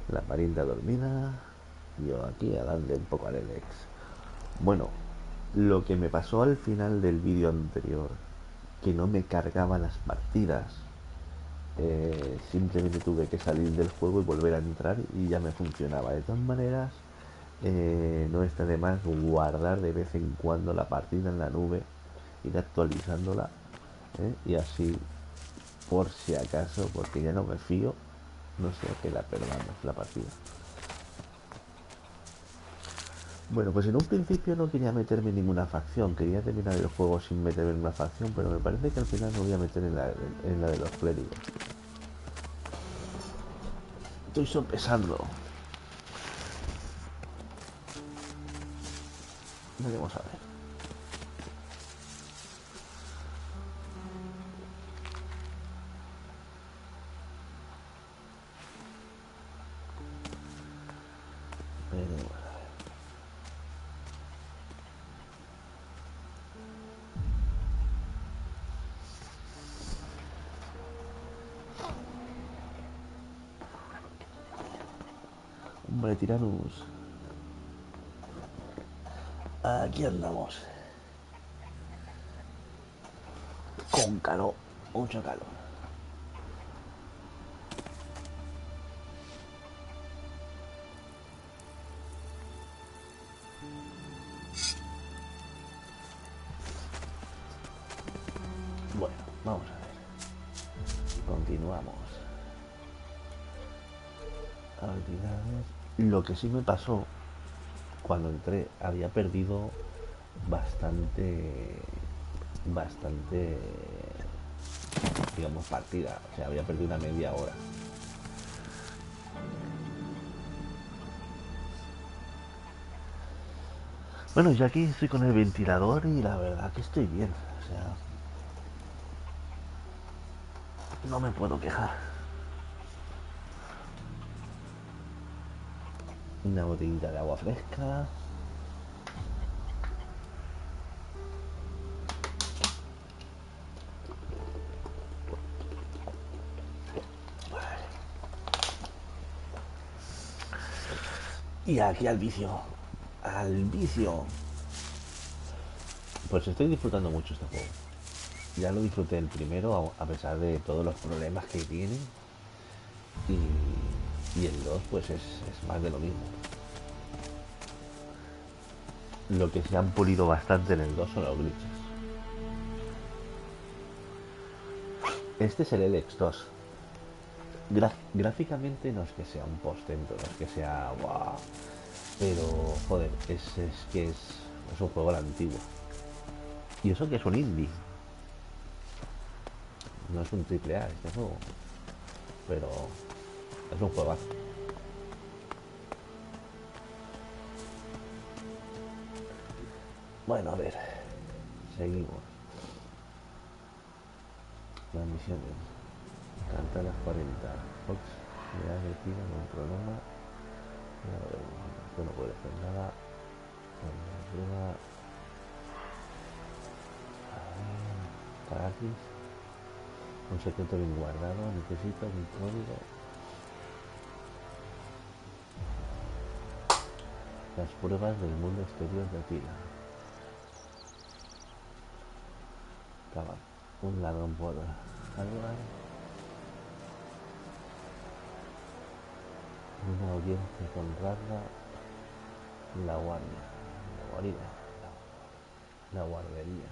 La parienta dormida. Yo aquí a darle un poco al Elex. Bueno, lo que me pasó al final del vídeo anterior, que no me cargaba las partidas, simplemente tuve que salir del juego y volver a entrar y ya me funcionaba. De todas maneras, no está de más guardar de vez en cuando la partida en la nube, ir actualizándola, y así, por si acaso, porque ya no me fío, no sea que la perdamos la partida. Bueno, pues en un principio no quería meterme en ninguna facción, quería terminar el juego sin meterme en una facción, pero me parece que al final me voy a meter en la de los clérigos. Estoy sopesando. Veremos a ver. Veremos a ver. Hombre, Tiranus. Aquí andamos. Con calor. Mucho calor. Bueno, vamos a ver. Continuamos. Habilidades. Lo que sí me pasó cuando entré, había perdido bastante, bastante, digamos, partida. O sea, había perdido una media hora. Bueno, yo aquí estoy con el ventilador y la verdad que estoy bien. O sea, no me puedo quejar. Una botellita de agua fresca. Y aquí al vicio. Al vicio. Pues estoy disfrutando mucho este juego. Ya lo disfruté el primero, a pesar de todos los problemas que tiene. Y el 2 pues es más de lo mismo. Lo que se han pulido bastante en el 2 son los glitches. Este es el Elex 2. Gráficamente no es que sea un postento, no es que sea wow, pero joder, es que es un juego a la antigua. Y eso que es un indie, no es un triple A este juego, pero es un juegazo. Bueno, a ver, seguimos. Las misiones. Canta a las 40. Fox ya retira un programa. Esto no puede hacer nada. Gratis. Un secreto bien guardado. Necesito un código. Las pruebas del mundo exterior de Atila. Acaban. Un ladrón por algo. Una audiencia con Rarda. La guardia. La guarida. La guardería.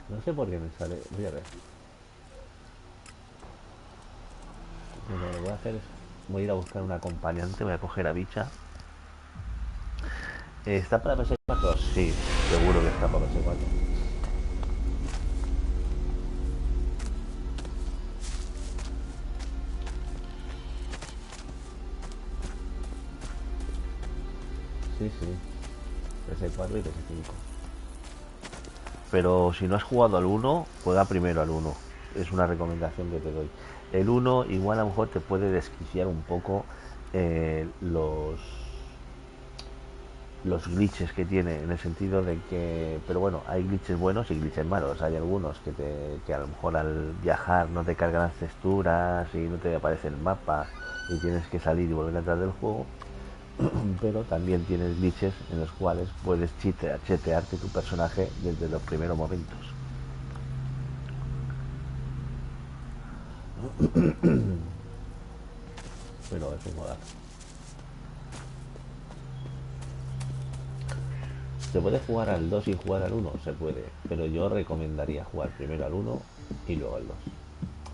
No sé por qué me sale. Voy a ver. Lo que voy a hacer es. Voy a ir a buscar un acompañante. Voy a coger a Bicha. ¿Está para PS4? Sí, seguro que está para PS4. Sí, sí. PS4 y PS5. Pero si no has jugado al uno, juega primero al uno. Es una recomendación que te doy. El uno igual a lo mejor te puede desquiciar un poco los los glitches que tiene, en el sentido de que, pero bueno, hay glitches buenos y glitches malos. Hay algunos que a lo mejor al viajar no te cargan las texturas y no te aparece el mapa y tienes que salir y volver a entrar del juego. Pero también tienes glitches en los cuales puedes chetearte tu personaje desde los primeros momentos. Pero es un modazo. ¿Se puede jugar al 2 y jugar al uno? Se puede, pero yo recomendaría jugar primero al uno y luego al 2.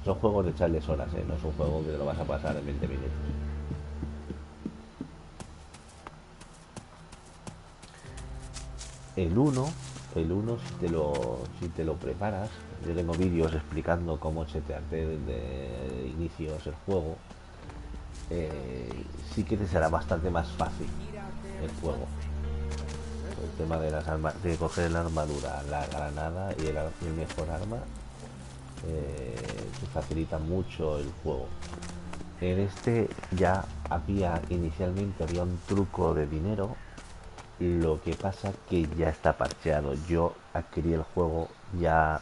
Son juegos de echarles horas, ¿eh? No es un juego que te lo vas a pasar en 20 minutos. El uno, si te lo preparas, yo tengo vídeos explicando cómo setearte desde inicios el juego, sí que te será bastante más fácil el juego. El tema de las armas, de coger la armadura, la granada y el mejor arma, te facilita mucho el juego. En este ya inicialmente había un truco de dinero, lo que pasa que ya está parcheado. Yo adquirí el juego ya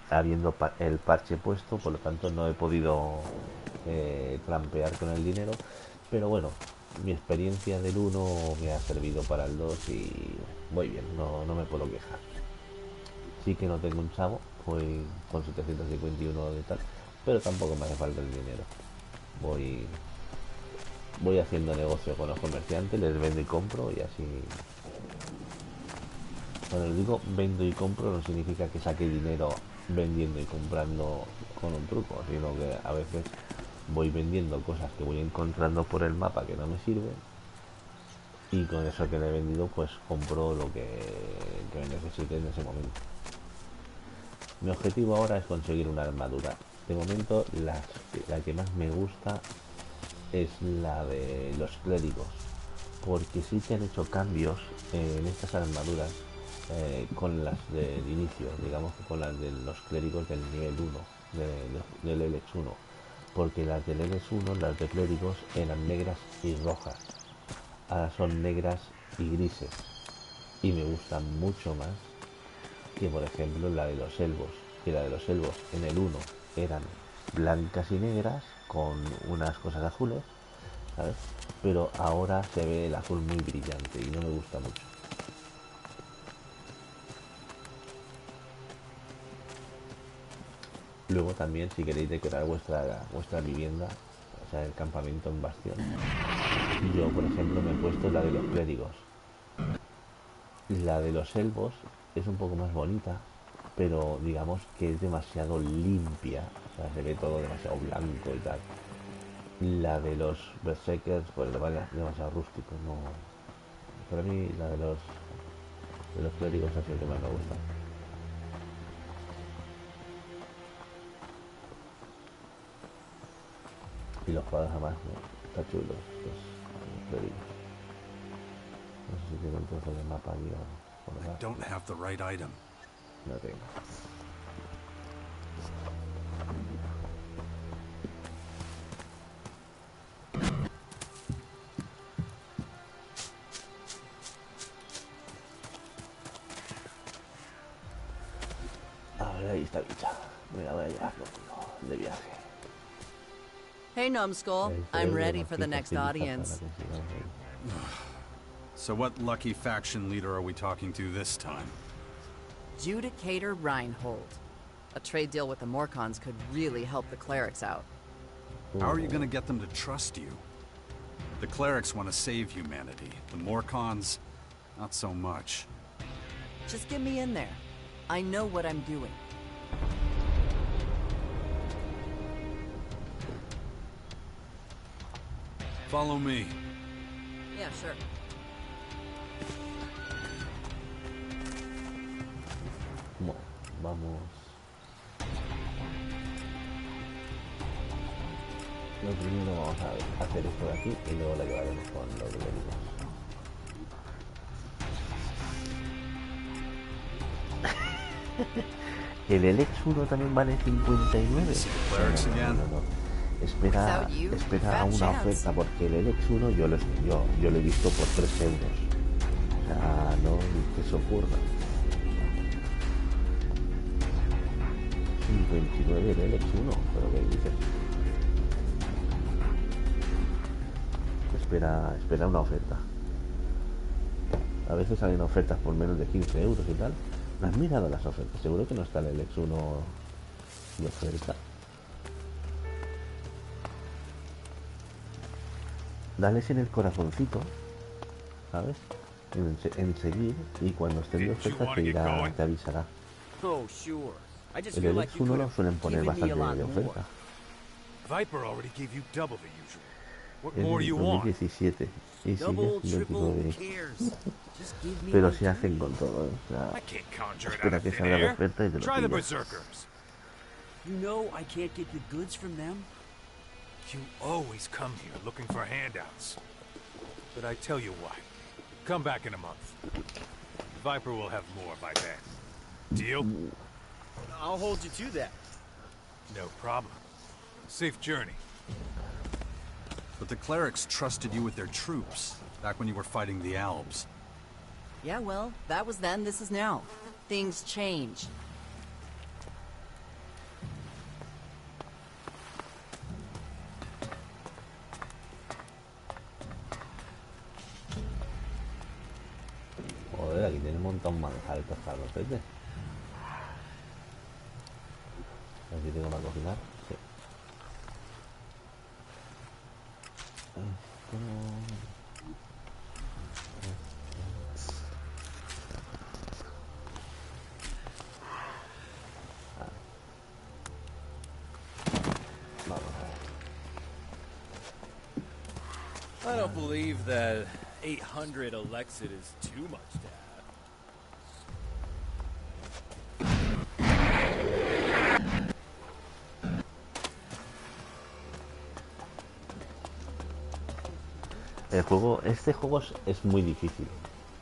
habiendo el parche puesto, por lo tanto no he podido trampear con el dinero, pero bueno, mi experiencia del uno me ha servido para el 2 y muy bien, no me puedo quejar. Sí que no tengo un chavo, voy con 751 de tal, pero tampoco me hace falta el dinero. Voy voy haciendo negocio con los comerciantes, les vendo y compro y así. Cuando les digo vendo y compro no significa que saque dinero vendiendo y comprando con un truco, sino que a veces voy vendiendo cosas que voy encontrando por el mapa que no me sirven y con eso que le he vendido pues compro lo que me necesite en ese momento. Mi objetivo ahora es conseguir una armadura. De momento la que más me gusta es la de los clérigos, porque sí que han hecho cambios en estas armaduras con las del inicio, digamos que con las de los clérigos del nivel 1, del Elex 1, porque las del Elex 1, las de clérigos, eran negras y rojas, ahora son negras y grises, y me gustan mucho más que por ejemplo la de los elfos, que la de los elfos en el 1 eran blancas y negras con unas cosas azules, ¿sabes? Pero ahora se ve el azul muy brillante y no me gusta mucho. Luego también, si queréis decorar vuestra vivienda, o sea, el campamento en Bastión, yo por ejemplo me he puesto la de los clérigos. La de los elfos es un poco más bonita, pero digamos que es demasiado limpia, o sea, se ve todo demasiado blanco y tal. La de los berserkers pues demasiado rústico, no. Para mí la de los clérigos ha sido el que más me gusta. Y los cuadros además, ¿no? Está chulos los clérigos. No sé si tengo un trozo de mapa aquí o por acá. Don't have the right item. No tengo. A ver, ahí está bicha. Me la voy a llevar conmigo de viaje. Hey, Numbskull. I'm ready for the next audience. So what lucky faction leader are we talking to this time? Judicator Reinhold. A trade deal with the Morcons could really help the clerics out. How are you going to get them to trust you? The clerics want to save humanity. The Morcons, not so much. Just get me in there. I know what I'm doing. Follow me. Yeah, sure. Bueno, vamos. Lo primero vamos a hacer esto de aquí y luego la llevaremos con los clérigos. El Elex 1 también vale 59. No. Espera a una oferta porque el Elex 1 yo lo he visto por 3 euros. O sea, no ni que se ocurra. 29 el Elex 1, pero ¿qué dices? Espera una oferta. A veces salen ofertas por menos de 15 euros y tal. ¿No has mirado las ofertas? Seguro que no está el Elex 1 de oferta. Dales en el corazoncito, ¿sabes? En seguir, y cuando estén de oferta te avisará. Oh, sure. I just El feel Elex like you 1 could lo have suelen poner given me a bastante lot de more. oferta. Viper already gave you double the usual. What En more do you want? 2017 y sigue Double, sin triple, who 29. cares? Just give me Pero my si hacen due. con todo, ¿eh? O sea, I can't conjure it out espera of que thin salga la air. oferta y te lo Try the pillas. berserkers. You know I can't get the goods from them. You always come here looking for handouts. But I tell you what, come back in a month. Viper will have more by then. Deal? I'll hold you to that. No problem. Safe journey. But the clerics trusted you with their troops, back when you were fighting the Alps. Yeah, well, that was then, this is now. Things change. Joder, aquí tiene un montón manjar estos carros, ¿ves? Aquí tengo para cocinar. Sí. Vamos a ver. I don't believe that 800 Elex is too much to have. Este juego es muy difícil,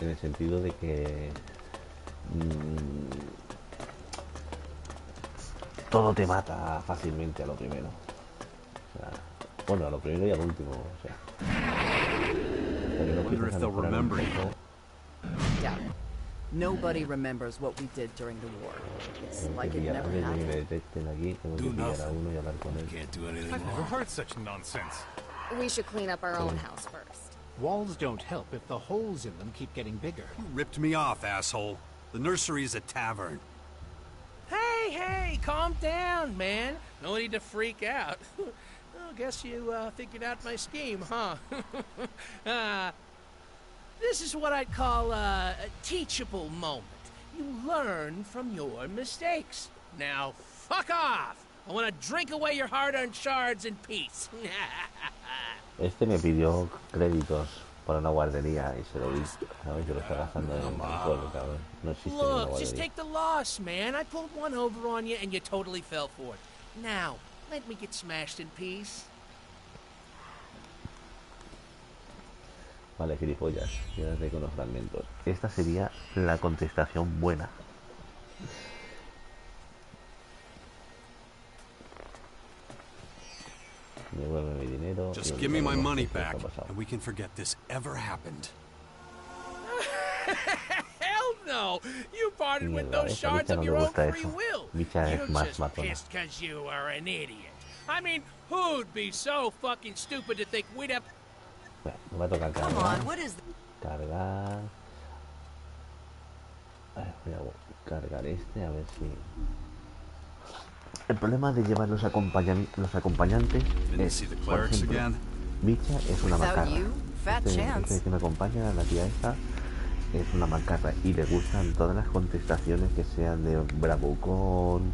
en el sentido de que todo te mata fácilmente a lo primero. O sea, bueno, a lo primero y al último. O sea, hasta que no Wonder empiezas if a they'll mejorar un remember you. poco, Doubt it. Nobody remembers what we did during the war. It's tengo que like it pillar never antes de que me happened. detecten aquí, tengo que Do pillar a nothing. uno y hablar con él. Can't do anything I've never wrong. heard such nonsense. We should clean up our own house first. Walls don't help if the holes in them keep getting bigger. You ripped me off, asshole. The nursery's a tavern. Hey, calm down, man. No need to freak out. Well, guess you figured out my scheme, huh? This is what I'd call a teachable moment. You learn from your mistakes. Now, fuck off! I want to drink away your hard-earned shards in peace. Este me pidió créditos para una guardería y se lo di, ¿sabes? Yo lo está gastando en alcohol, cabrón. No existe ninguna Look, just guardería. take the loss, man. I pulled one over on you and you totally fell for it. Now, let me get smashed in peace. Vale, gilipollas, quédate con los fragmentos. Esta sería la contestación buena. Devuelve mi dinero. Just y give me my olvidemos money que esto back, ha pasado. and we can forget this ever happened. Hell no! You parted with Mierda, those a shards Micha of no your le own gusta free eso. will. Micha es You're más just matona. pissed because you are an idiot. I mean, who'd be so fucking stupid to think we'd have... Bueno, me va a tocar Come cargar. on, what is Cargar. A ver, voy a cargar este, a ver si... El problema de llevar los acompañantes Didn't es, see the por clerics ejemplo, again. Micha es una Without macarra. you, fat chance. Que me acompaña, la tía esta, es una macarra y le gustan todas las contestaciones que sean de bravucón,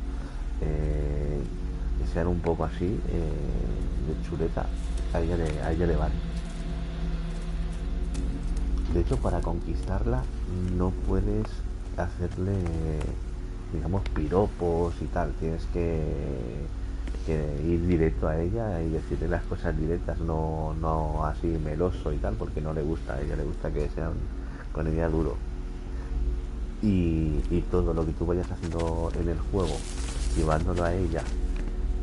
que sean un poco así, de chuleta. A ella le van. De hecho, para conquistarla no puedes hacerle, digamos, piropos y tal. Tienes que ir directo a ella y decirle las cosas directas, no así meloso y tal, porque no le gusta. A ella le gusta que sean con ella duro. Y todo lo que tú vayas haciendo en el juego, llevándolo a ella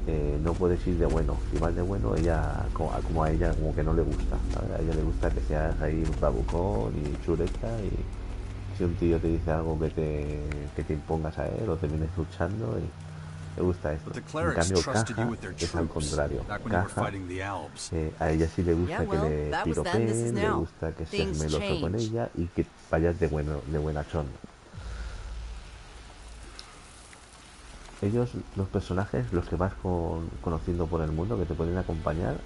no puedes ir de bueno. Si vas de bueno, ella, como a ella, como que no le gusta, ¿sabes? A ella le gusta que seas ahí un bravucón y chuleta, y si un tío te dice algo que te impongas a él o termines luchando, y le gusta esto. But the En clerics cambio, trusted you Caja with their es al troops contrario. back when you were Caja, fighting the Albs. a ella sí le Yeah, gusta que well, le that was then, this is piropeen, le now. gusta que seas Things meloso con change. ella y que vayas de buenachón. Ellos, los personajes, los que vas conociendo por el mundo, que te pueden acompañar,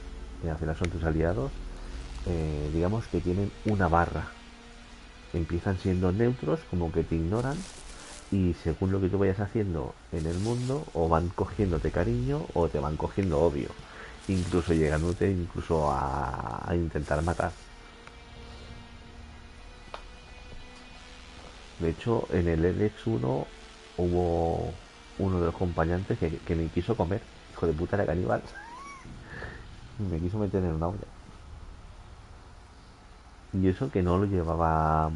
al final son tus aliados, digamos que tienen una barra. Empiezan siendo neutros, como que te ignoran, y según lo que tú vayas haciendo en el mundo, o van cogiéndote cariño o te van cogiendo odio, incluso llegándote incluso a intentar matar. De hecho, en el Elex 1 hubo uno de los acompañantes que me quiso comer. Hijo de puta, era caníbal. Me quiso meter en una olla. Y eso que no lo llevaba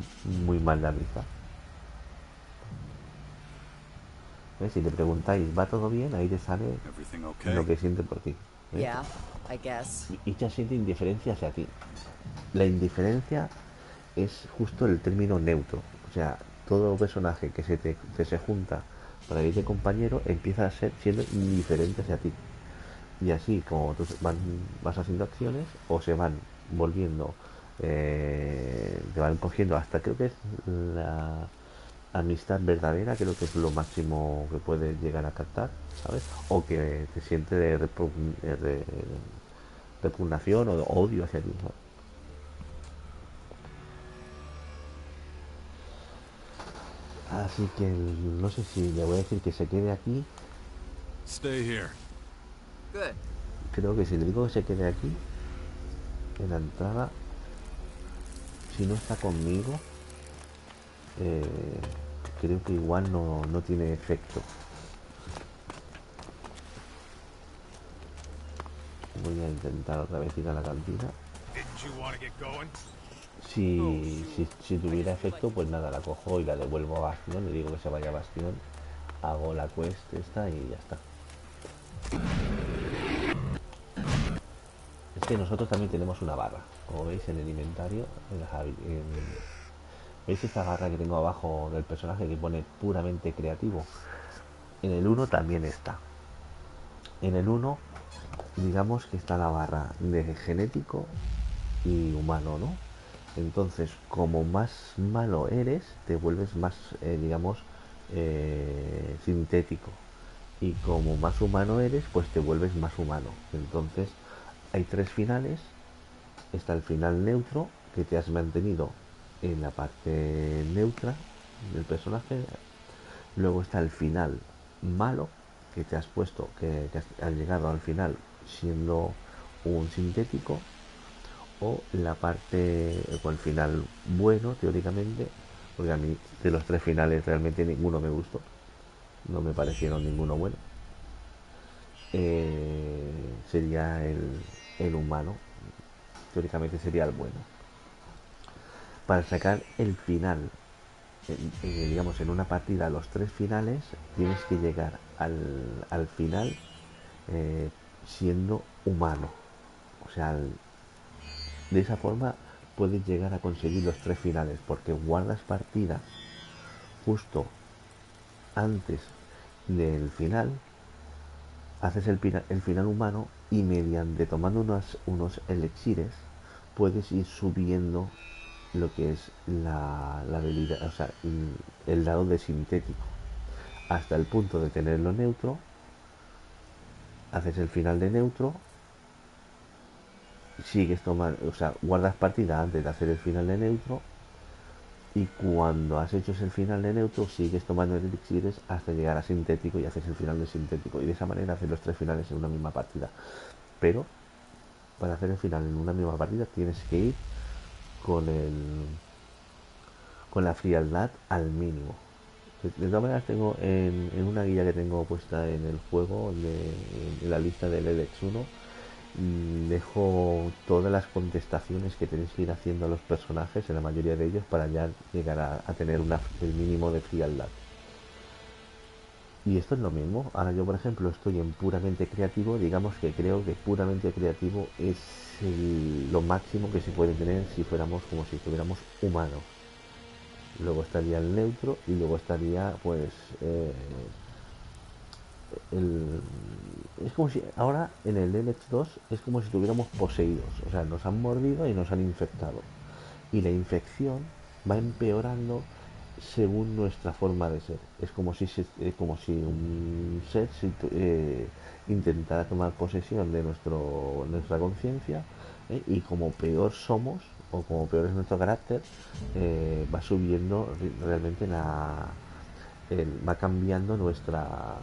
muy mal la risa. ¿Ves? Si le preguntáis, ¿va todo bien? Ahí te sale Everything lo okay? que siente por ti. ¿Ves? Yeah, I guess. Y ella siente indiferencia hacia ti. La indiferencia es justo el término neutro. O sea, todo personaje que se junta para ir de compañero empieza a ser siendo indiferente hacia ti. Y así, como tú vas haciendo acciones, o se van volviendo, te van cogiendo hasta, creo que es la amistad verdadera, creo que es lo máximo que puedes llegar a captar, ¿sabes? O que te siente de repugnación o de odio hacia ti, ¿sabes? Así que no sé si le voy a decir que se quede aquí. Stay here. Good. Creo que si le digo que se quede aquí, en la entrada, si no está conmigo, eh, creo que igual no tiene efecto. Voy a intentar otra vez ir a la cantina. Didn't you want to get going? Si tuviera efecto, pues nada, la cojo y la devuelvo a Bastión, le digo que se vaya a Bastión, hago la quest esta y ya está. Es que nosotros también tenemos una barra, como veis en el inventario, ¿veis esta barra que tengo abajo del personaje que pone puramente creativo? En el 1 también está. En el 1, digamos que está la barra de genético y humano, ¿no? Entonces, como más malo eres, te vuelves más, digamos, sintético. Y como más humano eres, pues te vuelves más humano. Entonces, hay tres finales. Está el final neutro, que te has mantenido en la parte neutra del personaje. Luego está el final malo, que te has puesto, que has llegado al final siendo un sintético. O la parte, o el final bueno, teóricamente, porque a mí de los tres finales realmente ninguno me gustó, no me parecieron ninguno bueno. Sería el humano, teóricamente sería el bueno. Para sacar el final, digamos, en una partida, los tres finales, tienes que llegar al final siendo humano. O sea, de esa forma puedes llegar a conseguir los tres finales, porque guardas partida justo antes del final, haces el final humano y mediante tomando unos elixires puedes ir subiendo lo que es la habilidad, o sea, el lado de sintético, hasta el punto de tenerlo neutro. Haces el final de neutro, sigues tomando, o sea, guardas partida antes de hacer el final de neutro, y cuando has hecho el final de neutro sigues tomando elixires hasta llegar a sintético y haces el final de sintético, y de esa manera haces los tres finales en una misma partida. Pero para hacer el final en una misma partida tienes que ir con con la frialdad al mínimo. De todas maneras, tengo en una guía que tengo puesta en el juego, en la lista del Elex 1, dejo todas las contestaciones que tenéis que ir haciendo a los personajes, en la mayoría de ellos, para ya llegar a tener el mínimo de frialdad. Y esto es lo mismo. Ahora yo, por ejemplo, estoy en puramente creativo. Digamos que creo que puramente creativo es lo máximo que se puede tener si fuéramos como si tuviéramos humanos. Luego estaría el neutro y luego estaría, pues, el, es como si ahora en el Elex 2 es como si estuviéramos poseídos. O sea, nos han mordido y nos han infectado. Y la infección va empeorando según nuestra forma de ser. Es como si un ser intentara tomar posesión de nuestra conciencia, y como peor somos o como peor es nuestro carácter, va subiendo realmente va cambiando nuestra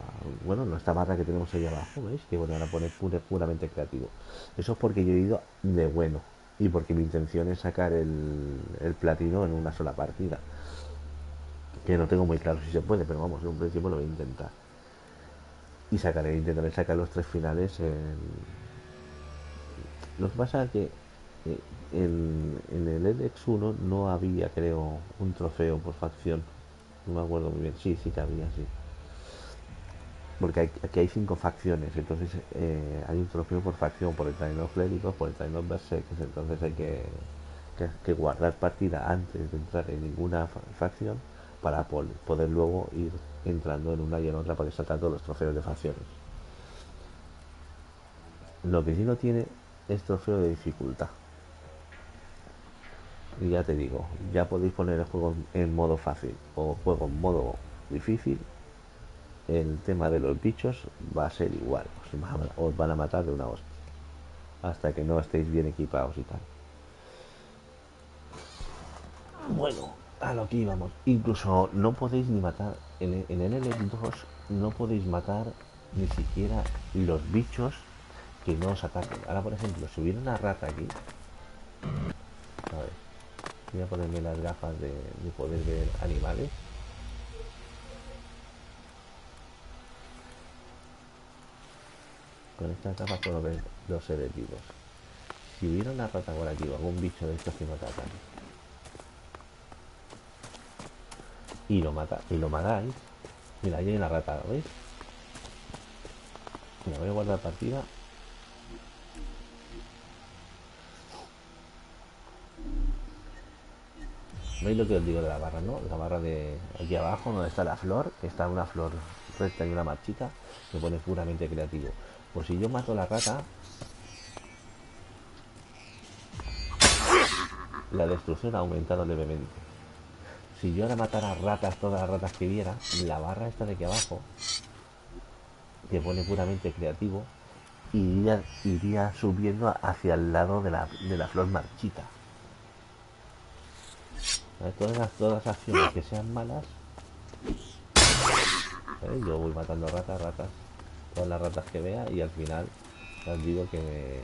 barra que tenemos ahí abajo, ¿veis? Que bueno, ahora pone puramente creativo. Eso es porque yo he ido de bueno y porque mi intención es sacar el platino en una sola partida, que no tengo muy claro si se puede, pero vamos, en un principio lo voy a intentar. Y intentaré sacar los 3 finales Lo que pasa es que en el Elex 1 no había, creo, un trofeo por facción. No me acuerdo muy bien. Sí, sí que había, sí. Porque aquí hay 5 facciones, entonces hay un trofeo por facción, por el Time of Clérigos, por el Time of Berserkers, entonces hay que guardar partida antes de entrar en ninguna facción para poder luego ir entrando en una y en otra para que salgan todos los trofeos de facciones. Lo que sí no tiene es trofeo de dificultad. Y ya te digo, ya podéis poner el juego en modo fácil o juego en modo difícil. El tema de los bichos va a ser igual, os van a matar de una hostia hasta que no estéis bien equipados y tal. Bueno, a lo que íbamos. Incluso no podéis ni matar en el L2, no podéis matar ni siquiera los bichos que no os ataquen. Ahora, por ejemplo, si hubiera una rata aquí, a ver, voy a ponerme las gafas de poder ver animales. Con estas gafas puedo ver los seres vivos. Si hubiera una rata por aquí o algún bicho de estos que no atacan y lo matáis, mira, ahí hay una rata, ¿lo veis? Mira, voy a guardar partida. ¿Veis lo que os digo de la barra, no? La barra de aquí abajo, donde está la flor, que está una flor recta y una marchita, que pone puramente creativo. Pues si yo mato la rata, la destrucción ha aumentado levemente. Si yo ahora matara ratas, todas las ratas que viera, la barra esta de aquí abajo, que pone puramente creativo, iría subiendo hacia el lado de la flor marchita. Todas las acciones que sean malas, yo voy matando ratas, todas las ratas que vea, y al final os digo que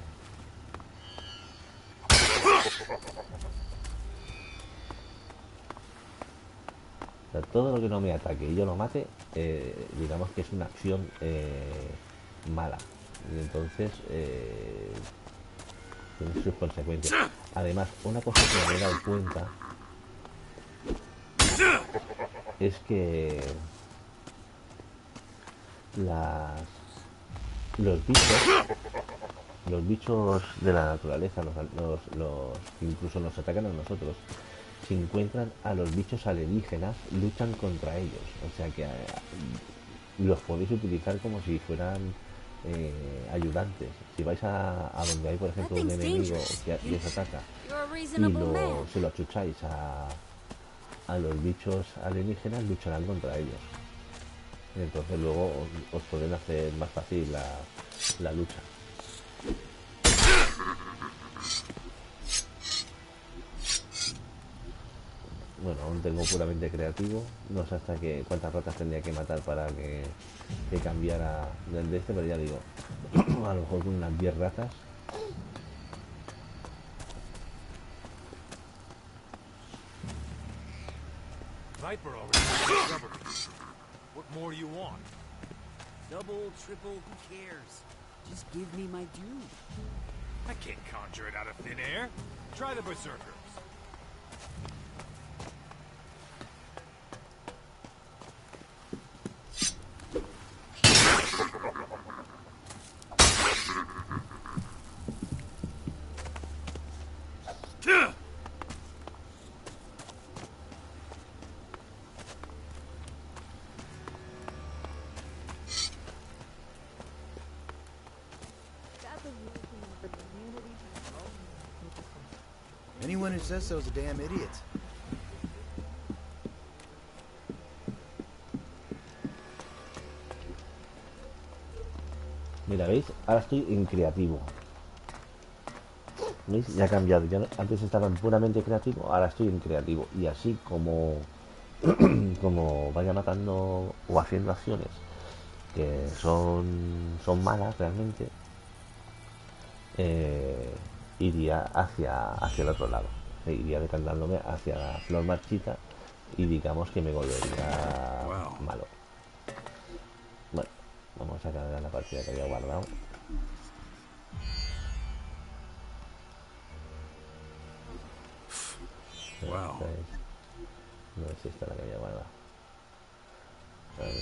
o sea, todo lo que no me ataque y yo lo mate, digamos que es una acción mala, y entonces tiene sus consecuencias. Además, una cosa que me he dado cuenta es que las los bichos de la naturaleza, los que incluso nos atacan a nosotros, si encuentran a los bichos alienígenas, luchan contra ellos. O sea que los podéis utilizar como si fueran ayudantes. Si vais a donde hay, por ejemplo, un enemigo que os ataca y se lo achucháis a los bichos alienígenas, lucharán contra ellos. Y entonces luego os pueden hacer más fácil la lucha. Bueno, aún tengo puramente creativo. No sé hasta cuántas ratas tendría que matar para que cambiara del de este, pero ya digo, a lo mejor con unas 10 ratas. Viper already discovered me. What more do you want? Double, triple, who cares? Just give me my due. I can't conjure it out of thin air. Try the Berserkers. Anyone who says so is a damn idiot. Mira, ¿veis? Ahora estoy en creativo. ¿Veis? Ya ha cambiado. Ya antes estaba en puramente creativo, ahora estoy en creativo. Y así como, como vaya matando o haciendo acciones que son malas realmente, iría hacia el otro lado. Iría decantándome hacia la flor marchita y digamos que me volvería malo. Bueno, vamos a cargar la partida que había guardado. Wow. No es esta la que había guardado. A ver.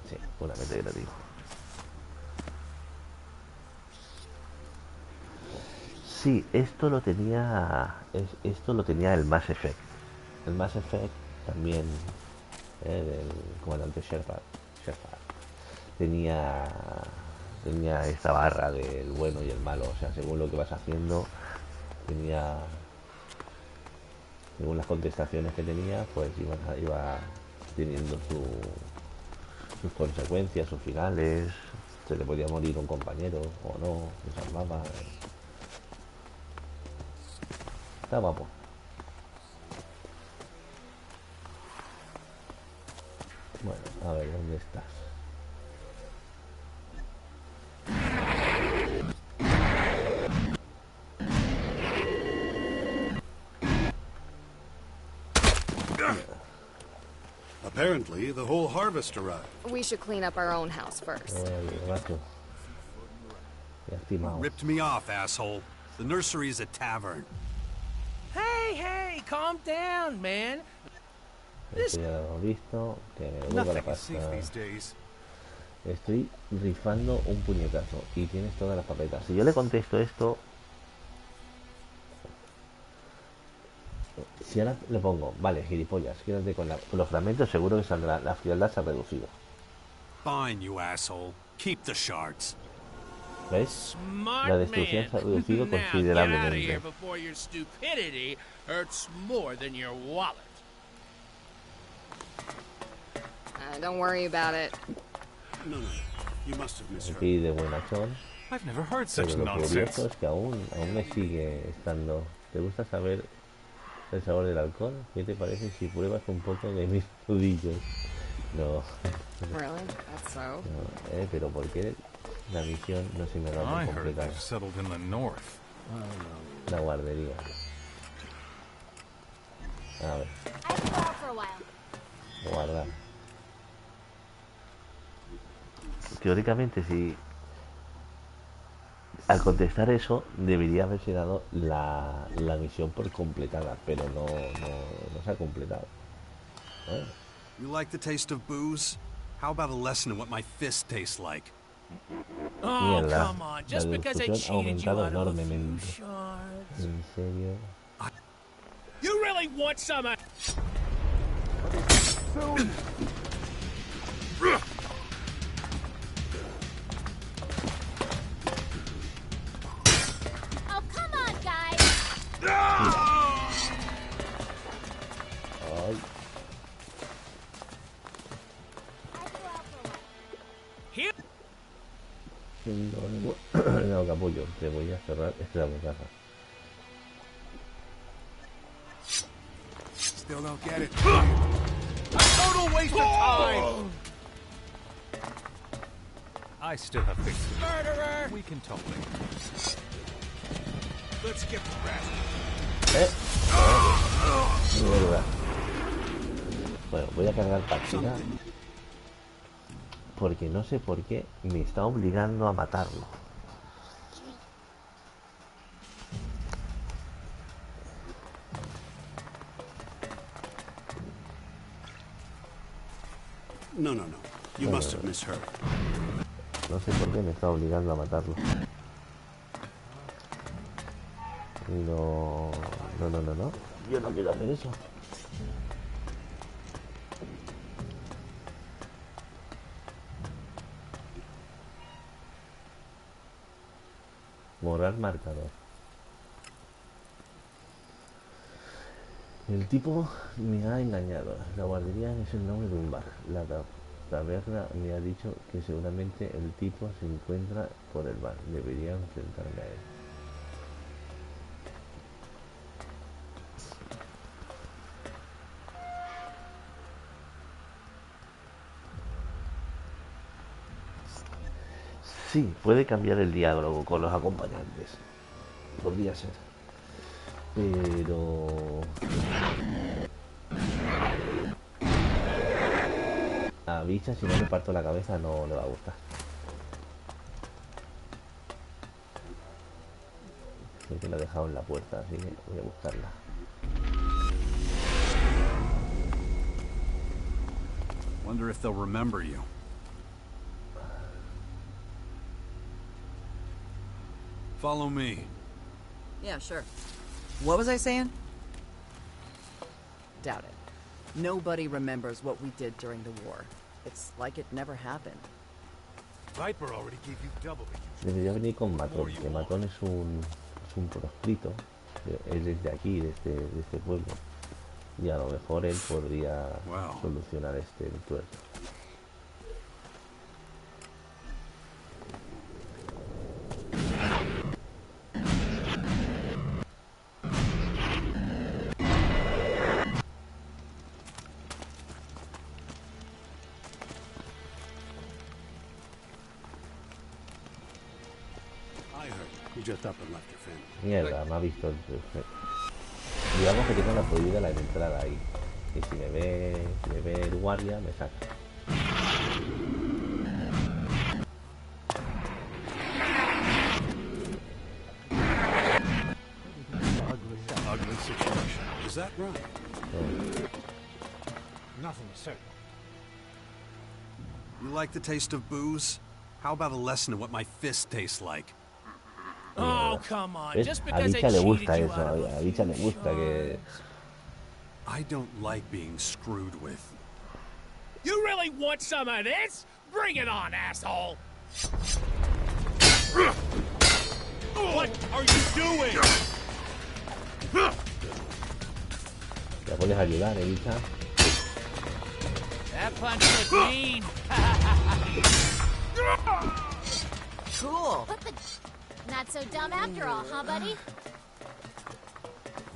Sí, puramente creativo. Sí, esto lo tenía el Mass Effect. El Mass Effect también, del comandante Shepard, tenía esta barra del bueno y el malo. O sea, según lo que vas haciendo, según las contestaciones que tenía, pues iba teniendo sus consecuencias, sus finales. Se le podía morir un compañero o no, se salvaba. Está guapo. Bueno, a ver, ¿dónde estás? Apparently, the whole harvest arrived. We should clean up our own house first. Ripped me off, asshole. The nursery is a tavern. Hey, calm down, man. Esto ya lo hemos visto. Que me vuelva la pasta. Estoy rifando un puñetazo y tienes todas las papeletas. Si yo le contesto esto, si ahora le pongo, vale, gilipollas, quédate con los fragmentos, seguro que saldrá, la frialdad se ha reducido. Fine, you asshole. Keep the shards. ¿Ves? La destrucción se ha reducido considerablemente. Don't worry about it. No. You must have misheard. Aquí de buenachón. I've never heard such Pero lo nonsense. curioso es que aún me sigue estando. ¿Te gusta saber el sabor del alcohol? ¿Qué te parece si pruebas un poco de mis nudillos? No. Really? That's so? No, pero ¿por qué la misión no se me va a completar? La guardería. A ver. Guardar. Teóricamente, si al contestar eso debería haberse dado la misión por completada, pero no se ha completado. You like the taste of booze? How about a lesson in what my fist tastes like? Oh, come on. Just because I cheated you out of a few shards. ¿En serio? You really want some? Oh, come on, guys. Ay. No, capullo, te voy a cerrar esta bocaza. Still don't get it. A total waste of time. I still have things to do. Murderer! We can talk later. Let's get the rest. Mierda. Bueno, voy a cargar partida porque no sé por qué me está obligando a matarlo. No, no, no. You must have misheard. No sé por qué me está obligando a matarlo. No, no, no, no, no. Yo no quiero hacer eso. Borrar marcador. El tipo me ha engañado. La guardería es el nombre de un bar. La taberna me ha dicho que seguramente el tipo se encuentra por el bar. Debería enfrentarme a él. Sí, puede cambiar el diálogo con los acompañantes. Podría ser. Pero... a Bicha, si no le parto la cabeza, no le va a gustar. Creo que la he dejado en la puerta, así que voy a buscarla. Wonder if they'll remember you. Follow me. Yeah, sure. What was I saying? Doubt it. Nobody remembers what we did during the war. It's like it never happened. Viper already gave you double the usual. Debería venir con Matón, que Matón es un proscrito. Él es de aquí, de este pueblo. Y a lo mejor él podría solucionar este tuerto. Mierda, me ha visto el... Digamos que tengo la prohibida la entrada ahí. Y si me ve el guardia, me saca. Ugly situation. Is that right? Nothing is certain. You like the taste of booze? How about a lesson in what my fist tastes like? Oh, come on. ¿Ves? Just A because Bicha I le cheated gusta you eso, out of a Bicha le gusta que... I don't like being screwed with. You really want some of this? Bring it on, asshole! What are you doing? ¿Te puedes ayudar, Bicha? That punch was mean. Cool. Not so dumb after all, huh, buddy?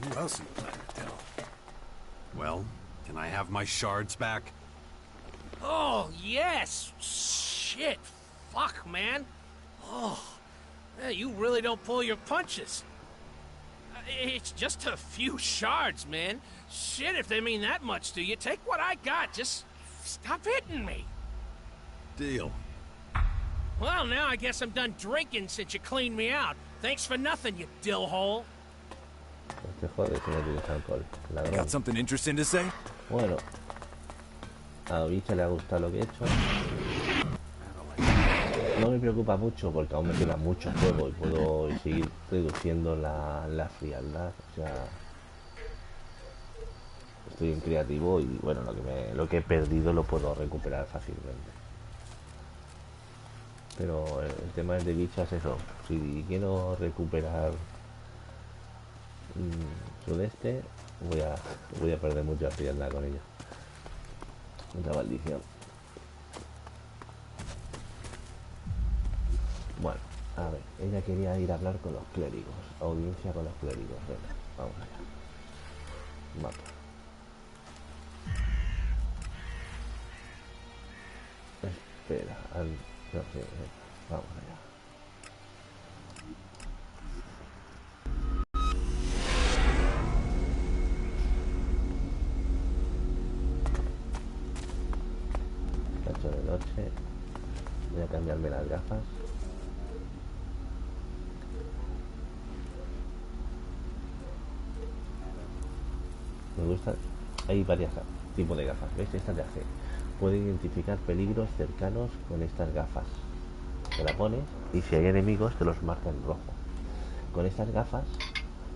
Who else are you planning to tell? Well, can I have my shards back? Oh, yes. Shit. Fuck, man. Oh, yeah, you really don't pull your punches. It's just a few shards, man. Shit, if they mean that much to you, take what I got. Just stop hitting me. Deal. Well, now I guess I'm done drinking since you cleaned me out. Thanks for nothing, you dillhole. Te jodes si no tienes alcohol, ladrón. Got something interesting to say? Bueno, a Bicha le ha gustado lo que he hecho. No me preocupa mucho porque aún me queda mucho juego y puedo seguir reduciendo la frialdad. O sea, estoy en creativo y bueno, lo que he perdido lo puedo recuperar fácilmente. Pero el tema de Bicha es eso. Si quiero recuperar su de este, voy a perder mucha frialdad con ella. Mucha maldición. Bueno, a ver, ella quería ir a hablar con los clérigos. Audiencia con los clérigos. Venga, vamos allá. Mapa. Espera, no sé, vamos allá. Cacho de noche. Voy a cambiarme las gafas. Me gustan. Hay varios tipos de gafas, ¿ves? Esta te hace puede identificar peligros cercanos con estas gafas. Te la pones y si hay enemigos te los marca en rojo. Con estas gafas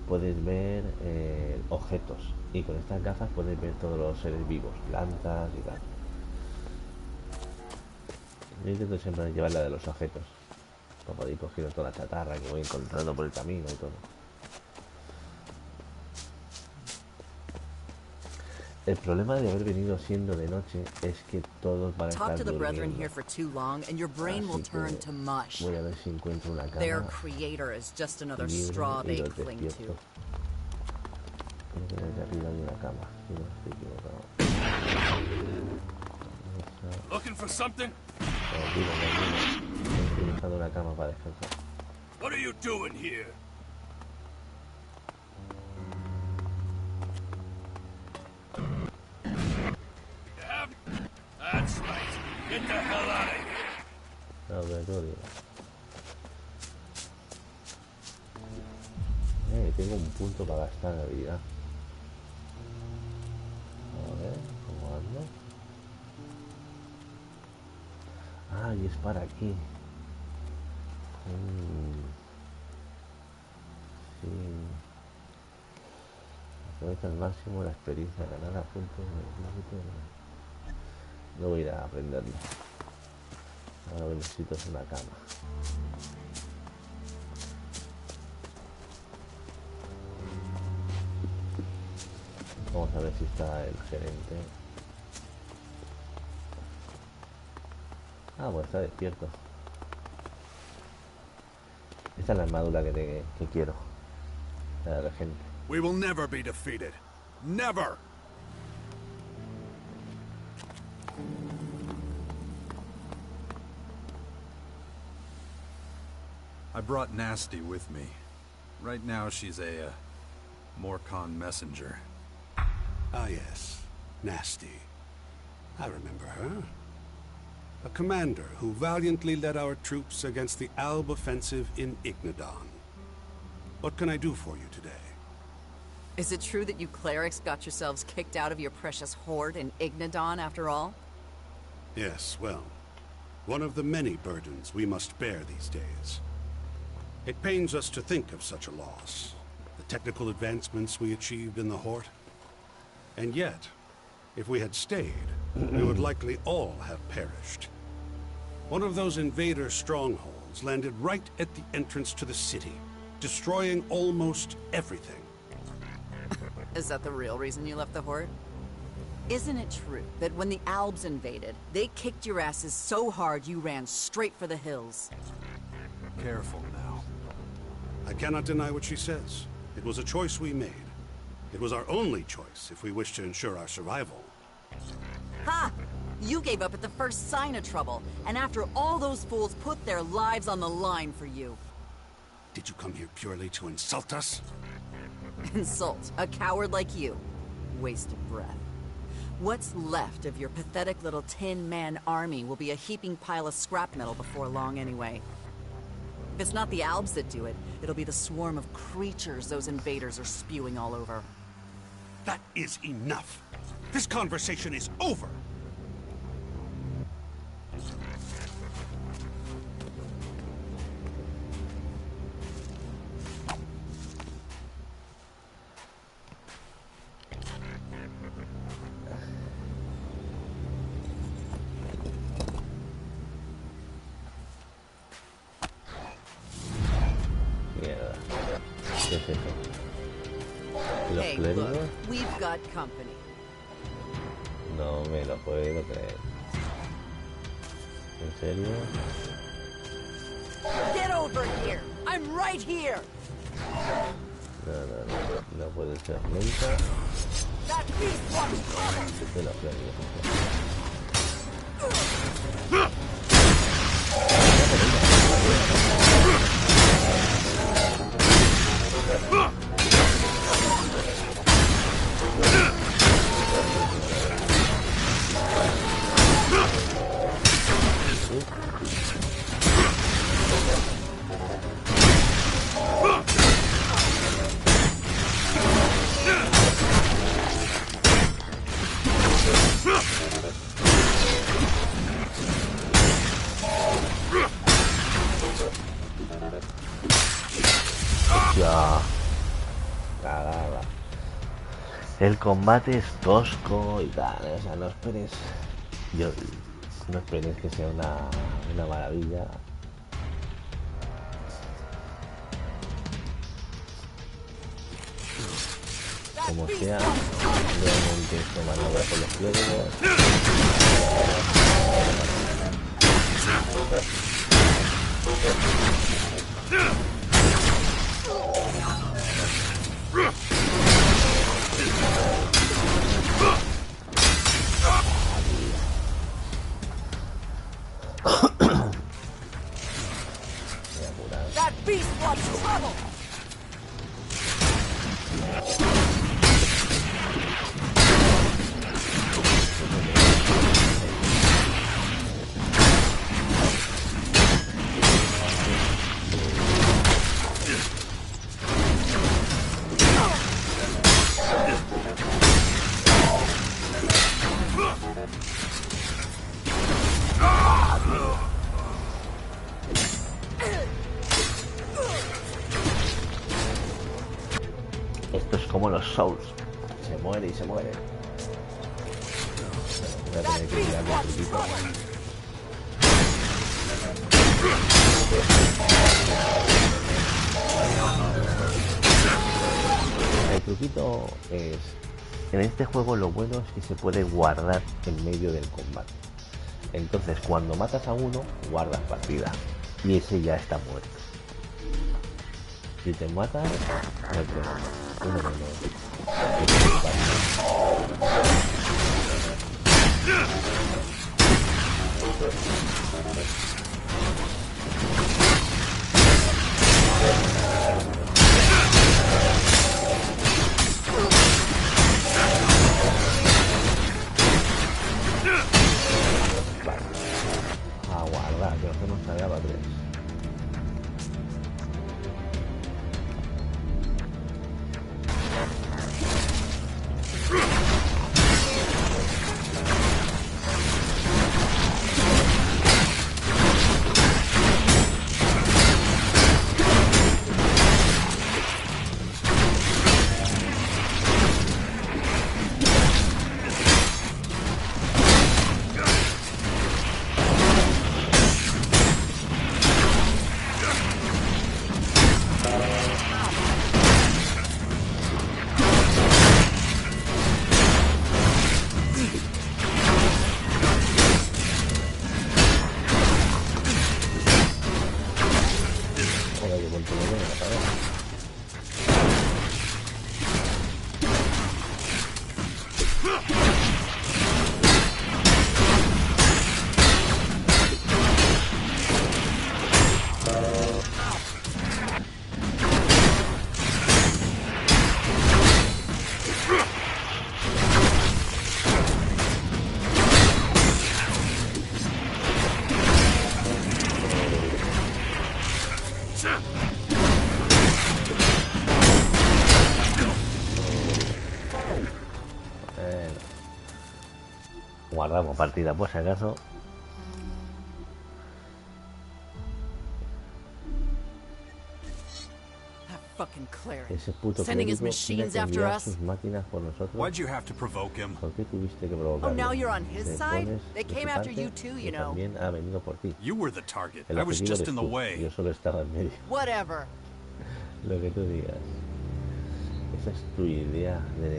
puedes ver objetos y con estas gafas puedes ver todos los seres vivos, plantas y tal. Yo intento siempre llevar la de los objetos, para ir cogiendo toda la chatarra que voy encontrando por el camino y todo. El problema de haber venido siendo de noche es que todos van a estar durmiendo. Voy a ver si encuentro una cama libre y los despierto. Creo que desde arriba hay una cama, si no estoy equivocado. Looking for something? Estoy buscando una cama para descansar. What are you doing here? That's right. Get the hell out of here. Laboratorio. Tengo un punto para gastar en habilidad. A ver, ¿cómo ando? Ah, y es para aquí. Sí. Aprovecha al máximo la experiencia ganada, puntos. No voy a ir a aprenderlo. Ahora lo que necesito es una cama. Vamos a ver si está el gerente. Ah, pues está despierto. Esta es la armadura que quiero. La del regente. We will never be defeated. Never! I brought Nasty with me. Right now she's a Morcon messenger. Ah, yes. Nasty. I remember her. A commander who valiantly led our troops against the Alb offensive in Ignadon. What can I do for you today? Is it true that you clerics got yourselves kicked out of your precious horde in Ignadon after all? Yes, well, one of the many burdens we must bear these days. It pains us to think of such a loss, the technical advancements we achieved in the Horde. And yet, if we had stayed, we would likely all have perished. One of those invader strongholds landed right at the entrance to the city, destroying almost everything. Is that the real reason you left the Horde? Isn't it true that when the Albs invaded, they kicked your asses so hard you ran straight for the hills? Careful now. I cannot deny what she says. It was a choice we made. It was our only choice if we wished to ensure our survival. Ha! You gave up at the first sign of trouble, and after all those fools put their lives on the line for you. Did you come here purely to insult us? Insult a coward like you. Waste of breath. What's left of your pathetic little Tin Man army will be a heaping pile of scrap metal before long anyway. If it's not the Albs that do it, it'll be the swarm of creatures those invaders are spewing all over. That is enough. This conversation is over. Hey, look, we've got company. No me lo puedo creer. ¿En serio? Get over here! I'm right here! No puede ser nunca. That beast wants trouble! Desde la playa. El combate es tosco y tal, o sea, no esperes. No esperes que sea una maravilla. Como sea, realmente esto maniobra con los piedras. That beast wants trouble. Esto es como los Souls. Se muere y se muere. Voy a tener que tirarle un truquito. El truquito es... En este juego lo bueno es que se puede guardar en medio del combate. Entonces cuando matas a uno, guardas partida. Y ese ya está muerto. Si te matas, no hay problema. Uno menos. A guardar, que nos hemos cargado a 3. Guardamos partida por si acaso. Ese puto clérigo tiene que enviar sus máquinas por nosotros. Why'd you have to provoke him? ¿Por qué tuviste que provocarlo? Oh, now you're on his Te side? pones They de came su after parte you too, y you know. también ha venido por ti. You were the target. El I was objetivo just eres in the tú. way. Yo solo estaba en medio. Whatever. Lo que tú digas. Esa es tu idea de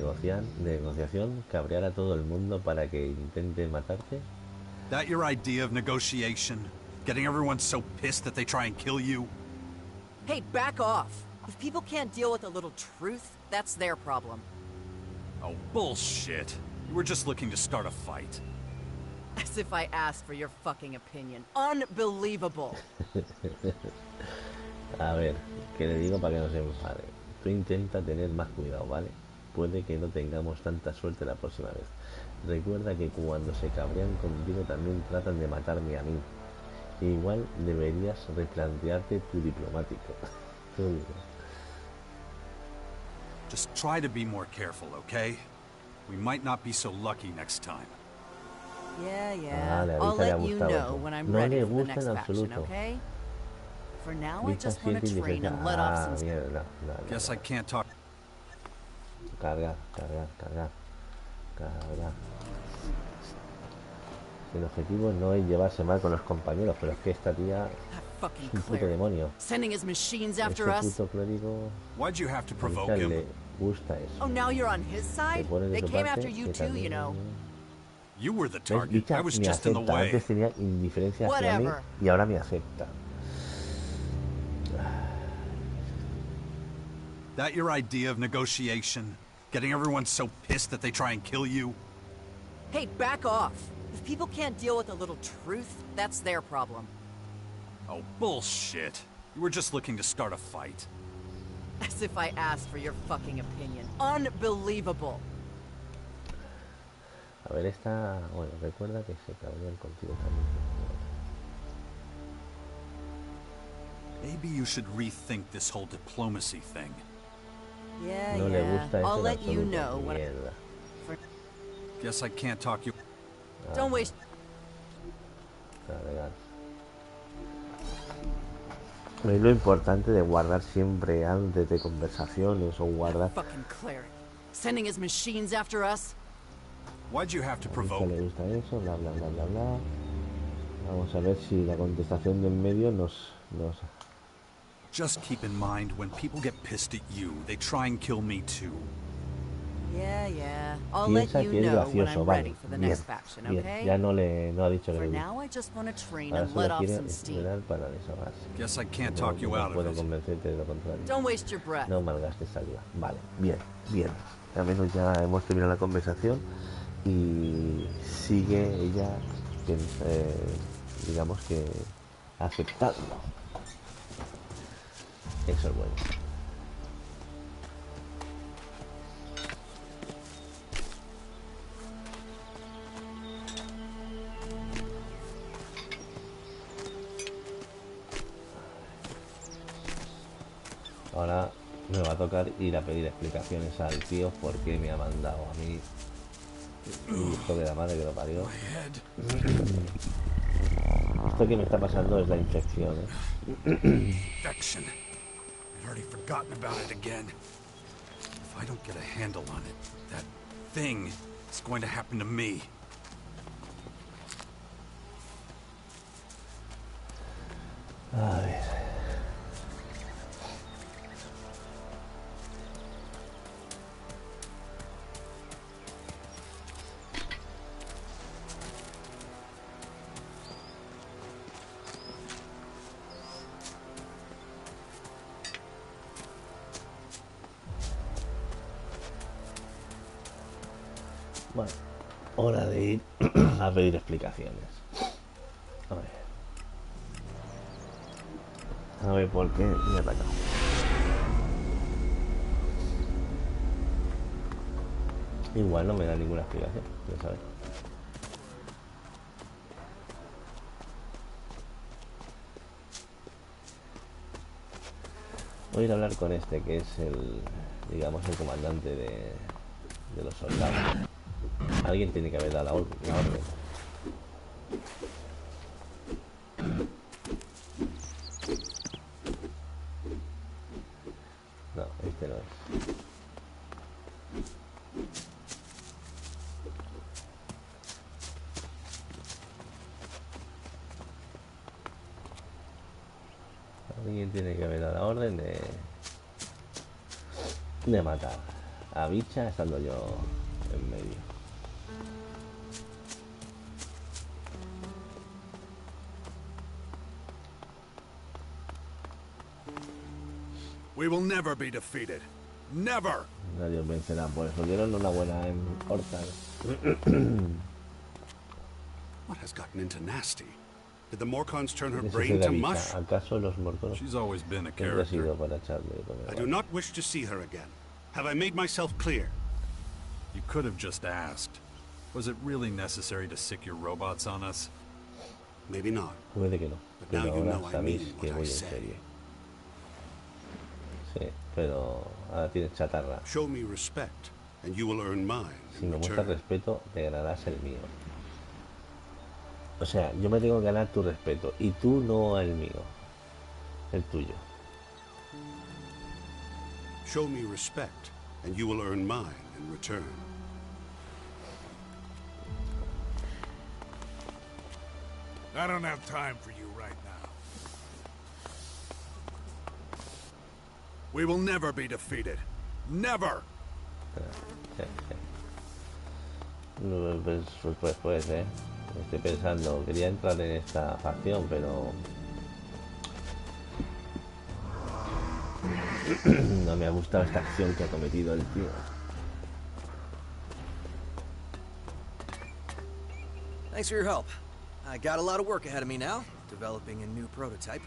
negociación, cabrear a todo el mundo para que intente matarte. That your idea of negotiation? Getting everyone so pissed that they try and kill you? Hey, back off. If people can't deal with a little truth, that's their problem. Oh, bullshit. You were just looking to start a fight. As if I asked for your fucking opinion. Unbelievable. A ver, que le digo para que no se enfade. Tú intenta tener más cuidado, ¿vale? Puede que no tengamos tanta suerte la próxima vez. Recuerda que cuando se cabrean contigo también tratan de matarme a mí. Igual deberías replantearte tu diplomático. Just try to be more careful, okay? We might not be so lucky next time. Yeah. Vale, I'll ahorita le ha let you gustado know eso. when I'm No ready le for the gusta next en faction, absoluto. okay? For now, I Vista just want siente to train indiferencia. and let off some... Mierda, no. Guess I can't talk. Cargar, cargar, cargar, cargar. El objetivo no es llevarse mal con los compañeros, pero es que esta tía es un puto demonio. Sending his machines Este after us. puto clérigo Why'd you have to a provoke Richard him? le gusta eso. Oh, now you're on his Se side? pone de They su came parte, after you que too, you también... know. You were the ¿Ves? target. I Richard was me just in the acepta. way. Antes tenía indiferencia hacia mí Whatever. y ahora me acepta. That your idea of negotiation? Getting everyone so pissed that they try and kill you? Hey, back off. If people can't deal with a little truth, that's their problem. Oh, bullshit. You were just looking to start a fight. As if I asked for your fucking opinion. Unbelievable. A ver, esta... Bueno, recuerda que se cabrían contigo también. Maybe you should rethink this whole diplomacy thing. Yeah, No le gusta eso I'll en let you absoluto. know when Mierda. Guess I can't talk you... Don't waste... Cargar. Es lo importante de guardar siempre antes de conversaciones o guardar... Fucking cleric. Sending his machines after us? Why'd you have to A provoke? le gusta eso, bla bla bla bla bla. Vamos a ver si la contestación de en medio nos... Just keep in mind, when people get pissed at you, they try and kill me too. Yeah. I'll let Piensa you que es know when gracioso, I'm vale. ready for the Bien, next faction, bien. okay? Ya no ha dicho que For le now, gusta. I just want to train Ahora and let solo off quiere some steam. entrenar para desahogarse. Guess I can't talk you No out of puedo it. convencerte de lo contrario. Don't waste your breath. No malgastes saliva. Vale, bien. Al menos ya hemos terminado la conversación y sigue ella, digamos que aceptando. Eso es bueno. Ahora me va a tocar ir a pedir explicaciones al tío por qué me ha mandado a mí. Hijo de la madre que lo parió. Esto que me está pasando es la infección, Infection. I'd already forgotten about it again. If I don't get a handle on it, that thing is going to happen to me. A ver. Bueno, hora de ir a pedir explicaciones. A ver por qué me ha atacado. Igual no me da ninguna explicación, ya sabes. Voy a ir a hablar con este, que es el, digamos, el comandante de los soldados. Alguien tiene que haber dado la orden. No, este no es. Alguien tiene que haber dado la orden de matar a Bicha estando yo en medio. We will never be defeated. Never! Nadie os vencerá, por eso dieron una buena en Hortal. What has gotten into Nasty? Did the Morcons turn her Ese es brain de to Bicha. mush? ¿Acaso los Morconos She's always been a siempre ha character. sido para echarle de comer? I do not wish to see her again. Have I made myself clear? You could have just asked. Was it really necessary to sick your robots on us? Maybe not. Puede que no, But pero now you ahora know I sabéis mean que what voy I en say. serio. Sí, pero ahora tienes chatarra. Show me respect, and you will earn mine Si in me muestras return. respeto, te ganarás el mío. O sea, yo me tengo que ganar tu respeto y tú no el mío, el tuyo. Show me respect, and you will earn mine in return. I don't have time for you right now. We will never be defeated. Never! Pues, estoy pensando, quería entrar en esta facción, pero no me ha gustado esta acción que ha cometido el tío. Thanks for your help. I got a lot of work ahead of me now, developing a new prototype.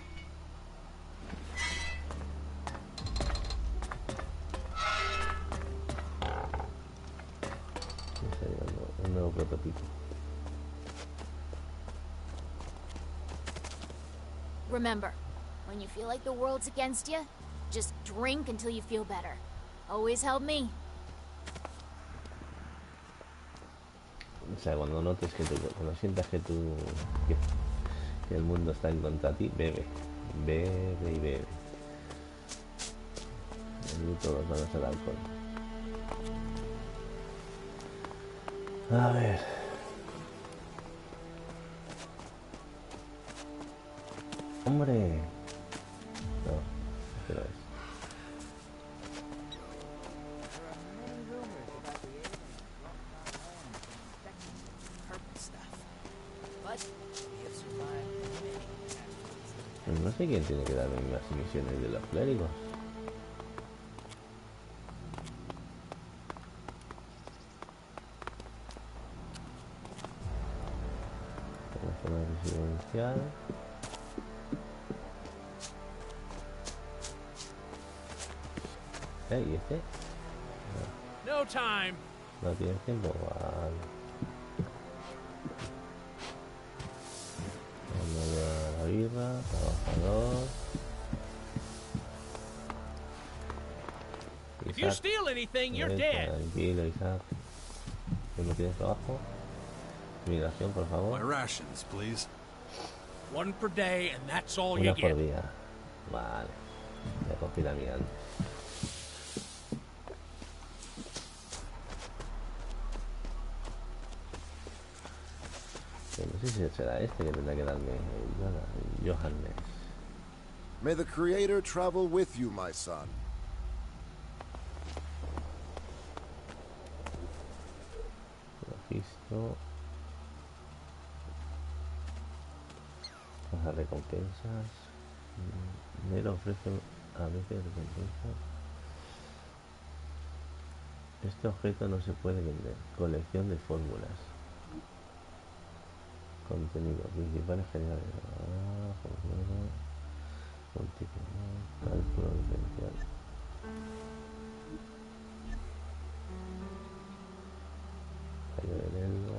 Un nuevo prototipo. Remember, when you feel like the world's against you, just drink until you feel better. Always help me. O sea, cuando notes que cuando sientas que que el mundo está en contra de ti, bebe y bebe. Y todos van a hacer alcohol. A ver. Hombre. No, este no es. Pues no sé quién tiene que darme más misiones de los clérigos. La zona residencial. ¿Y este? No time. No tienes tiempo. Vale. Vamos a la birra, trabajador. If you steal anything, you're dead. Tranquilo, Isaac. ¿No tienes trabajo? Migración, por favor. My rations, please. One per day, and that's all you Una por get. día. Vale. Ya cogí la mía antes. No sé si será este que tendrá que darme Johannes. May the Creator travel with you, my son. Registro. Las recompensas. Nero ofrece a veces recompensas. Este objeto no se puede vender. Colección de fórmulas. Contenido. Principales generales. Fórmula. Multiplicar. Cálculo diferencial. Fallo de nervio.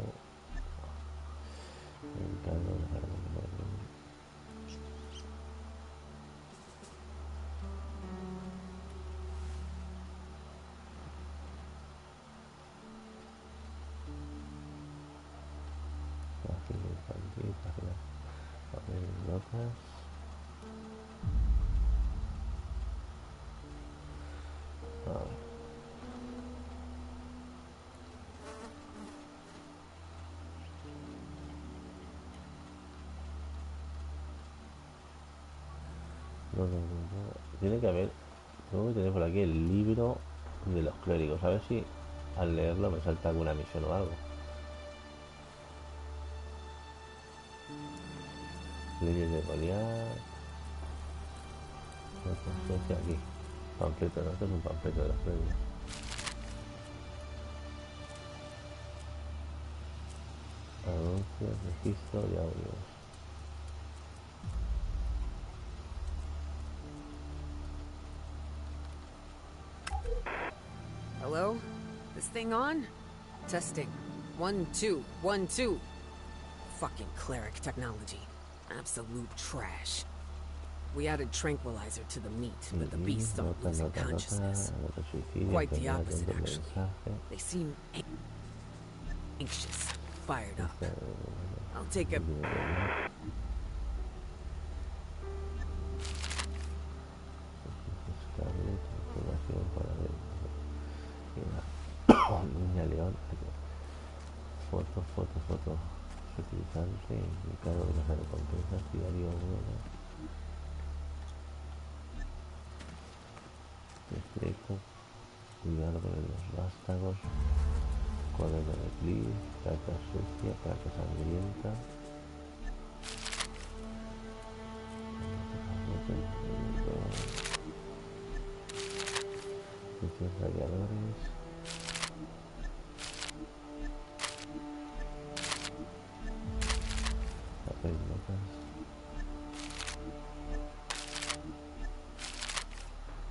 Encargo de la página infantil, página, papel, notas. Tiene que haber, tengo que tener por aquí el libro de los clérigos, a ver si al leerlo me salta alguna misión o algo. Leyes de Goliat. Aquí. Panfleto, ¿no? Esto es un panfleto de los clérigos. Anuncios, registro y audios. Hello? This thing on? Testing. 1, 2, 1, 2. Fucking cleric technology. Absolute trash. We added tranquilizer to the meat, but the beasts aren't losing consciousness. Quite the opposite, actually. They seem anxious, fired up. I'll take a... interesante. Y claro, las recompensas diario buenas. Estrecho. Cuidado con los vástagos. Cuaderno de Cliff. Carta sucia. Carta sangrienta. Sitios radiadores. Papel notas.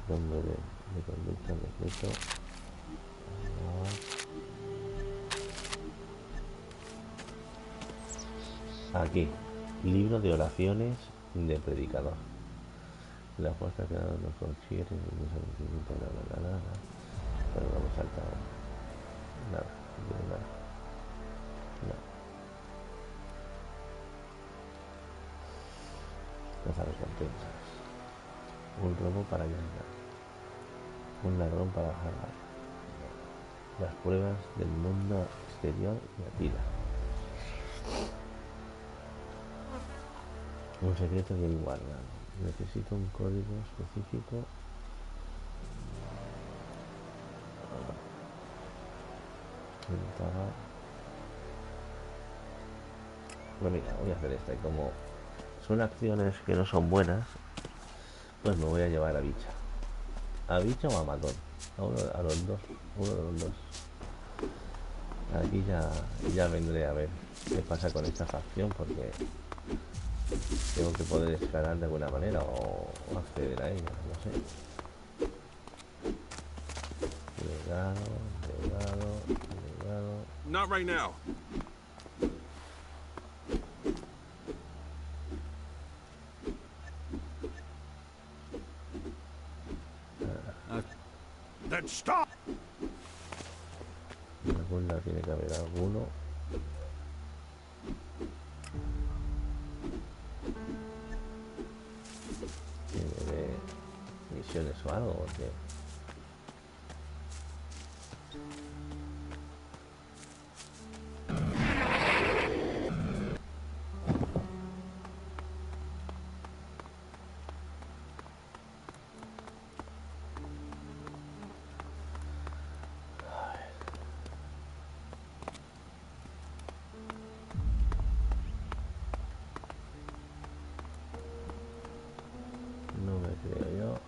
Nombre de conducta decreto. Aquí, libro de oraciones de predicador. La fuerza que dan los conciertos y los sentimientos, nada. Pero no me salta nada, nada. No. Las recompensas. Un robo para ganar. Un ladrón para jalar. Las pruebas del mundo exterior y Atila. Un secreto bien guardado. Necesito un código específico. Bueno, mira, voy a hacer esta. Y como son acciones que no son buenas, pues me voy a llevar a Bicha. A Bicha o a Matón. A los dos. Uno de los dos. Aquí ya vendré a ver qué pasa con esta facción, porque tengo que poder escalar de alguna manera o acceder a ella, no sé. Legado. Not right now. Then stop. En algún lado tiene que haber alguno. De misiones o algo, porque no me creo yo.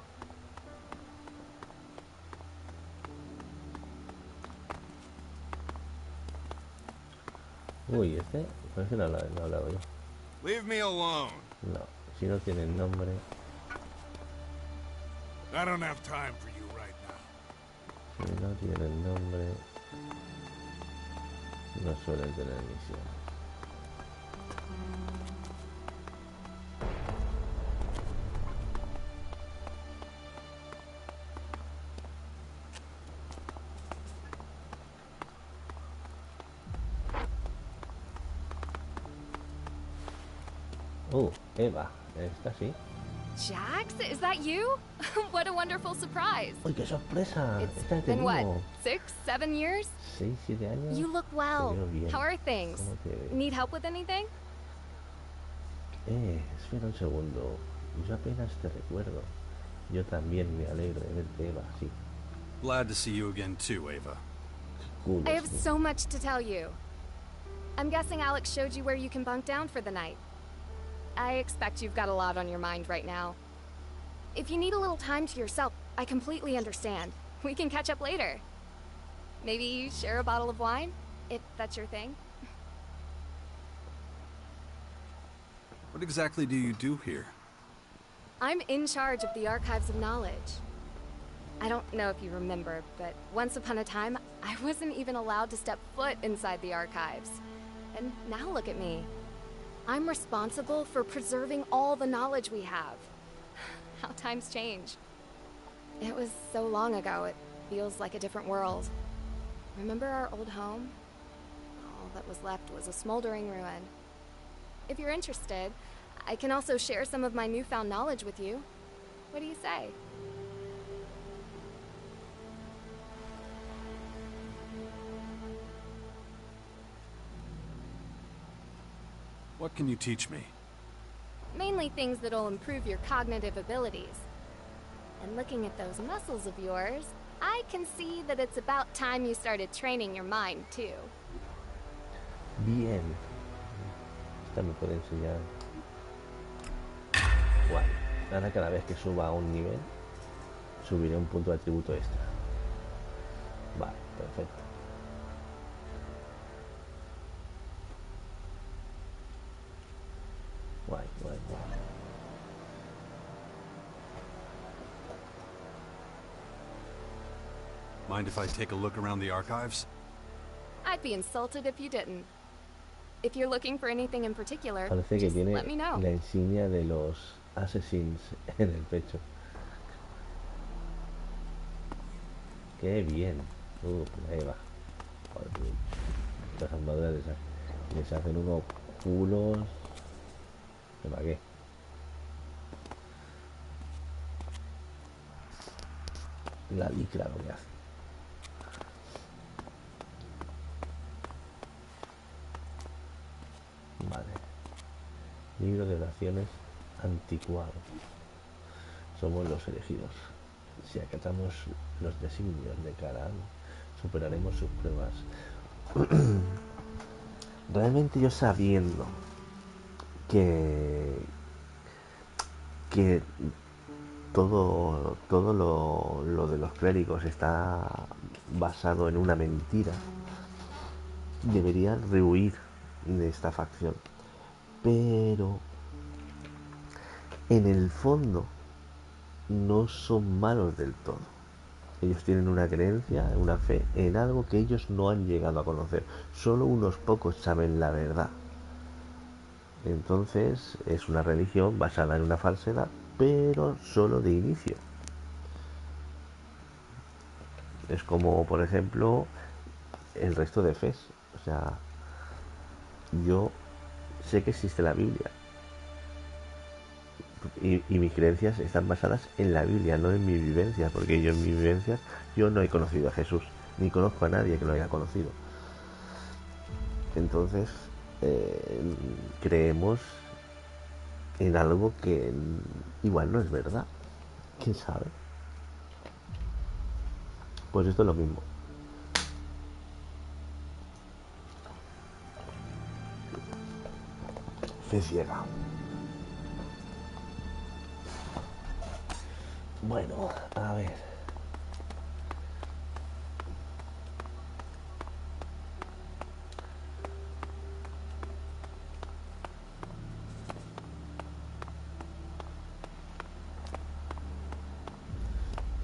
Uy, este parece que no lo he hablado yo. Leave me alone. No, si no tiene nombre. I don't have time for you right now. Si no tiene nombre, no suelen tener misión. Eva, ¿está así? Jax, is that you? What a wonderful surprise. ¡Uy, qué sorpresa! It's been what, 6, 7 years? 6, 7 años. You look well. Te veo bien. How are things? ¿Cómo te ves? Need help with anything? Espera un segundo. Yo apenas te recuerdo. Yo también me alegro de verte, Eva, sí. Glad to see you again too, Ava. Cool, I have so much to tell you. I'm guessing Alex showed you where you can bunk down for the night. I expect you've got a lot on your mind right now. If you need a little time to yourself, I completely understand. We can catch up later. Maybe share a bottle of wine, if that's your thing. What exactly do you do here? I'm in charge of the Archives of Knowledge. I don't know if you remember, but once upon a time, I wasn't even allowed to step foot inside the archives. And now look at me. I'm responsible for preserving all the knowledge we have. How times change. It was so long ago, it feels like a different world. Remember our old home? All that was left was a smoldering ruin. If you're interested, I can also share some of my newfound knowledge with you. What do you say? What can you teach me? Mainly things that'll improve your cognitive abilities. And looking at those muscles of yours, I can see that it's about time you started training your mind, too. Bien. Esta me puede enseñar. Guay. Ahora cada vez que suba a un nivel, subiré un punto de atributo extra. Vale, perfecto. Guay, guay, guay. Mind if I take a look around the archives? I'd be insulted if you didn't. If you're looking for anything in particular, Parece que just tiene let me know. la insignia de los assassins en el pecho. Qué bien. Ahí va. Joder, las armaduras les hacen unos culos. ¿Para qué? La licra lo que hace. Vale. Libro de oraciones anticuado. Somos los elegidos. Si acatamos los designios de Karan, superaremos sus pruebas. Realmente yo sabiendo que todo lo de los clérigos está basado en una mentira, deberían rehuir de esta facción. Pero en el fondo no son malos del todo. Ellos tienen una creencia, una fe en algo que ellos no han llegado a conocer. Solo unos pocos saben la verdad. Entonces es una religión basada en una falsedad, pero solo de inicio. Es como, por ejemplo, el resto de fes. O sea, yo sé que existe la Biblia. Y mis creencias están basadas en la Biblia, no en mis vivencias, porque yo en mis vivencias yo no he conocido a Jesús, ni conozco a nadie que lo haya conocido. Entonces creemos en algo que igual no es verdad. ¿Quién sabe? Pues esto es lo mismo. Fe ciega. Bueno, a ver.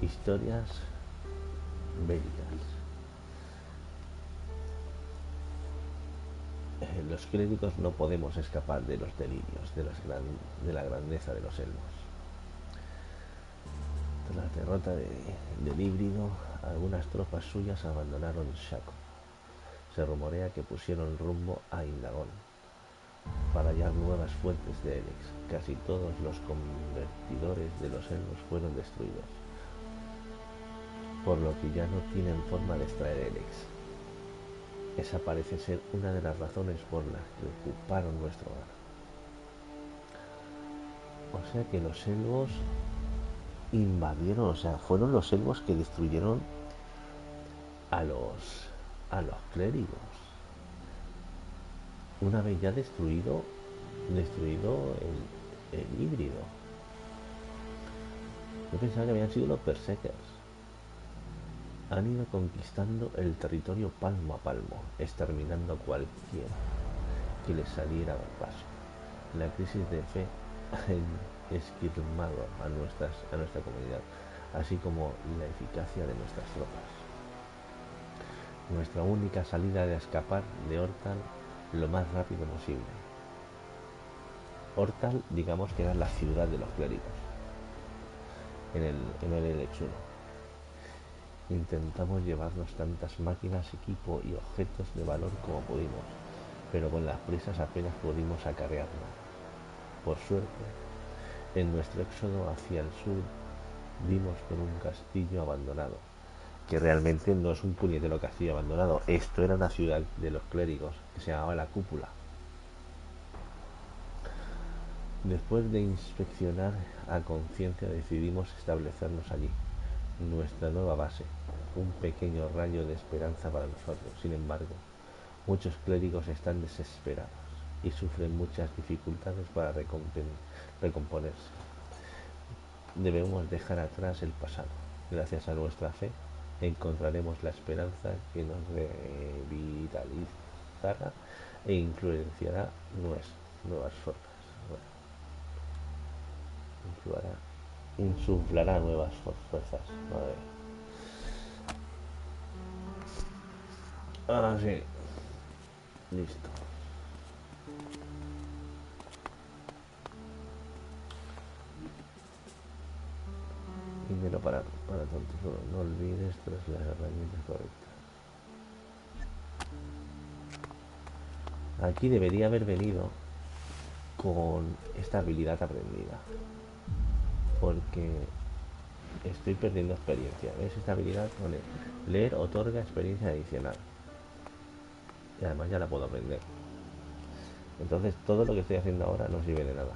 Historias bélicas. Los clérigos no podemos escapar de los delirios, de la grandeza de los elmos. Tras la derrota del híbrido, algunas tropas suyas abandonaron Shaco. Se rumorea que pusieron rumbo a Indagón para hallar nuevas fuentes de Elex. Casi todos los convertidores de los elmos fueron destruidos, por lo que ya no tienen forma de extraer Elex. Esa parece ser una de las razones por las que ocuparon nuestro hogar. O sea que los elfos invadieron, o sea, fueron los elfos que destruyeron a los clérigos. Una vez ya destruido el híbrido. Yo pensaba que habían sido los berserkers. Han ido conquistando el territorio palmo a palmo, exterminando a cualquiera que les saliera al paso. La crisis de fe ha esquilmado a nuestra comunidad, así como la eficacia de nuestras tropas. Nuestra única salida era escapar de Hortal lo más rápido posible. Hortal, digamos que era la ciudad de los clérigos, en el Elex 1. Intentamos llevarnos tantas máquinas, equipo y objetos de valor como pudimos, pero con las prisas apenas pudimos acarrearlo. Por suerte, en nuestro éxodo hacia el sur dimos con un castillo abandonado, que realmente no es un puñetero castillo abandonado. Esto era una ciudad de los clérigos que se llamaba la Cúpula. Después de inspeccionar a conciencia decidimos establecernos allí, nuestra nueva base, un pequeño rayo de esperanza para nosotros. Sin embargo, muchos clérigos están desesperados y sufren muchas dificultades para recomponerse. Debemos dejar atrás el pasado. Gracias a nuestra fe encontraremos la esperanza que nos revitalizará e influenciará nuevas formas. Bueno, insuflará nuevas fuerzas. Ah, sí. Listo. Primero para tontos, no olvides tras las herramientas correctas. Aquí debería haber venido con esta habilidad aprendida, porque estoy perdiendo experiencia. ¿Ves? Esta habilidad pone leer otorga experiencia adicional y además ya la puedo aprender. Entonces todo lo que estoy haciendo ahora no sirve de nada.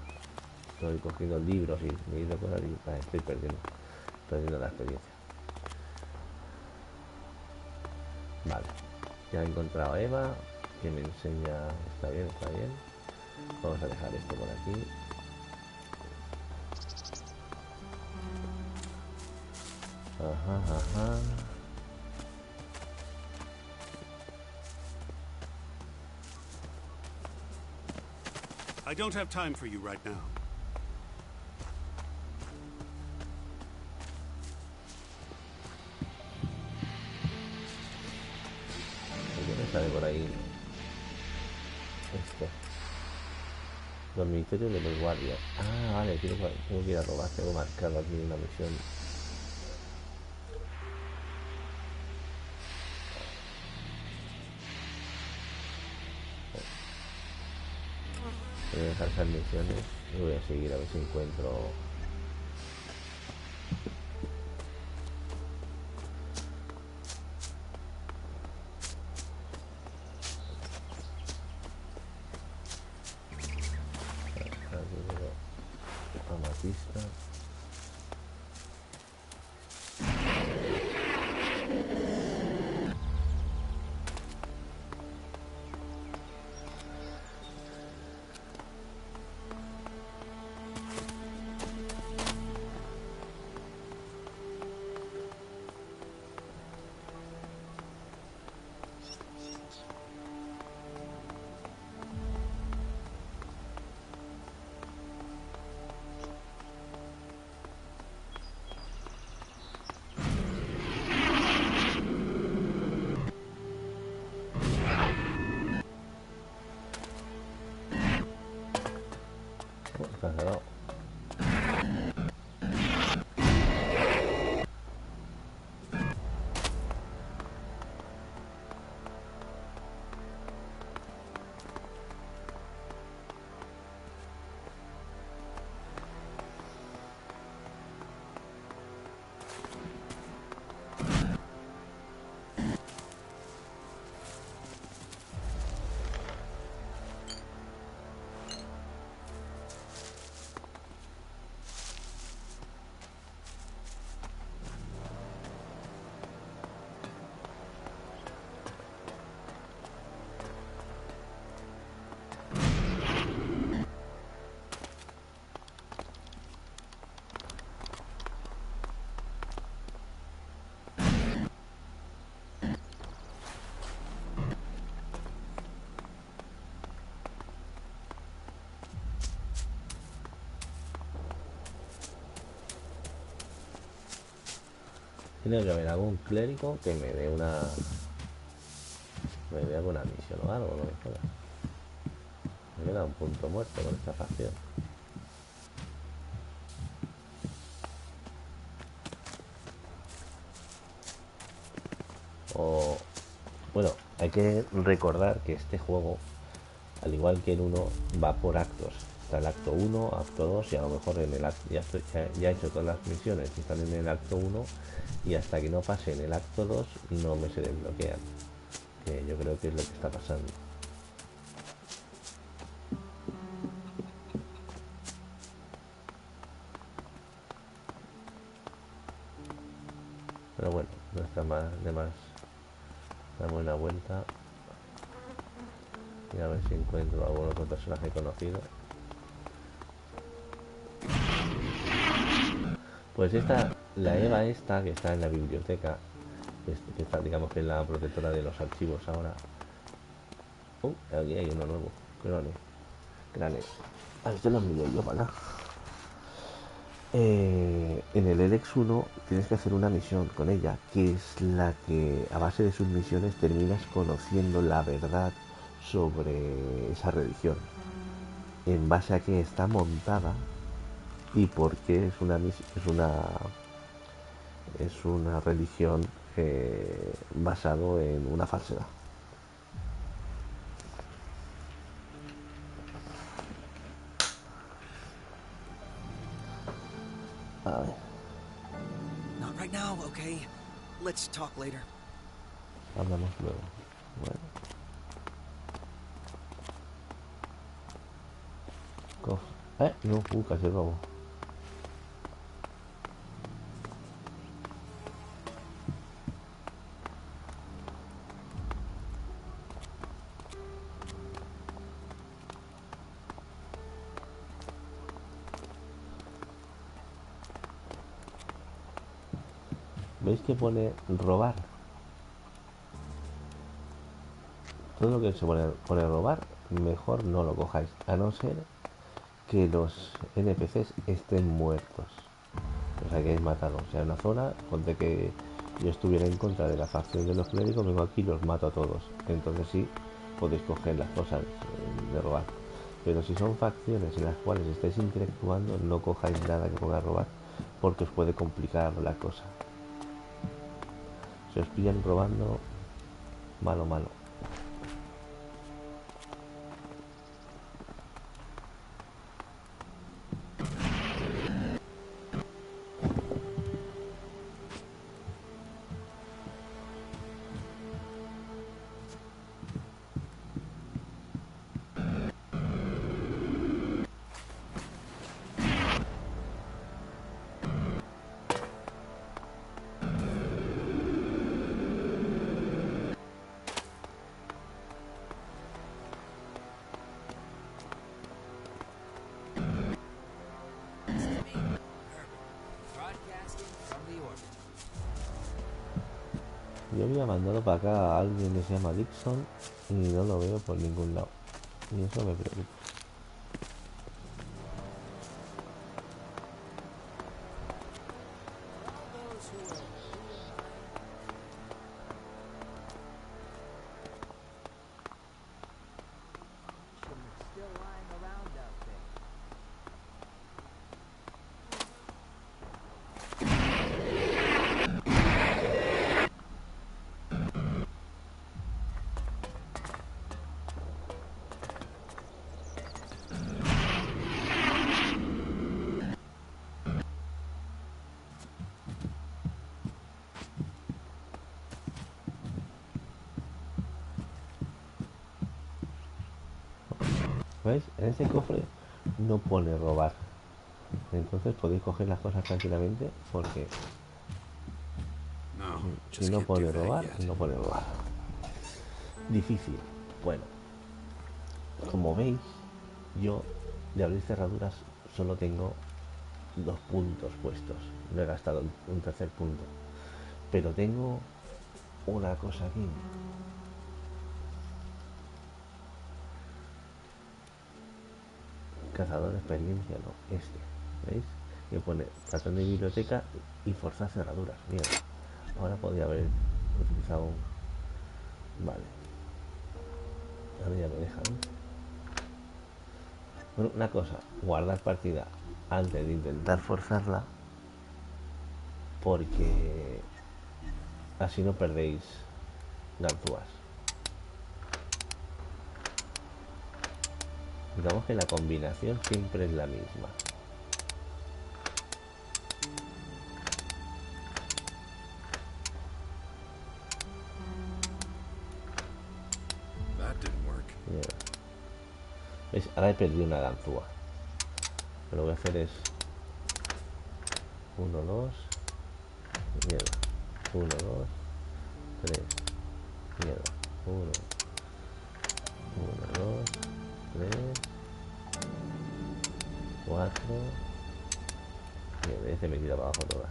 Estoy cogiendo libros y leyendo cosas y estoy perdiendo la experiencia. Vale, ya he encontrado a Eva, que me enseña. Está bien, está bien. Vamos a dejar esto por aquí. Ajá, ajá. I don't have time for you right now. ¿Qué me sale por ahí? Esto. Dormitorio de los guardias. Ah, vale, tengo que ir a robar. Tengo marcado aquí una misión. Voy a dejar esas misiones y voy a seguir a ver si encuentro. Amatista. Cancelado. Tiene que haber algún clérigo que me dé alguna misión o algo, no me jodas. Me queda un punto muerto con esta facción. Bueno, hay que recordar que este juego, al igual que el 1, va por actos. Está el acto 1, acto 2 y a lo mejor en el acto, ya he hecho todas las misiones que están en el acto 1 y hasta que no pase en el acto 2 no me se desbloquean, que yo creo que es lo que está pasando. vuelta más, damos una vuelta y a ver si encuentro algún otro personaje conocido. Pues esta, la Eva esta que está en la biblioteca, que está, digamos que es la protectora de los archivos ahora. Aquí hay uno nuevo, cráneo. A ver, te lo envío yo para acá. En el Elex 1 tienes que hacer una misión con ella, que es la que a base de sus misiones terminas conociendo la verdad sobre esa religión, en base a que está montada y por qué es una religión basado en una falsedad. A ver. Not right now, okay? Let's talk later. Hablamos luego. Bueno. No, casi robo. ¿Veis que pone robar? Todo lo que se pone robar, mejor no lo cojáis, a no ser que los NPCs estén muertos. O sea, que hayáis matado. O sea, en una zona, ponte que yo estuviera en contra de la facción de los clérigos, vengo aquí y los mato a todos. Entonces sí, podéis coger las cosas de robar. Pero si son facciones en las cuales estáis interactuando, no cojáis nada que ponga robar, porque os puede complicar la cosa. Si os pillan robando, malo. Yo había mandado para acá a alguien que se llama Dixon y no lo veo por ningún lado. Y eso me preocupa. ¿Veis? En este cofre no pone robar. Entonces podéis coger las cosas tranquilamente porque si no pone robar, no pone robar. Difícil. Bueno, como veis, yo de abrir cerraduras solo tengo 2 puntos puestos. No he gastado un tercer punto. Pero tengo una cosa aquí. Cazador de experiencia, no, ¿veis? Que pone ratón de biblioteca y forzar cerraduras. Mierda, ahora podría haber utilizado vale, ahora ya me dejan. Bueno, una cosa, guardar partida antes de intentar forzarla, porque así no perdéis ganzúas. Digamos que la combinación siempre es la misma. ¿Veis? Ahora he perdido una ganzúa. Lo que voy a hacer es 1, 2. Mierda. 1, 2. 3. Mierda. 1, 2, 3, 4. Mierda, este me tira para abajo todas.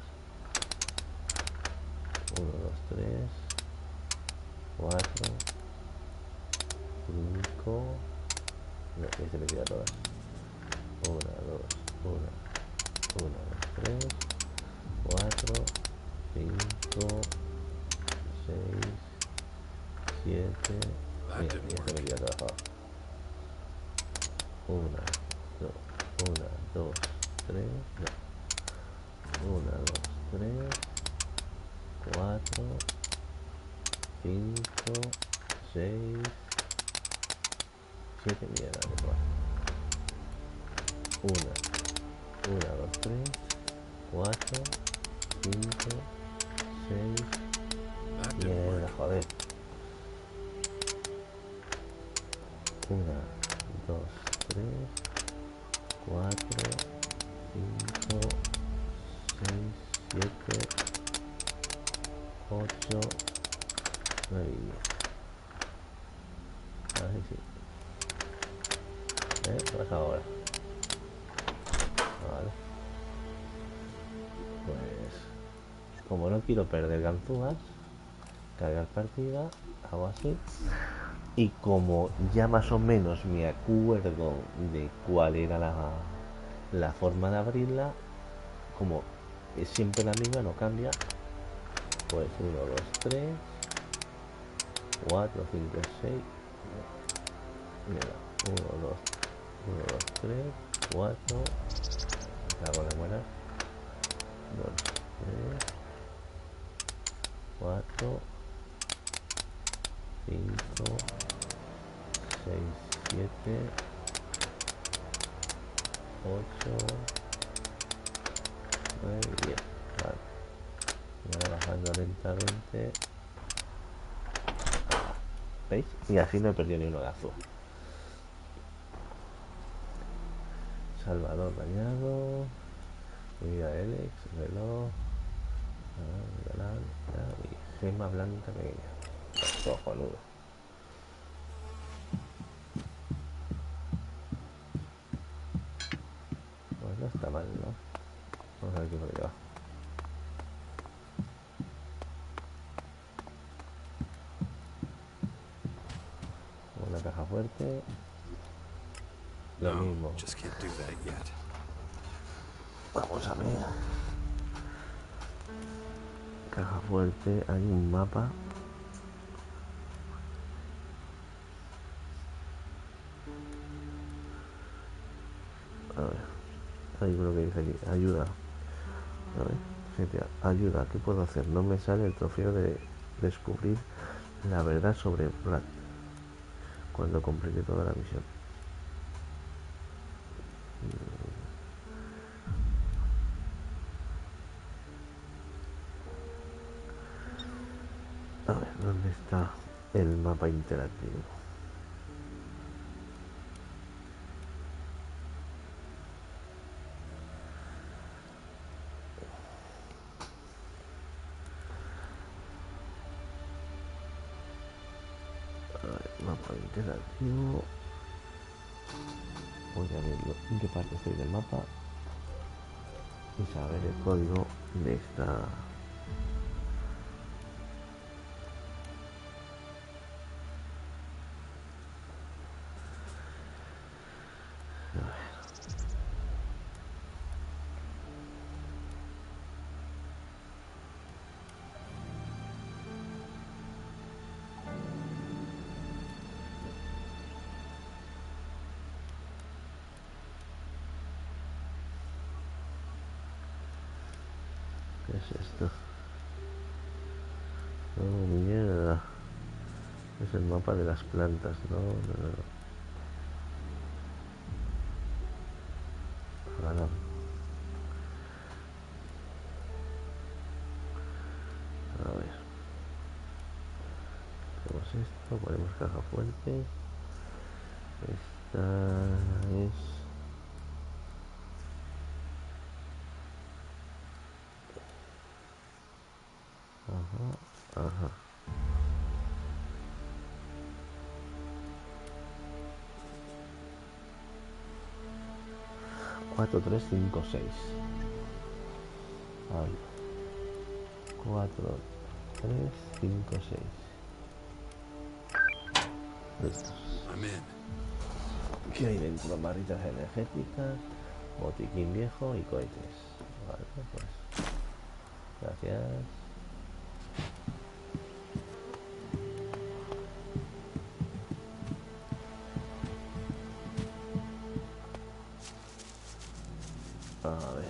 1, 2, 3, 4, 5. No, este me tira todas. 1, 2, 1, 1, 2, 3, 4, 5, 6, 7. Mira, y este me tira todas abajo. 1, 2, 3, no. 1, 2, 3, 4, 5, 6, 7. Mierda, de todas. 1, 2, 3, 4, 5, 6. Mierda, joder. 1, 2, 3, 4, 5, 6, 7, 8, 9 y 10. A ver si sí. ¿Qué pasa ahora? Vale. Pues como no quiero perder ganzúas, cargar partida, hago así. Y como ya más o menos me acuerdo de cuál era la forma de abrirla, como es siempre la misma, no cambia, pues 1, 2, 3, 4, 5, 6. Mira, 1, 2, 3, 4. Hago la buena. 2, 3, 4, 5, 6, 7, 8, 9 y 10. Vale. Y ahora bajando lentamente. ¿Veis? Y así no he perdido ni uno de azul. Salvador dañado. Mira Elex, reloj. Y gema blanca pequeña. Cojonudo. Pues no está mal, ¿no? Vamos a ver qué por debajo. Una caja fuerte. Lo mismo. Vamos a ver. Caja fuerte. Hay un mapa. A ver. Hay uno que dice aquí. Ayuda. A ver. GTA. Ayuda. ¿Qué puedo hacer? No me sale el trofeo de descubrir la verdad sobre Brad cuando complete toda la misión. A ver, ¿dónde está el mapa interactivo? A ver, mapa interactivo. Voy a verlo en qué parte estoy del mapa y saber el código de esta. ¿Qué es esto? Oh, mierda. Es el mapa de las plantas. No. Ahora. A ver. Hacemos esto. Ponemos caja fuerte. Esta es. Ajá. 4, 3, 5, 6. A ver. 4, 3, 5, 6. Listo. ¿Qué hay dentro? Barritas energéticas, botiquín viejo y cohetes. Vale, pues. Gracias. A ver.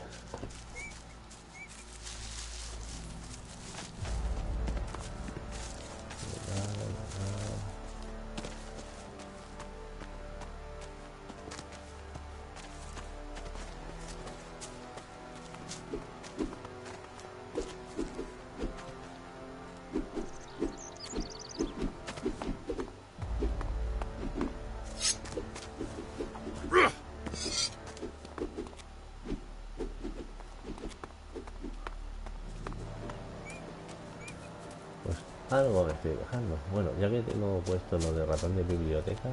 Algo me estoy dejando. Bueno, ya que tengo puesto lo de ratón de biblioteca,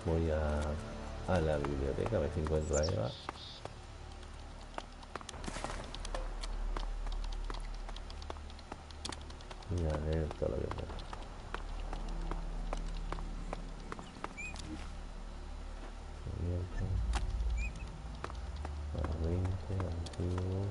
voy a la biblioteca a ver si encuentro a Eva. Y a leer todo lo que pueda. A 20 antiguos.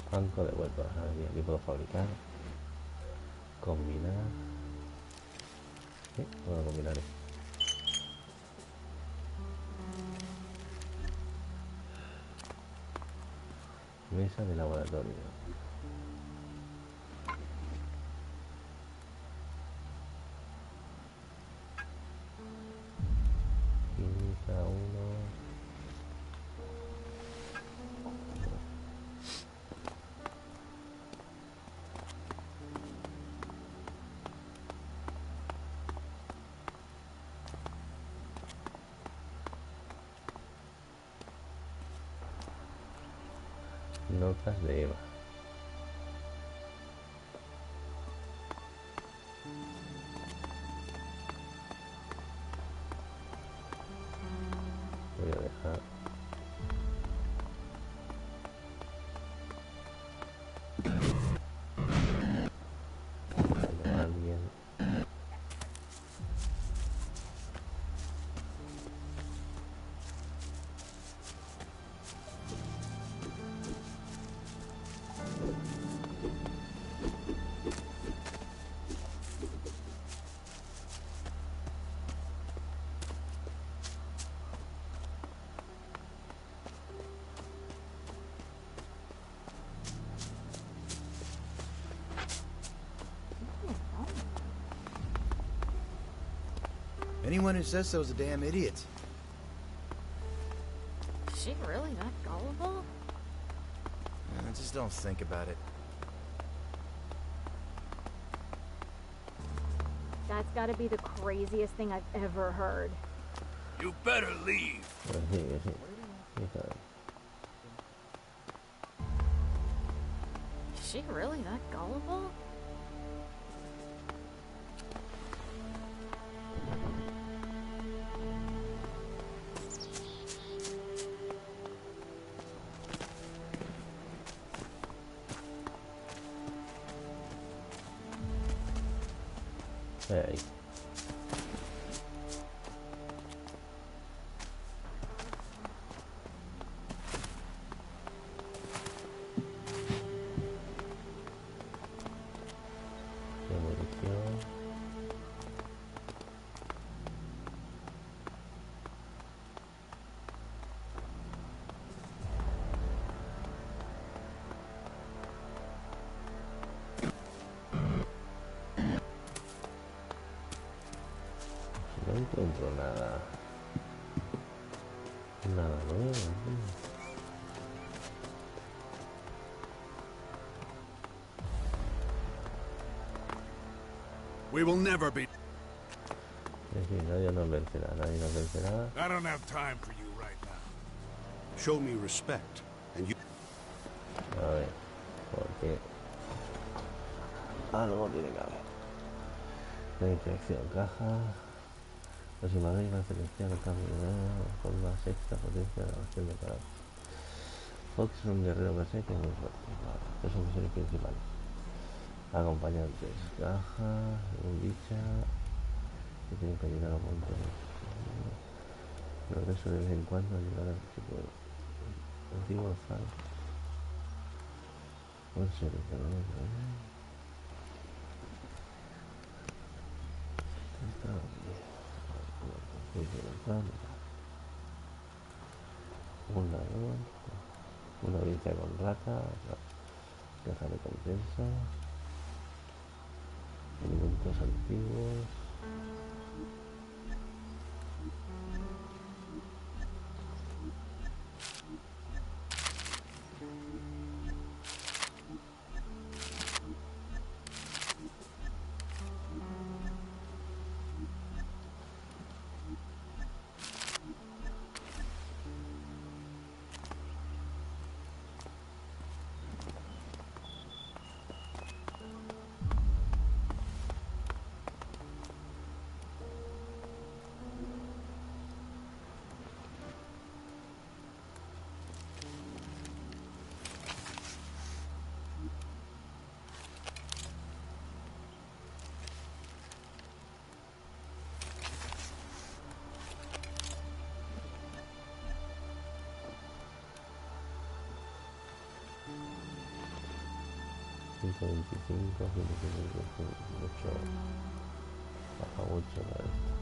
Banco de huecos. Aquí puedo fabricar, combinar. Sí, puedo combinar esto. Mesa de laboratorio. Química 1. Notas de Eva. Voy a dejar. Bueno, alguien. Anyone who says so is a damn idiot. Is she really that gullible? Just don't think about it. That's gotta be the craziest thing I've ever heard. You better leave. Is she really that gullible? Hey. No encuentro nada nuevo. We will never be. Es decir, nadie nos vencerá, nadie nos vencerá. I don't have time for you right now. Show me respect, and you... A ver, porque algo tiene que haber. La interacción, caja. Los imanes van a seleccionar el cambio de forma sexta potencia de la acción de cada. Fox es un guerrero que sé que es muy fuerte. Vale, estas son misiones principales. Acompañantes, caja, un bicha que tienen que ayudar a un montón. Progreso de vez en cuando ayudar al chico de antiguo fan. Un serio, un ladrón, una audiencia con rata, caja de recompensa, alimentos antiguos. .25, 158, baja mucho la esta.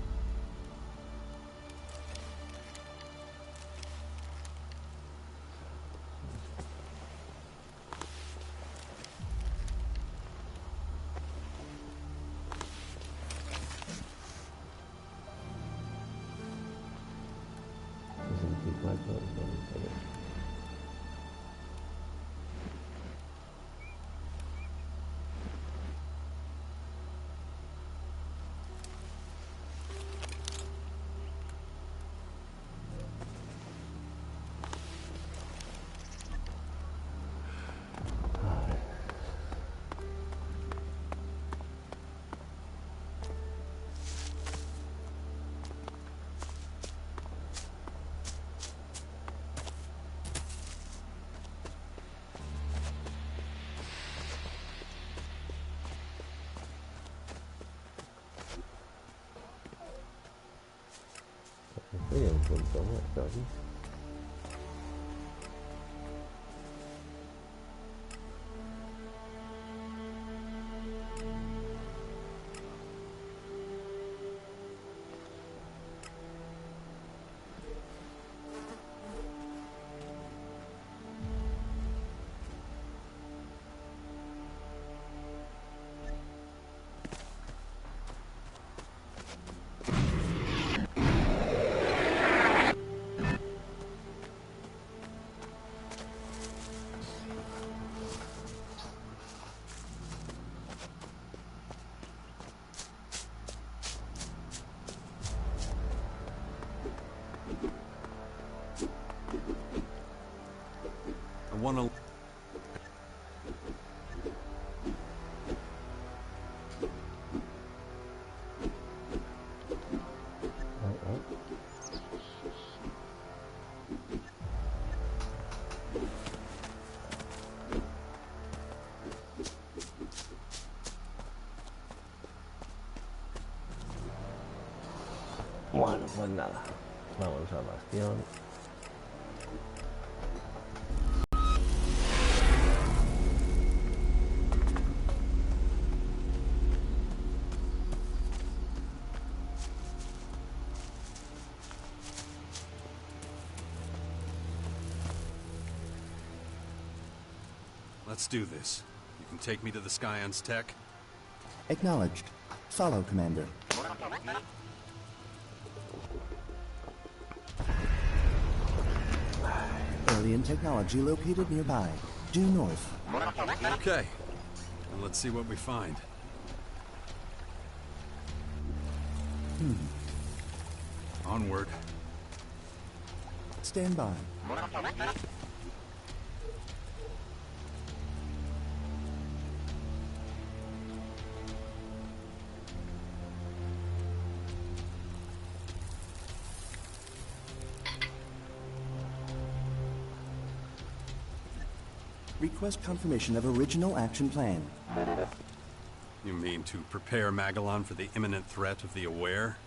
Hay un punto muerto aquí. I want to... Bueno, pues nada, vamos al bastión. Let's do this. You can take me to the Scion's tech? Acknowledged. Follow, Commander. Alien technology located nearby. Due north. Okay. Well, let's see what we find. Onward. Stand by. Request confirmation of original action plan. You mean to prepare Magellan for the imminent threat of the Aware?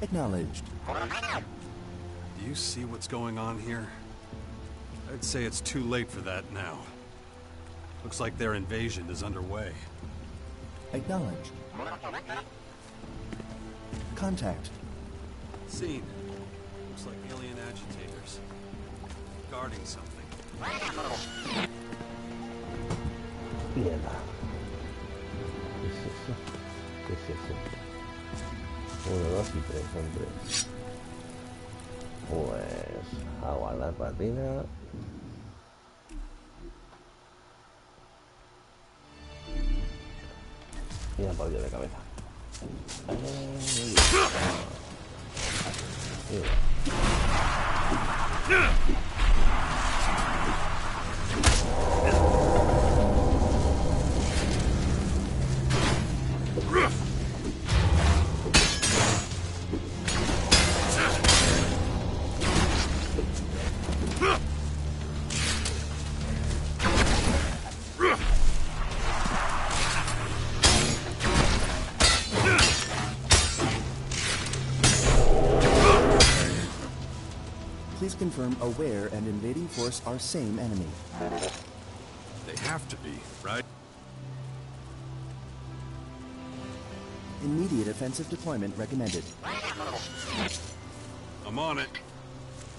Acknowledged. Do you see what's going on here? I'd say it's too late for that now. Looks like their invasion is underway. Acknowledged. Contact. Seen. Looks like alien agitators. Guarding something. Mierda. ¿Qué es eso? ¿Qué es eso? 1, 2 y 3, hombre. Pues a guardar partida. Y a partido de cabeza. Please confirm Aware and invading force are same enemy. They have to be, right? Immediate offensive deployment recommended. I'm on it.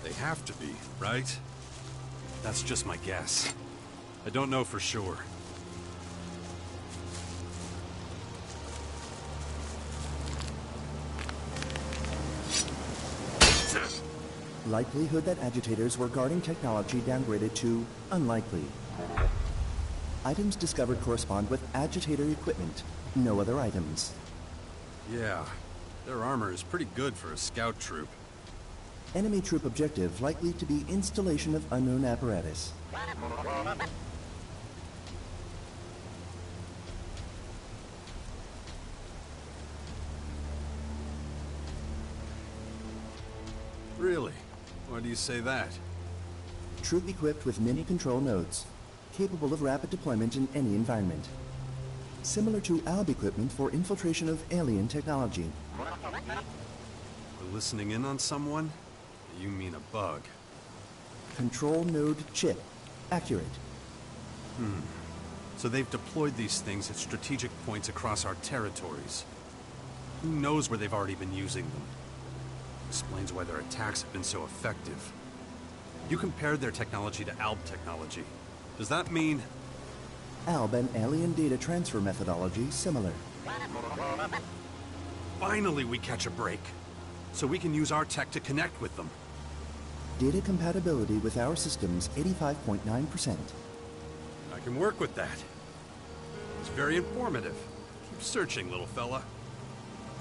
They have to be, right? That's just my guess. I don't know for sure. Likelihood that agitators were guarding technology downgraded to unlikely. Items discovered correspond with agitator equipment. No other items. Yeah, their armor is pretty good for a scout troop. Enemy troop objective likely to be installation of unknown apparatus. Really? Why do you say that? Troop equipped with mini control nodes, capable of rapid deployment in any environment. Similar to ALB equipment for infiltration of alien technology. We're listening in on someone? You mean a bug. Control node chip. Accurate. So they've deployed these things at strategic points across our territories. Who knows where they've already been using them? Explains why their attacks have been so effective. You compared their technology to ALB technology. Does that mean... ALB and alien data transfer methodology similar. Finally we catch a break. So we can use our tech to connect with them. Data compatibility with our systems 85.9%. I can work with that. It's very informative. Keep searching, little fella.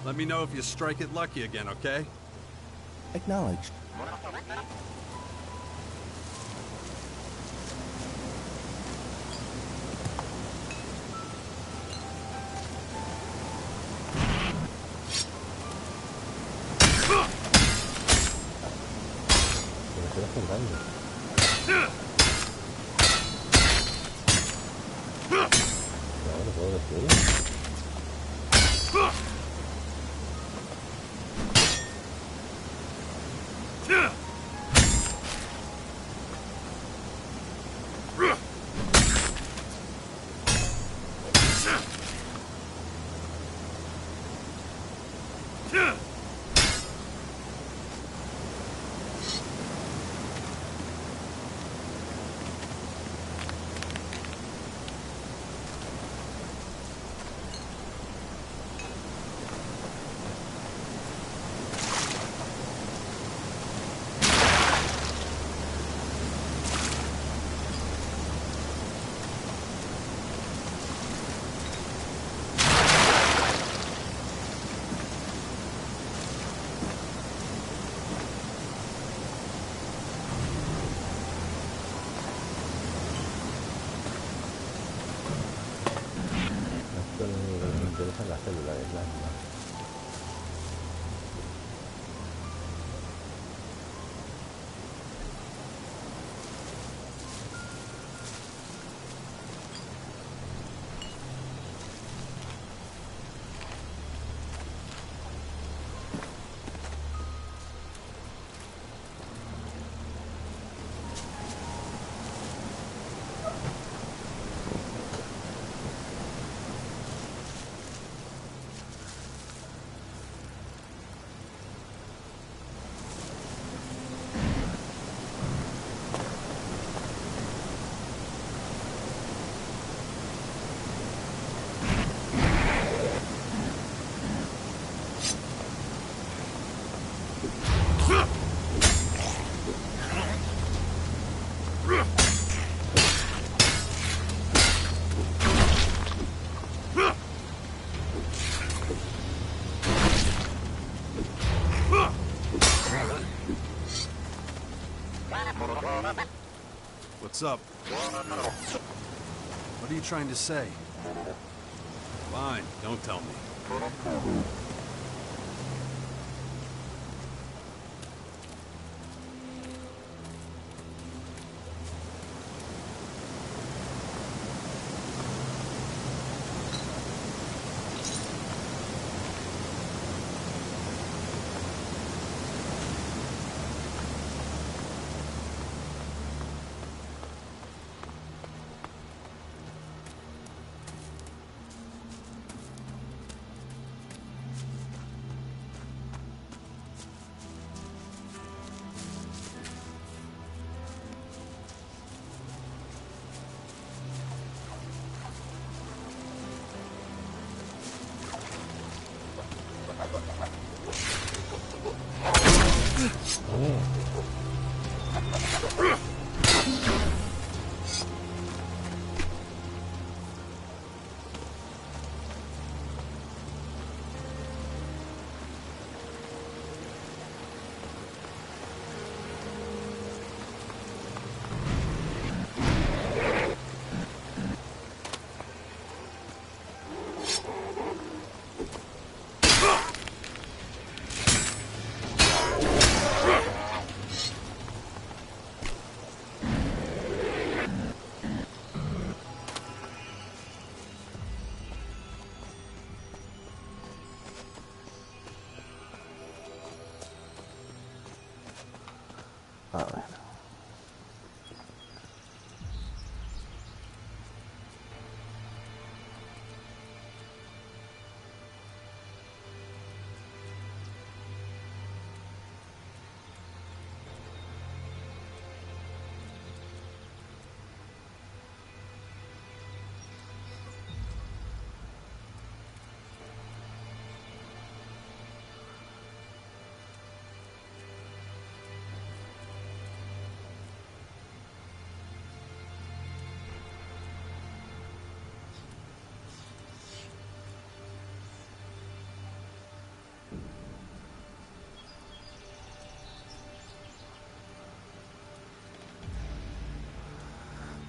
Let me know if you strike it lucky again, okay? Acknowledged. interesan las células de plasma. What's up? What are you trying to say? Fine, don't tell me. A ver.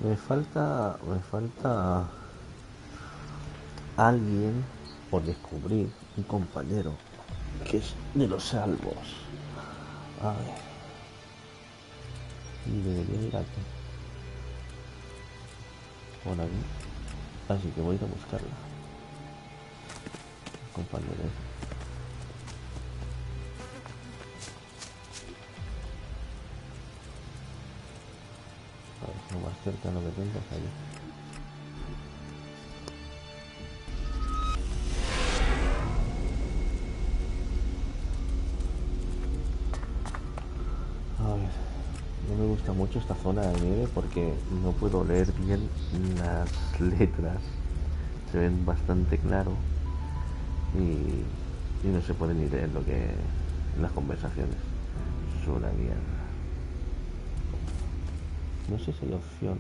Me falta alguien por descubrir, un compañero que es de los salvos. A ver. Y debería ir aquí. Por aquí. Así que voy a ir a buscarla. Compañero. A ver, lo más cercano que tengo es allí. A ver, no me gusta mucho esta zona de nieve porque no puedo leer bien las letras. Se ven bastante claro y no se puede ni leer lo que las conversaciones. Es una mierda. No sé si hay opción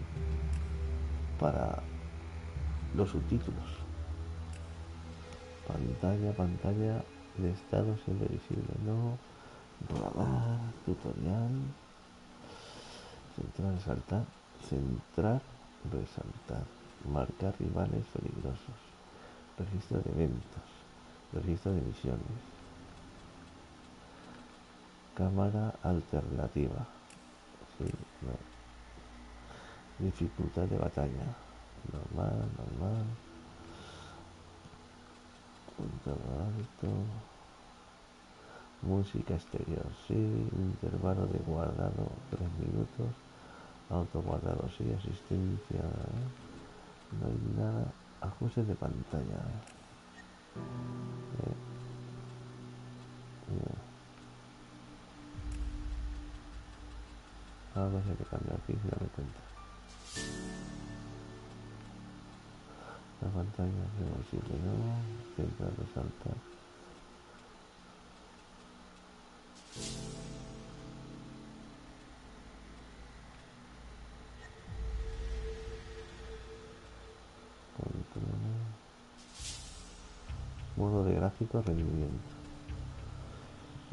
para los subtítulos. Pantalla de estado siempre visible, no. Radar, tutorial. Centrar, resaltar. Marcar rivales peligrosos. Registro de eventos. Registro de misiones. Cámara alternativa. Sí, no. Dificultad de batalla. Normal, normal. Punto alto. Música exterior, sí. Intervalo de guardado 3 minutos. Autoguardado, sí. Asistencia. No hay nada. Ajustes de pantalla. Algo se que cambiar aquí si no me cuenta. La pantalla reversible no. Central resaltar. Control. Modo de gráfico rendimiento.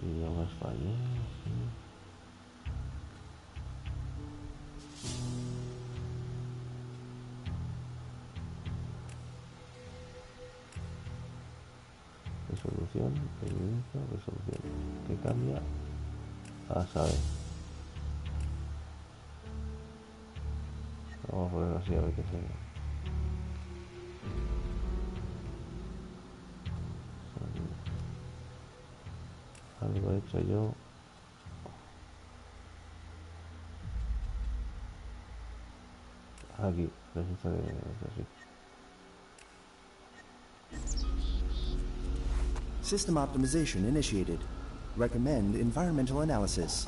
Idioma español. Sí. Resolución, rendimiento, resolución. ¿Qué cambia? A saber. Vamos a ponerlo así a ver qué se ve. Algo he hecho yo. Aquí, registro de sí. System optimization initiated. Recommend environmental analysis.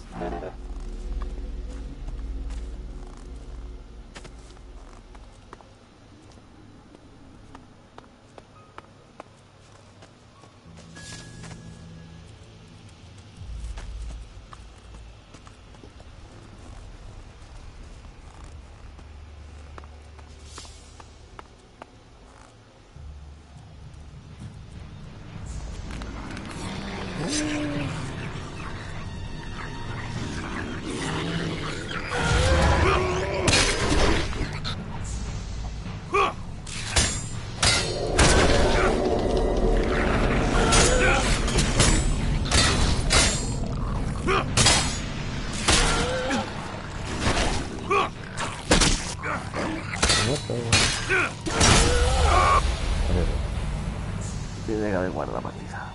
Tiene que haber guardapatiza.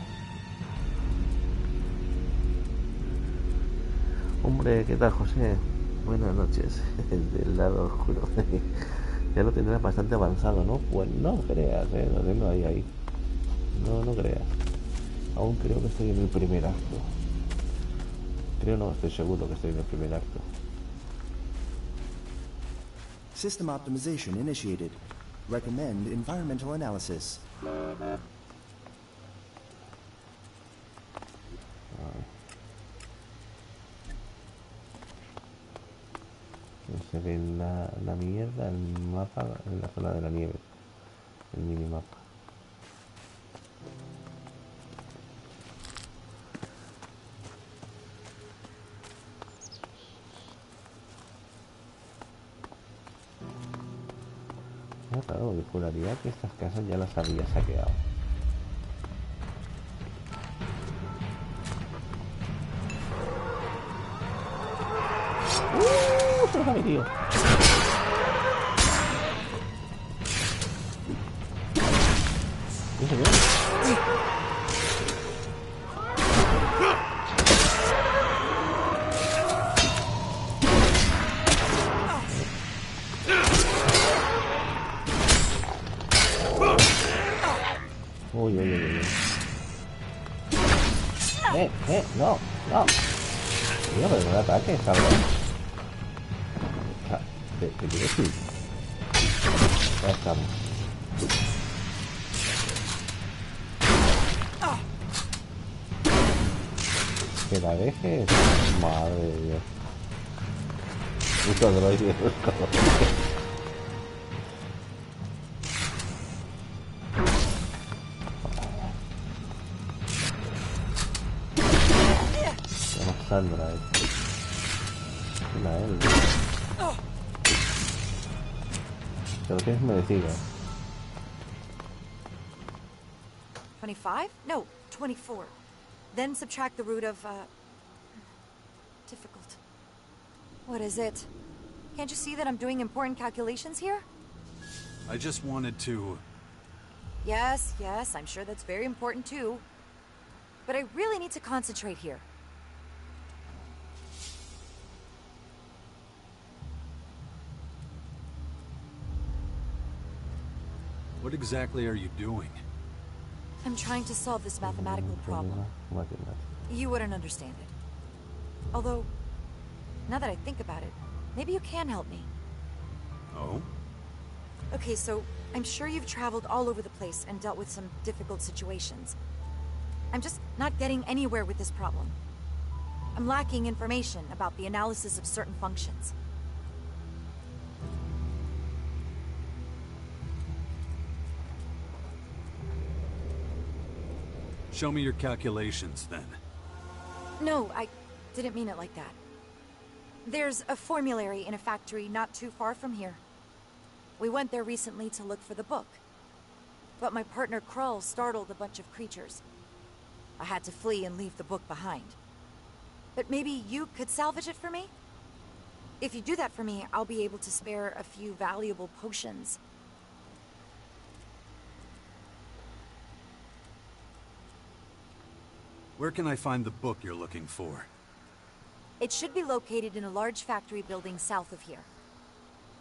Hombre, ¿qué tal, José? Buenas noches. Del lado oscuro. Ya lo tendrás bastante avanzado, ¿no? Pues no creas, lo tengo ahí. No creas. Aún creo que estoy en el primer acto. No, estoy seguro que estoy en el primer acto. System optimization initiated. Recommend environmental analysis. Se ve la mierda, el mapa en la zona de la nieve. El minimapa. Claro, de juraría que estas casas ya las había saqueado. ¡Se los ha metido! ¿Qué se ve? Uy. No. Tío, pero no ataques, cabrón. ¿Te quieres ir? Ya estamos. Que la dejes. Madre de Dios. Busca droides, busca droides. Sandra, la L. Te lo tienes merecido. 25? No, 24. Then subtract the root of, difficult. What is it? Can't you see that I'm doing important calculations here? I just wanted to... Yes, I'm sure that's very important too. But I really need to concentrate here. What exactly are you doing? I'm trying to solve this mathematical problem. You wouldn't understand it. Although, now that I think about it, maybe you can help me. Oh? Okay, so I'm sure you've traveled all over the place and dealt with some difficult situations. I'm just not getting anywhere with this problem. I'm lacking information about the analysis of certain functions. Show me your calculations, then. No, I didn't mean it like that. There's a formulary in a factory not too far from here. We went there recently to look for the book. But my partner Krull startled a bunch of creatures. I had to flee and leave the book behind. But maybe you could salvage it for me? If you do that for me, I'll be able to spare a few valuable potions. Where can I find the book you're looking for? It should be located in a large factory building south of here.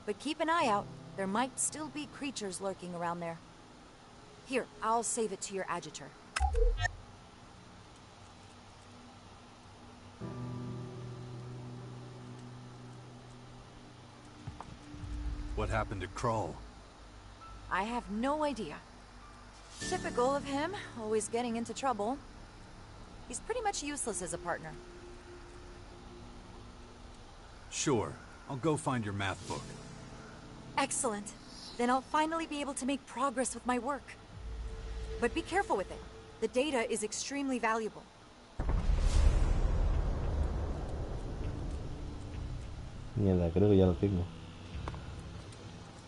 But keep an eye out. There might still be creatures lurking around there. Here, I'll save it to your adjutor. What happened to Krull? I have no idea. Typical of him, always getting into trouble. He's pretty much useless as a partner. Sure. I'll go find your math book. Excellent. Then I'll finally be able to make progress with my work. But be careful with it. The data is extremely valuable. Mierda, creo que ya lo tengo.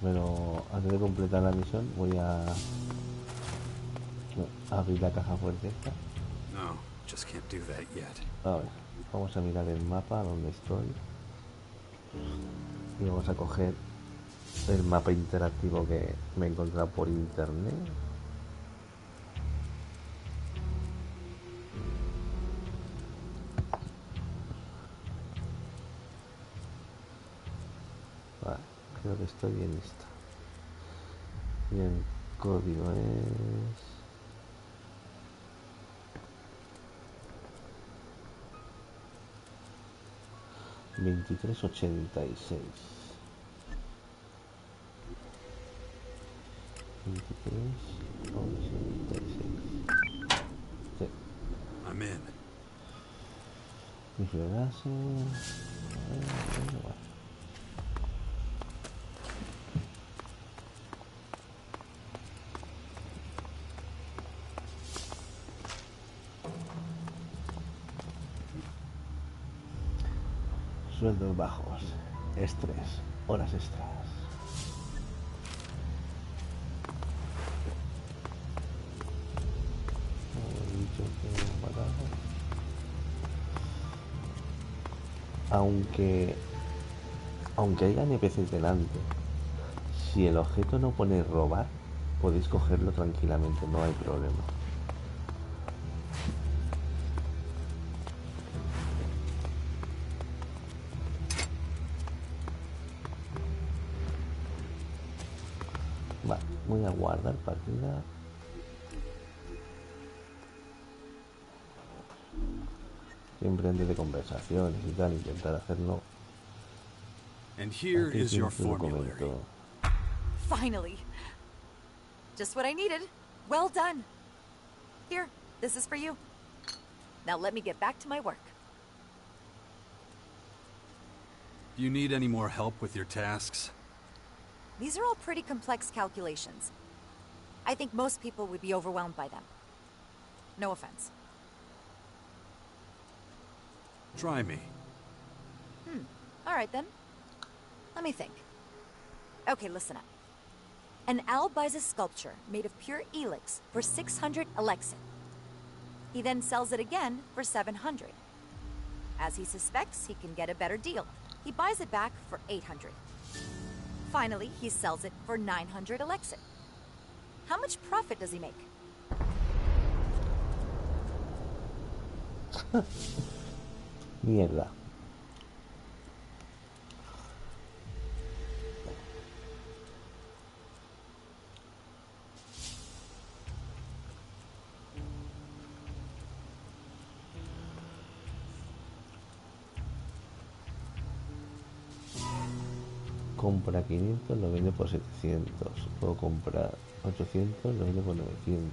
Pero antes de completar la misión voy a abrir la caja fuerte esta. No, just can't do that yet. A ver, vamos a mirar el mapa donde estoy. Y vamos a coger el mapa interactivo que me he encontrado por internet. Vale, creo que estoy en esta. Y el código es... $23.86. 23.86. Sí. I'm in. Sueldos bajos, estrés, horas extras. Aunque haya NPCs delante, si el objeto no pone robar, podéis cogerlo tranquilamente, no hay problema. Vale, voy a guardar partida. Siempre antes de conversaciones y tal, intentar hacerlo. And here is your formulary. Finally. Just what I needed. Well done. Here, this is for you. Now let me get back to my work. Do you need any more help with your tasks? These are all pretty complex calculations. I think most people would be overwhelmed by them. No offense. Try me. All right then. Let me think. Okay, listen up. An owl buys a sculpture made of pure Elex for 600 Elexit. He then sells it again for 700. As he suspects, he can get a better deal. He buys it back for 800. Finally, he sells it for 900 Elexit. How much profit does he make? Mierda. Compra 500, lo vende por 700. Puedo comprar 800, lo vende por 900.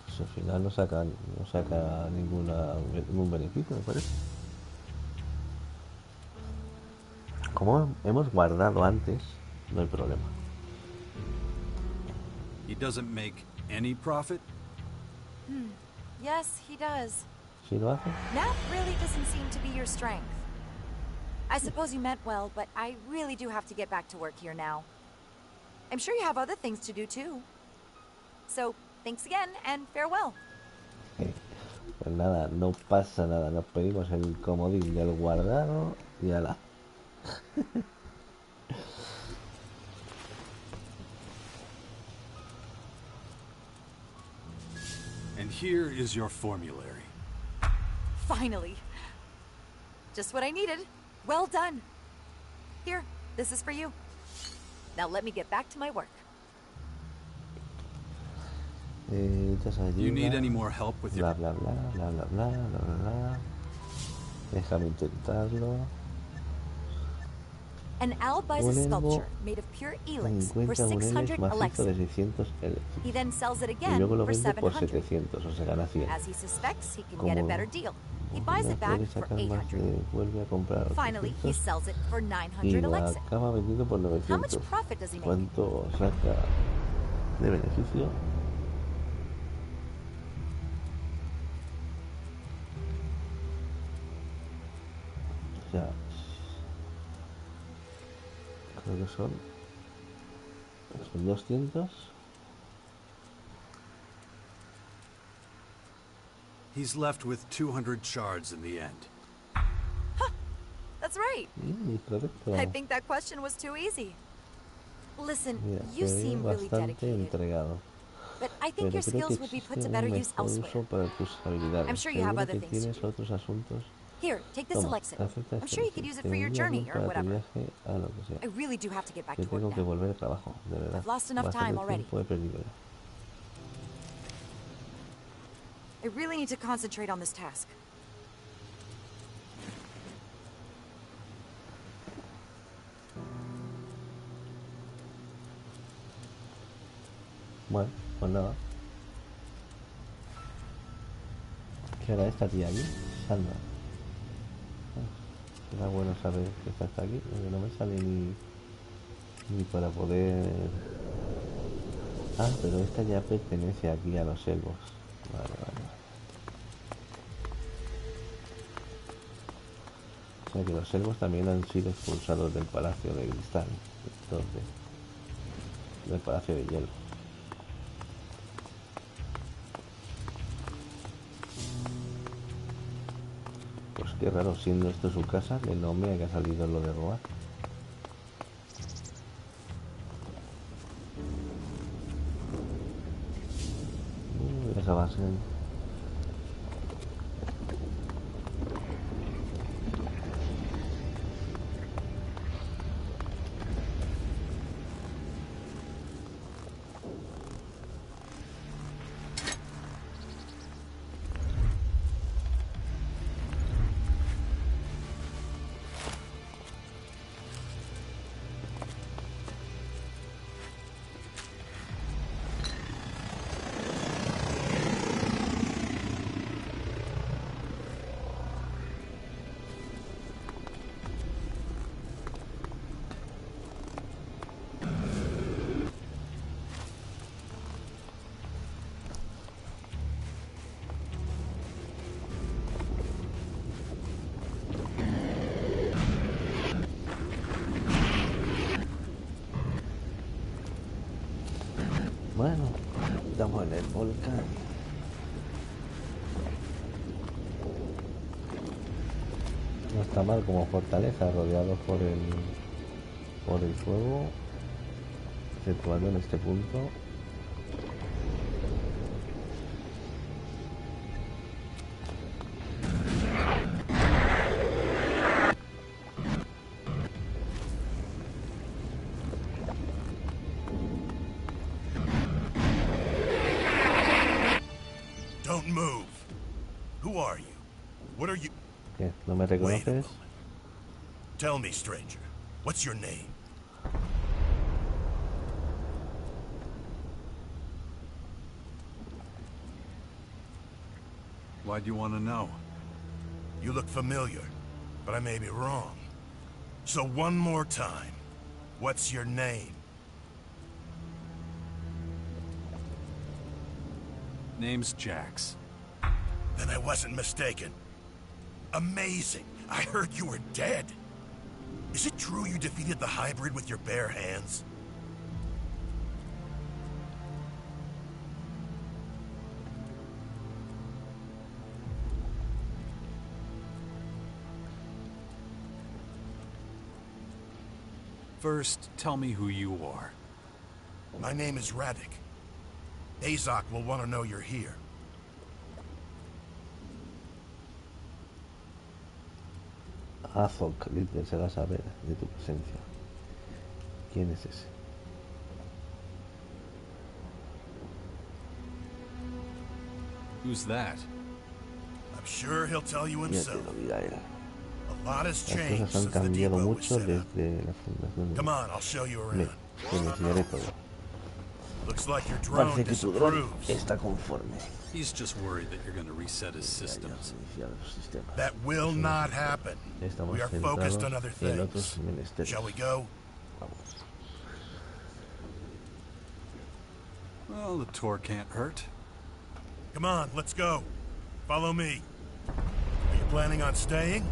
Pues al final no saca ningún beneficio, me parece. Como hemos guardado antes, no hay problema. He doesn't make any profit? Yes, he does. ¿Sí lo hace? Math really doesn't seem to be your strength. I suppose you meant well, but I really do have to get back to work here now. I'm sure you have other things to do too. So, thanks again, and farewell. Pues nada, no pasa nada. Nos pedimos el comodín del guardado y ala. And here is your formulary. Finally. Just what I needed. Well done. Here, this is for you. Now let me get back to my work. You need any more help with your... Bla, bla, bla, bla, bla, bla, bla, bla. Déjame intentarlo. An owl buys a sculpture made of pure Elex for 600 Elexit. He then sells it again for 700. 700, o se gana 100. As he suspects, he can get a better deal. He buys it back for 800. Vuelve a comprar Finally, he sells it for 900 y Elexit. acaba vendiendo por 900. How much profit does he make? ¿Cuánto saca de beneficio? O sea, creo que son 200. He's left with 200 shards in the end. Huh, that's right. Correcto. I think that question was too easy. Listen, Mira, you seem really dedicated. Entregado. But I think your skills would be put to better use elsewhere. I'm sure you have other things to do. Otros asuntos. Here, take this Elexit. I'm sure you could use it for your journey or whatever. I really do have to get back to work now. I've lost enough time already. I really need to concentrate on this task. Bueno, pues nada. ¿Qué hora esta tía aquí? Sandra. Era bueno saber que está hasta aquí, porque no me sale ni para poder... Ah, pero esta ya pertenece aquí a los elfos. Vale. O sea que los elfos también han sido expulsados del Palacio de Cristal, entonces, del Palacio de Hielo. Pues qué raro, siendo esto su casa, el nombre que ha salido lo de robar. Esa base. el volcán. No está mal como fortaleza, rodeado por el fuego, situado en este punto. Don't move. Who are you? What are you? ¿Qué? ¿No me reconoces? Tell me, stranger. What's your name? Why do you want to know? You look familiar, but I may be wrong. So one more time. What's your name? Name's Jax. Then I wasn't mistaken. Amazing. I heard you were dead. Is it true you defeated the hybrid with your bare hands? First, tell me who you are. My name is Radek. Azok will want to know you're here. Azok deseará saber de tu presencia. ¿Quién es ese? Who's that? I'm sure he'll tell you Ya te himself. lo dirá él. A lot has Las changed cosas han since the cambiado depot was mucho set up. desde la fundación. Come on, I'll show you Ven, around. te lo enseñaré todo. Looks like your drone Parece que tu dron disapproves. está conforme. He's just worried that you're going to reset his systems. That will not happen. Estamos We are focused on other centrados en otros things. menesteres. Shall we go? Vamos. Well, the tour can't hurt. Come on, let's go. Follow me. Are you planning on staying?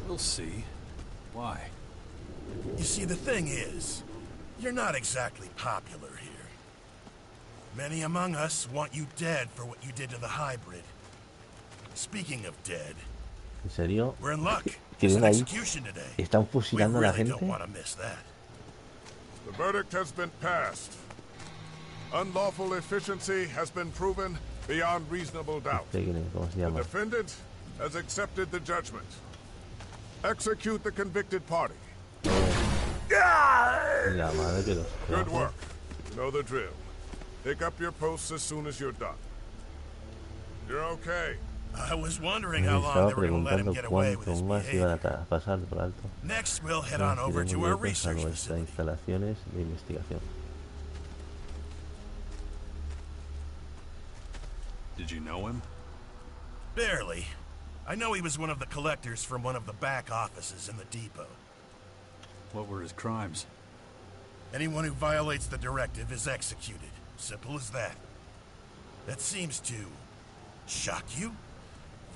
We'll see. Why? You see, the thing is, you're not exactly popular here. Many among us want you dead for what you did to the hybrid. Speaking of dead, ¿En serio? we're in luck. ¿Tienen There's an ahí? execution today. ¿Están We fusilando a la really gente? don't want to miss that. The verdict has been passed. Unlawful efficiency has been proven beyond reasonable doubt. ¿Cómo se The llama? defendant has accepted the judgment. Execute the convicted party. La madre que los Good trajo. work. You know the drill. Pick up your posts as soon as you're done. You're okay. I was wondering Me how long estaba they were going to let him preguntando get away with cuánto his más behavior. iban a pasar por alto. Next, we'll head Nos on over iremos to our directos a research nuestras facility. instalaciones de investigación. Did you know him? Barely. I know he was one of the collectors from one of the back offices in the depot. What were his crimes? Anyone who violates the directive is executed. Simple as that. That seems to shock you?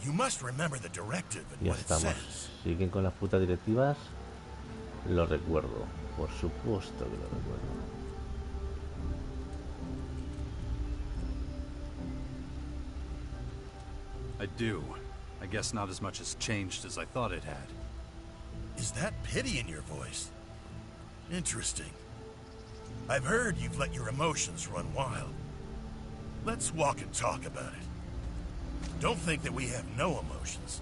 You must remember the directive and Ya what it estamos. says. Siguen con las putas directivas. Lo recuerdo. Por supuesto que lo recuerdo. I do. I guess not as much has changed as I thought it had. Is that pity in your voice? Interesting. I've heard you've let your emotions run wild. Let's walk and talk about it. Don't think that we have no emotions.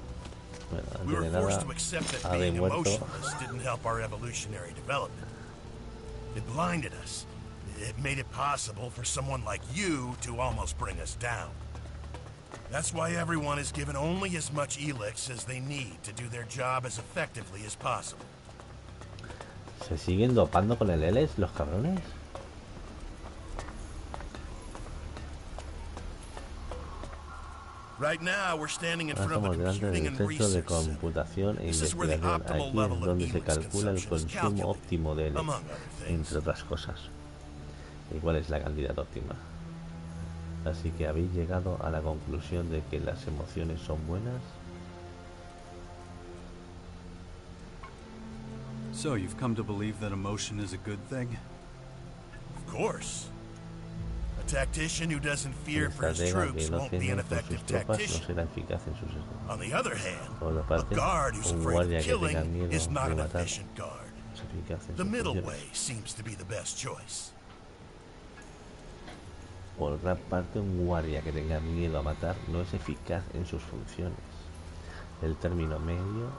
Bueno, We were antes de forced nada, to accept that ha being demuerto. emotionless didn't help our evolutionary development. It blinded us. It made it possible for someone like you to almost bring us down. That's why everyone is given only as much Elex as they need to do their job as effectively as possible. ¿Se siguen dopando con el Elex, los cabrones? Right now, we're standing in Ahora front of estamos the delante computing del and Centro de research center. Computación e This is where the Investigación. optimal Aquí level es of donde se Elex calcula el consumption is consumo calculated, óptimo de Elex, among other things. entre otras cosas. ¿Y cuál es la cantidad óptima? Así que habéis llegado a la conclusión de que las emociones son buenas. So you've come to believe that emotion is a good thing? Of course. A tactician who doesn't El fear for his estratega troops que no won't be teme an por sus effective tropas no tactician. será eficaz en sus estrategias. On the other hand, Por otra a parte, guard who's un afraid guardia of que tenga killing miedo is not de an matar efficient guard. no es eficaz en The sus middle funciones. way seems to be the best choice. Por otra parte, un guardia que tenga miedo a matar no es eficaz en sus funciones. El término medio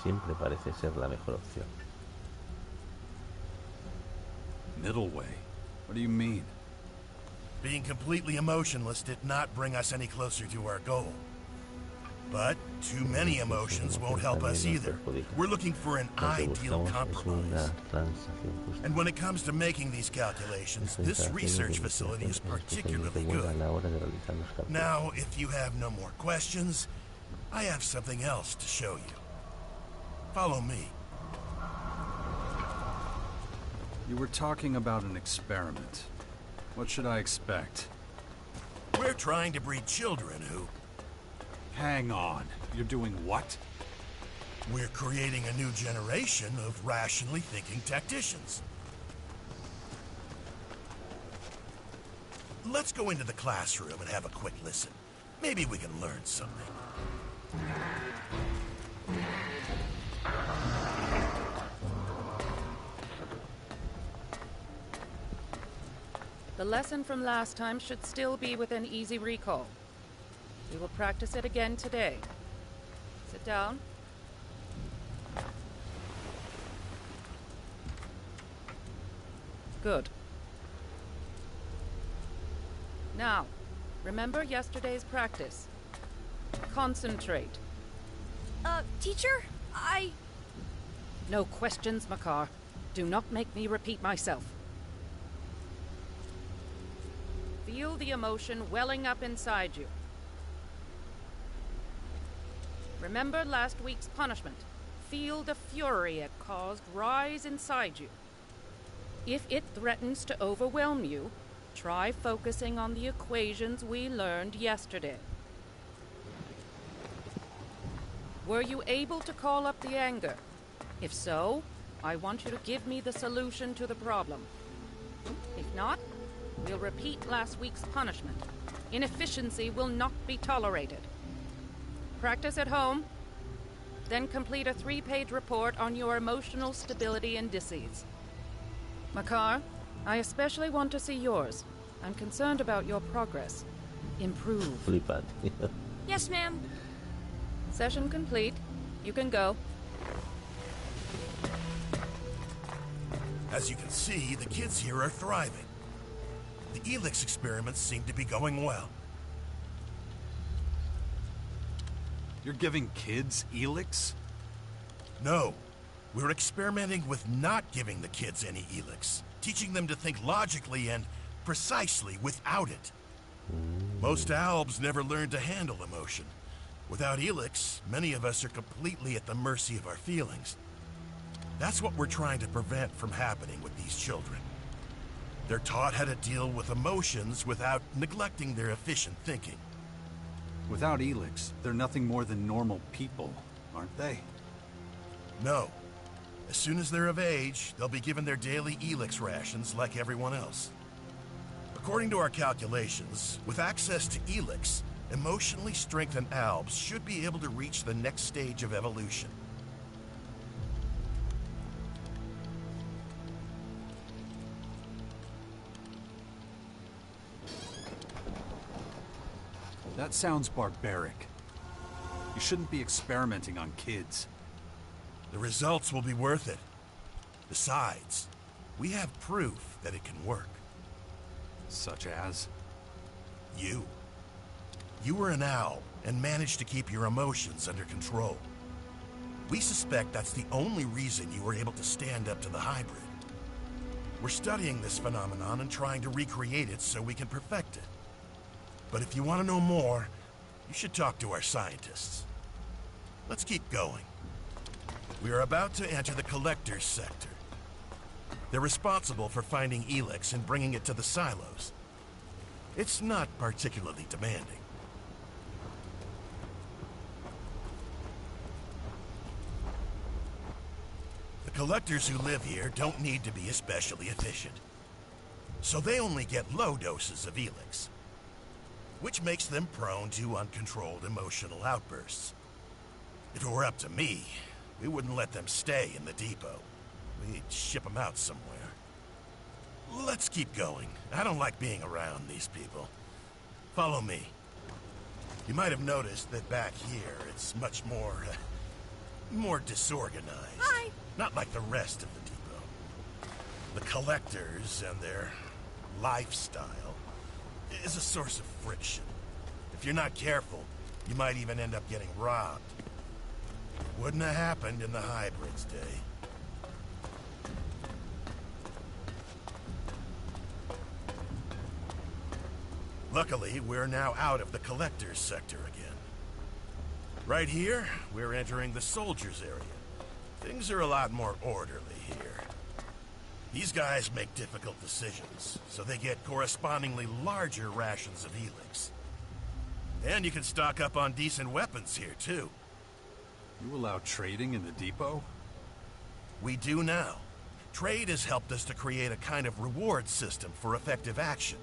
siempre parece ser la mejor opción. Middle way? What do you mean? Being completely emotionless did not bring us any closer to our goal. But too many emotions won't help us either. We're looking for an ideal compromise. And when it comes to making these calculations, this research facility is particularly good. Now, if you have no more questions, I have something else to show you. Follow me. You were talking about an experiment. What should I expect? We're trying to breed children who... Hang on. You're doing what? We're creating a new generation of rationally thinking tacticians. Let's go into the classroom and have a quick listen. Maybe we can learn something. The lesson from last time should still be within easy recall. We will practice it again today. Sit down. Good. Now, remember yesterday's practice. Concentrate. Teacher? No questions, Makar. Do not make me repeat myself. Feel the emotion welling up inside you. Remember last week's punishment. Feel the fury it caused rise inside you. If it threatens to overwhelm you, try focusing on the equations we learned yesterday. Were you able to call up the anger? If so, I want you to give me the solution to the problem. If not, we'll repeat last week's punishment. Inefficiency will not be tolerated. Practice at home, then complete a 3-page report on your emotional stability indices. Makar, I especially want to see yours. I'm concerned about your progress. Improve. Yes, ma'am. Session complete. You can go. As you can see, the kids here are thriving. The Elex experiments seem to be going well. You're giving kids Elex? No. We're experimenting with not giving the kids any Elex, teaching them to think logically and precisely without it. Most Albs never learned to handle emotion. Without Elex, many of us are completely at the mercy of our feelings. That's what we're trying to prevent from happening with these children. They're taught how to deal with emotions without neglecting their efficient thinking. Without Elex, they're nothing more than normal people, aren't they? No. As soon as they're of age, they'll be given their daily Elex rations like everyone else. According to our calculations, with access to Elex, emotionally strengthened Albs should be able to reach the next stage of evolution. That sounds barbaric. You shouldn't be experimenting on kids. The results will be worth it. Besides, we have proof that it can work. Such as? You. You were an owl and managed to keep your emotions under control. We suspect that's the only reason you were able to stand up to the hybrid. We're studying this phenomenon and trying to recreate it so we can perfect it. But if you want to know more, you should talk to our scientists. Let's keep going. We are about to enter the collector's sector. They're responsible for finding Elex and bringing it to the silos. It's not particularly demanding. The collectors who live here don't need to be especially efficient. So they only get low doses of Elex, which makes them prone to uncontrolled emotional outbursts. If it were up to me, we wouldn't let them stay in the depot. We'd ship them out somewhere. Let's keep going. I don't like being around these people. Follow me. You might have noticed that back here, it's much more disorganized. Hi. Not like the rest of the depot. The collectors and their lifestyle is a source of friction. If you're not careful, you might even end up getting robbed. Wouldn't have happened in the hybrids' day. Luckily, we're now out of the collector's sector again. Right here, we're entering the soldiers' area. Things are a lot more orderly here. These guys make difficult decisions, so they get correspondingly larger rations of Elex. And you can stock up on decent weapons here, too. You allow trading in the depot? We do now. Trade has helped us to create a kind of reward system for effective action.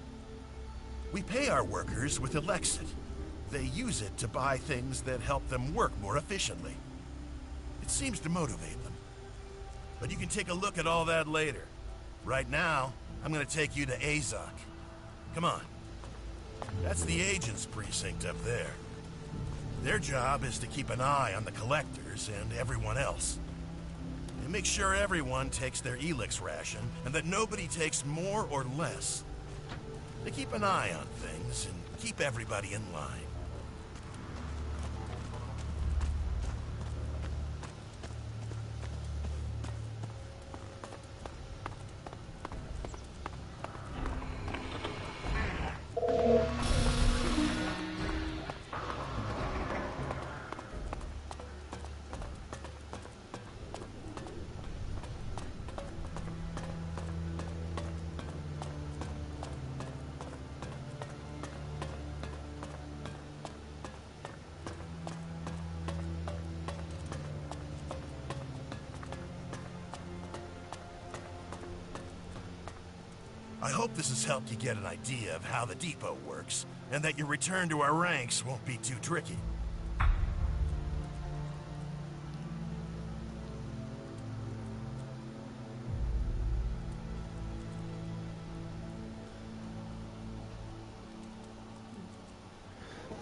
We pay our workers with Elexit. They use it to buy things that help them work more efficiently. It seems to motivate them. But you can take a look at all that later. Right now, I'm gonna take you to Azok. Come on. That's the agent's precinct up there. Their job is to keep an eye on the collectors and everyone else. They make sure everyone takes their Elex ration and that nobody takes more or less. They keep an eye on things and keep everybody in line. I hope this has helped you get an idea of how the depot works, and that your return to our ranks won't be too tricky.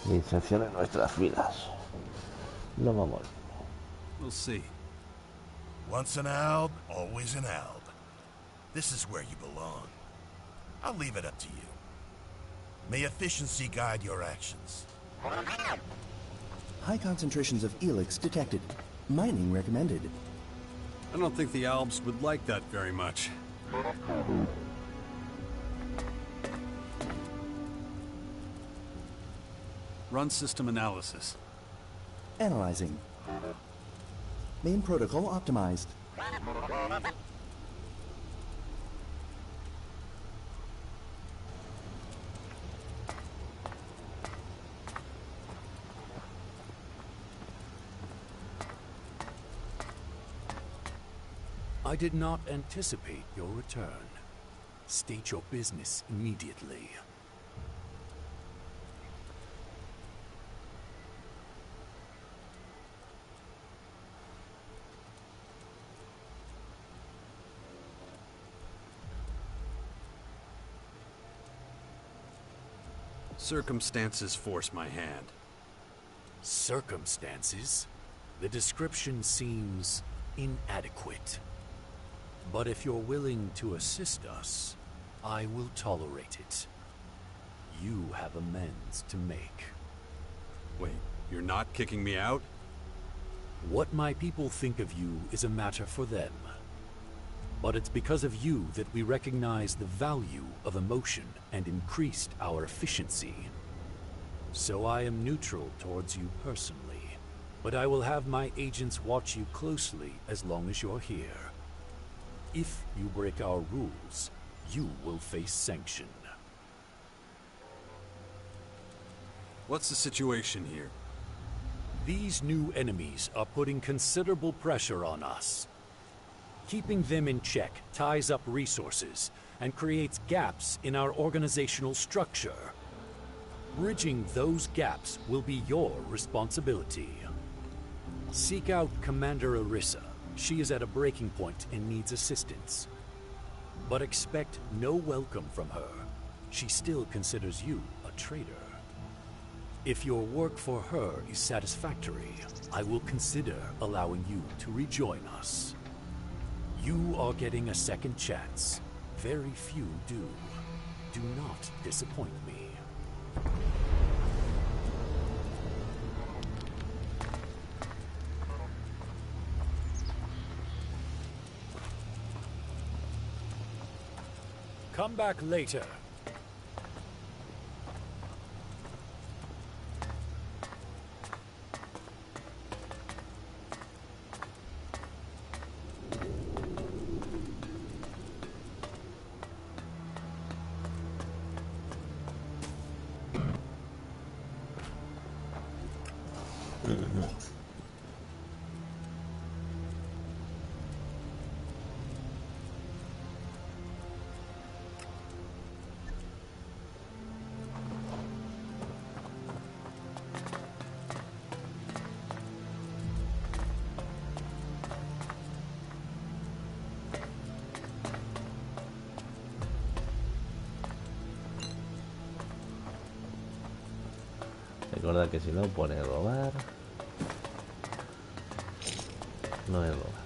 Inserción en nuestras filas. Lo vamos. We'll see. Once an alb, always an alb. This is where you belong. I'll leave it up to you. May efficiency guide your actions. High concentrations of Elex detected. Mining recommended. I don't think the Albs would like that very much. Run system analysis. Analyzing. Main protocol optimized. I did not anticipate your return. State your business immediately. Circumstances force my hand. Circumstances? The description seems inadequate. But if you're willing to assist us, I will tolerate it. You have amends to make. Wait, you're not kicking me out? What my people think of you is a matter for them. But it's because of you that we recognize the value of emotion and increased our efficiency. So I am neutral towards you personally, but I will have my agents watch you closely as long as you're here. If you break our rules, you will face sanction. What's the situation here? These new enemies are putting considerable pressure on us. Keeping them in check ties up resources, and creates gaps in our organizational structure. Bridging those gaps will be your responsibility. Seek out Commander Orisa. She is at a breaking point and needs assistance. But expect no welcome from her. She still considers you a traitor. If your work for her is satisfactory, I will consider allowing you to rejoin us. You are getting a second chance. Very few do. Do not disappoint me. Come back later. Recordad que si no pone robar, no es robar.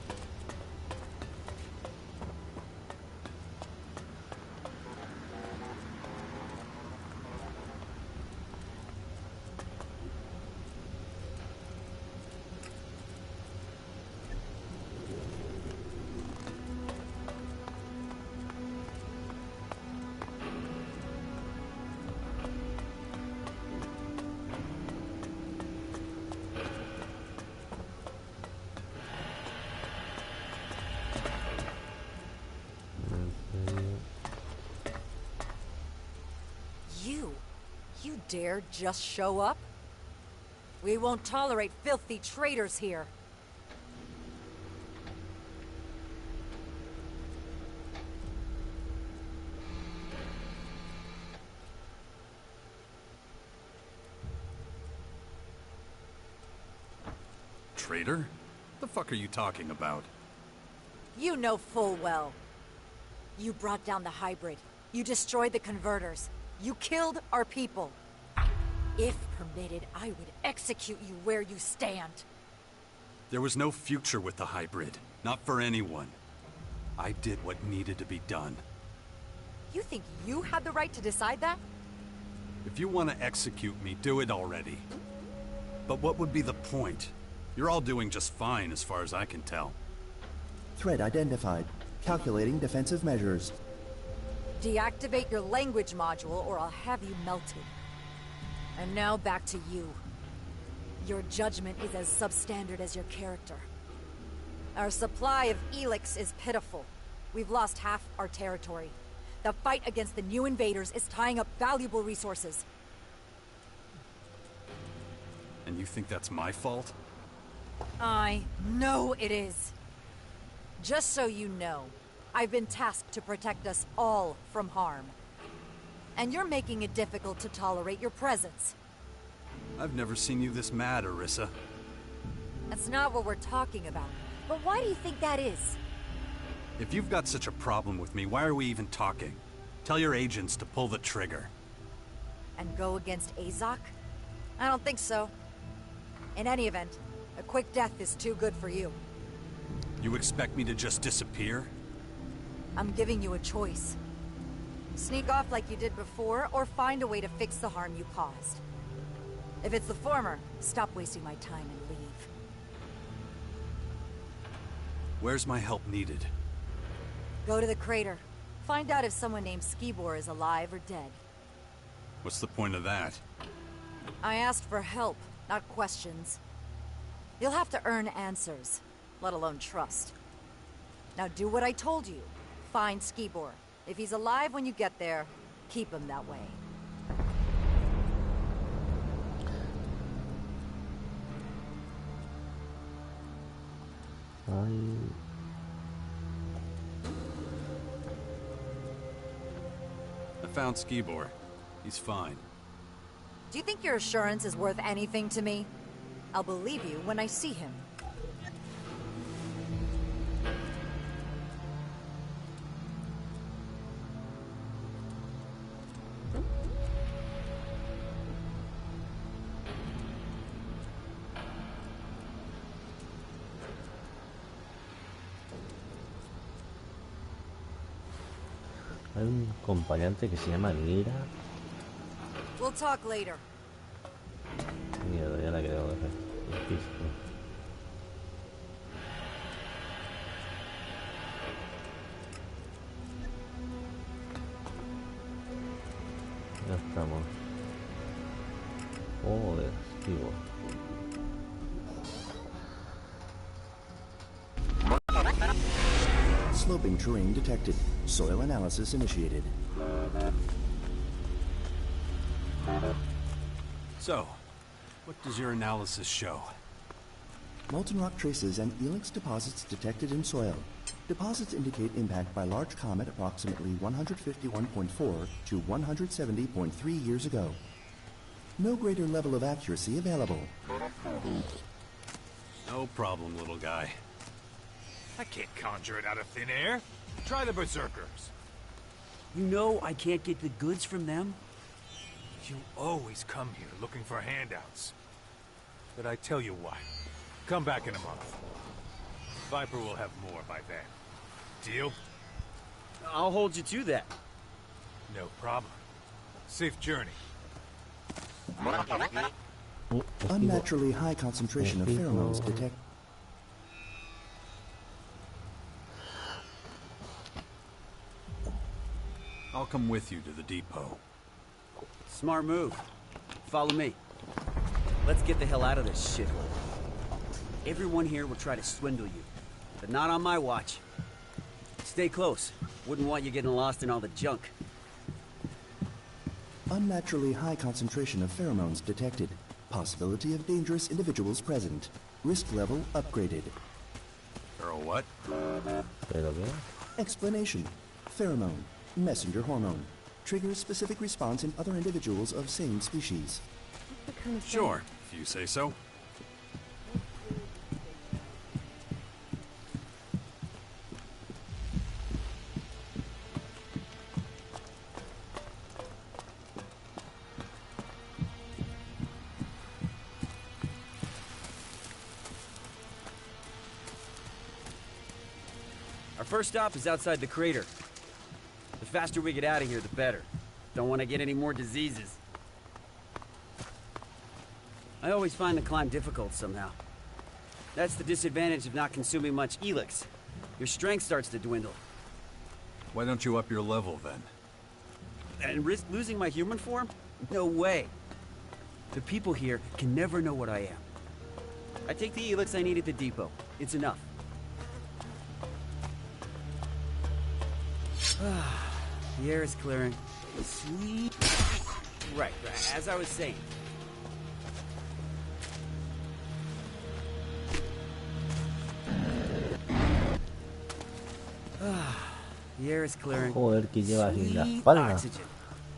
You dare just show up? We won't tolerate filthy traitors here. Traitor? The fuck are you talking about? You know full well. You brought down the hybrid. You destroyed the converters. You killed our people. If permitted, I would execute you where you stand. There was no future with the hybrid. Not for anyone. I did what needed to be done. You think you had the right to decide that? If you want to execute me, do it already. But what would be the point? You're all doing just fine as far as I can tell. Threat identified. Calculating defensive measures. Deactivate your language module or I'll have you melted. And now back to you. Your judgment is as substandard as your character. Our supply of Elex is pitiful. We've lost half our territory. The fight against the new invaders is tying up valuable resources. And you think that's my fault? I know it is. Just so you know, I've been tasked to protect us all from harm. And you're making it difficult to tolerate your presence. I've never seen you this mad, Orisa. That's not what we're talking about. But why do you think that is? If you've got such a problem with me, why are we even talking? Tell your agents to pull the trigger. And go against Azok? I don't think so. In any event, a quick death is too good for you. You expect me to just disappear? I'm giving you a choice. Sneak off like you did before, or find a way to fix the harm you caused. If it's the former, stop wasting my time and leave. Where's my help needed? Go to the crater. Find out if someone named Skibor is alive or dead. What's the point of that? I asked for help, not questions. You'll have to earn answers, let alone trust. Now do what I told you. Find Skibor. If he's alive when you get there, keep him that way. found Skibor. He's fine. Do you think your assurance is worth anything to me? I'll believe you when I see him. Hay un acompañante que se llama Nira. We'll talk later. Mierda, ya la que debo de hacer. Despiste. Ya estamos. Joder, esquivo. Sloping terrain detected. Soil analysis initiated. So, what does your analysis show? Molten rock traces and Elex deposits detected in soil. Deposits indicate impact by large comet approximately 151.4 to 170.3 years ago. No greater level of accuracy available. No problem, little guy. I can't conjure it out of thin air. Try the Berserkers. You know I can't get the goods from them? You always come here looking for handouts. But I tell you what, come back in a month. Viper will have more by then. Deal? I'll hold you to that. No problem. Safe journey. Unnaturally high concentration of pheromones detected. I'll come with you to the depot. Smart move. Follow me. Let's get the hell out of this shithole. Everyone here will try to swindle you, but not on my watch. Stay close. Wouldn't want you getting lost in all the junk. Unnaturally high concentration of pheromones detected. Possibility of dangerous individuals present. Risk level upgraded. Or what? Explanation. Pheromone. Messenger hormone. Triggers specific response in other individuals of same species. Sure, if you say so. Our first stop is outside the crater. The faster we get out of here, the better. Don't want to get any more diseases. I always find the climb difficult somehow. That's the disadvantage of not consuming much Elex. Your strength starts to dwindle. Why don't you up your level then? And risk losing my human form? No way. The people here can never know what I am. I take the Elex I need at the depot. It's enough. The air is clearing. Sweet. Right, as I was saying. The air is clearing. Joder, que lleva sin la espalda. Oxygen.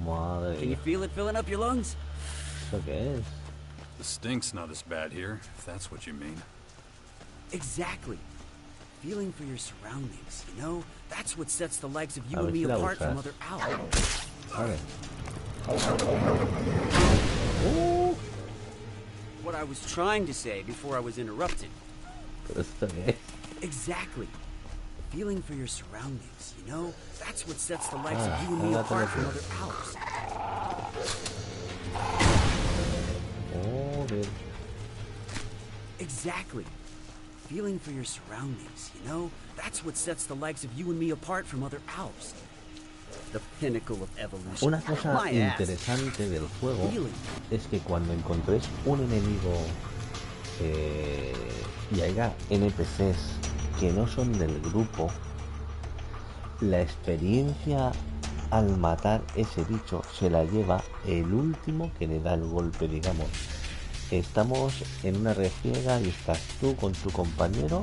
Madre Can you mía. feel it filling up your lungs? ¿Eso qué es? The stink's not as bad here, if that's what you mean. Exactly. Feeling for your surroundings, you know? That's what sets the likes of you A ver and me si la apart usas. from other owls. Vale. What I was trying to say before I was interrupted. ¿Pero esto qué es? Exactly. Feeling for your surroundings, you know? That's what sets the likes of you and me ahora apart tengo from que- other owls. Joder. Exactly. Feeling for your surroundings, you know? That's what sets the likes of you and me apart from other owls. The pinnacle of evolution. Una cosa My ass. interesante del juego Really? es que cuando encontréis un enemigo y haya NPCs que no son del grupo, la experiencia al matar ese bicho se la lleva el último que le da el golpe, digamos. Estamos en una refriega y estás tú con tu compañero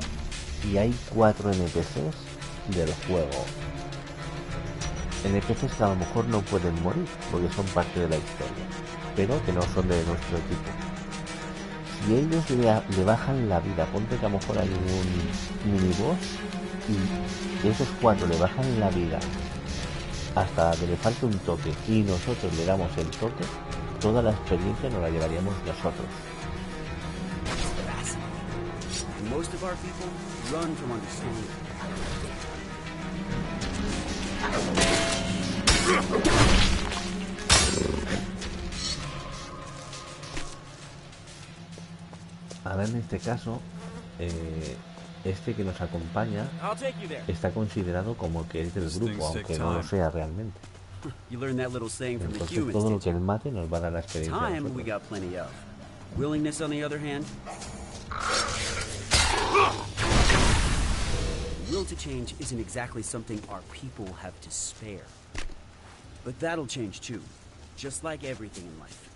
y hay 4 NPCs del juego. NPCs que a lo mejor no pueden morir porque son parte de la historia, pero que no son de nuestro equipo. Si ellos le bajan la vida, ponte que a lo mejor hay un miniboss y esos 4 le bajan la vida hasta que le falte un toque y nosotros le damos el toque, toda la experiencia nos la llevaríamos nosotros. Most of our people run from understanding. Ahora en este caso, este que nos acompaña está considerado como que es del grupo, aunque no lo sea realmente. Entonces todo lo que él mate nos va a dar la experiencia a nosotros. Willingness, on the other hand, will to change isn't exactly something our people have to spare. But that'll change too, just like everything in life.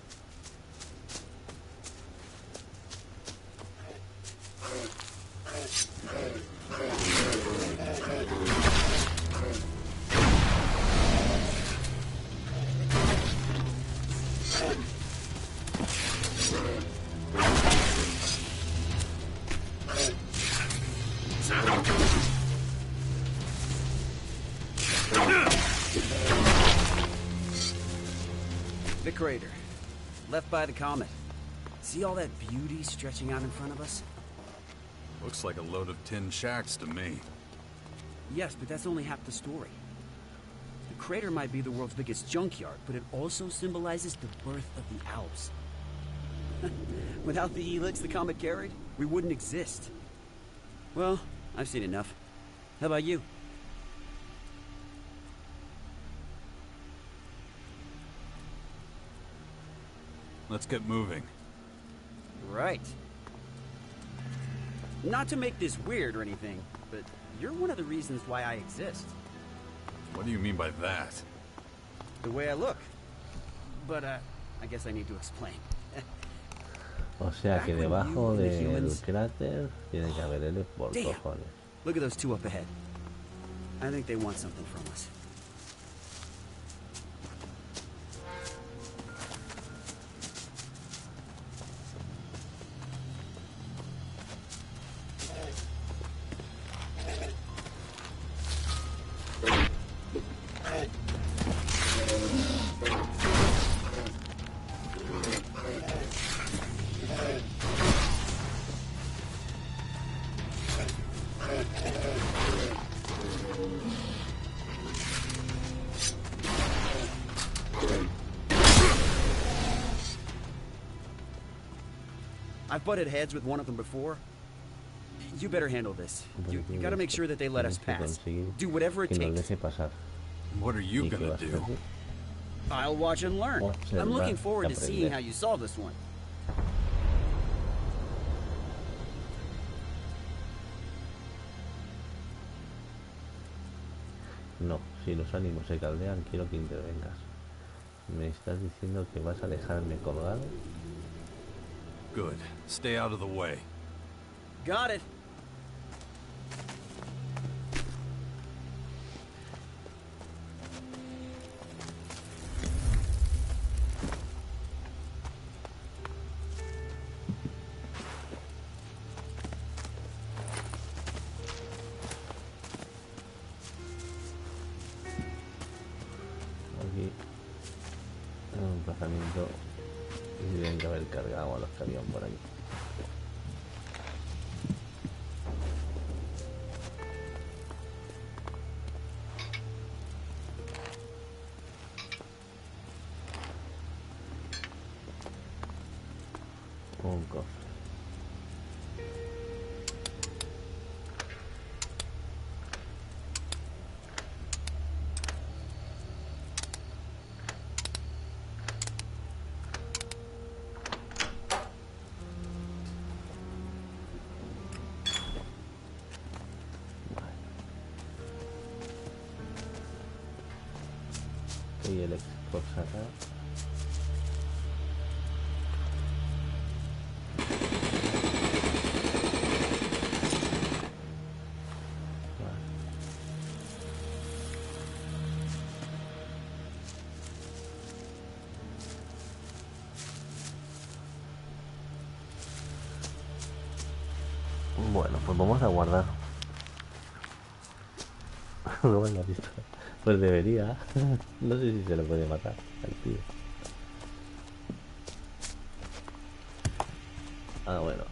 The crater, left by the comet. See all that beauty stretching out in front of us? Looks like a load of tin shacks to me. Yes, but that's only half the story. The crater might be the world's biggest junkyard, but it also symbolizes the birth of the Alps. Without the Elex the comet carried, we wouldn't exist. Well, I've seen enough. How about you? Let's get moving. Right. Not to make this weird or anything, but you're one of the reasons why I exist. What do you mean by that? The way I look. But, I guess I need to explain. O sea que debajo del cráter tiene que haber Elex por cojones. Look at those 2 up ahead. I think they want something from us. I've butted heads with one of them before. You better handle this. You gotta make sure that they let us pass. Do whatever it takes. What are you gonna do? I'll watch and learn. I'm looking forward to seeing how you solve this one. No, si los ánimos se caldean, quiero que intervengas. ¿Me estás diciendo que vas a dejarme colgado? Good. Stay out of the way. Got it. Aquí un emplazamiento y tienen que haber cargado a los que habían por aquí. Un cofre. Y el por sacar. Bueno, pues vamos a guardar. No me la visto. Pues debería. No sé si se lo puede matar al tío. Ah, bueno.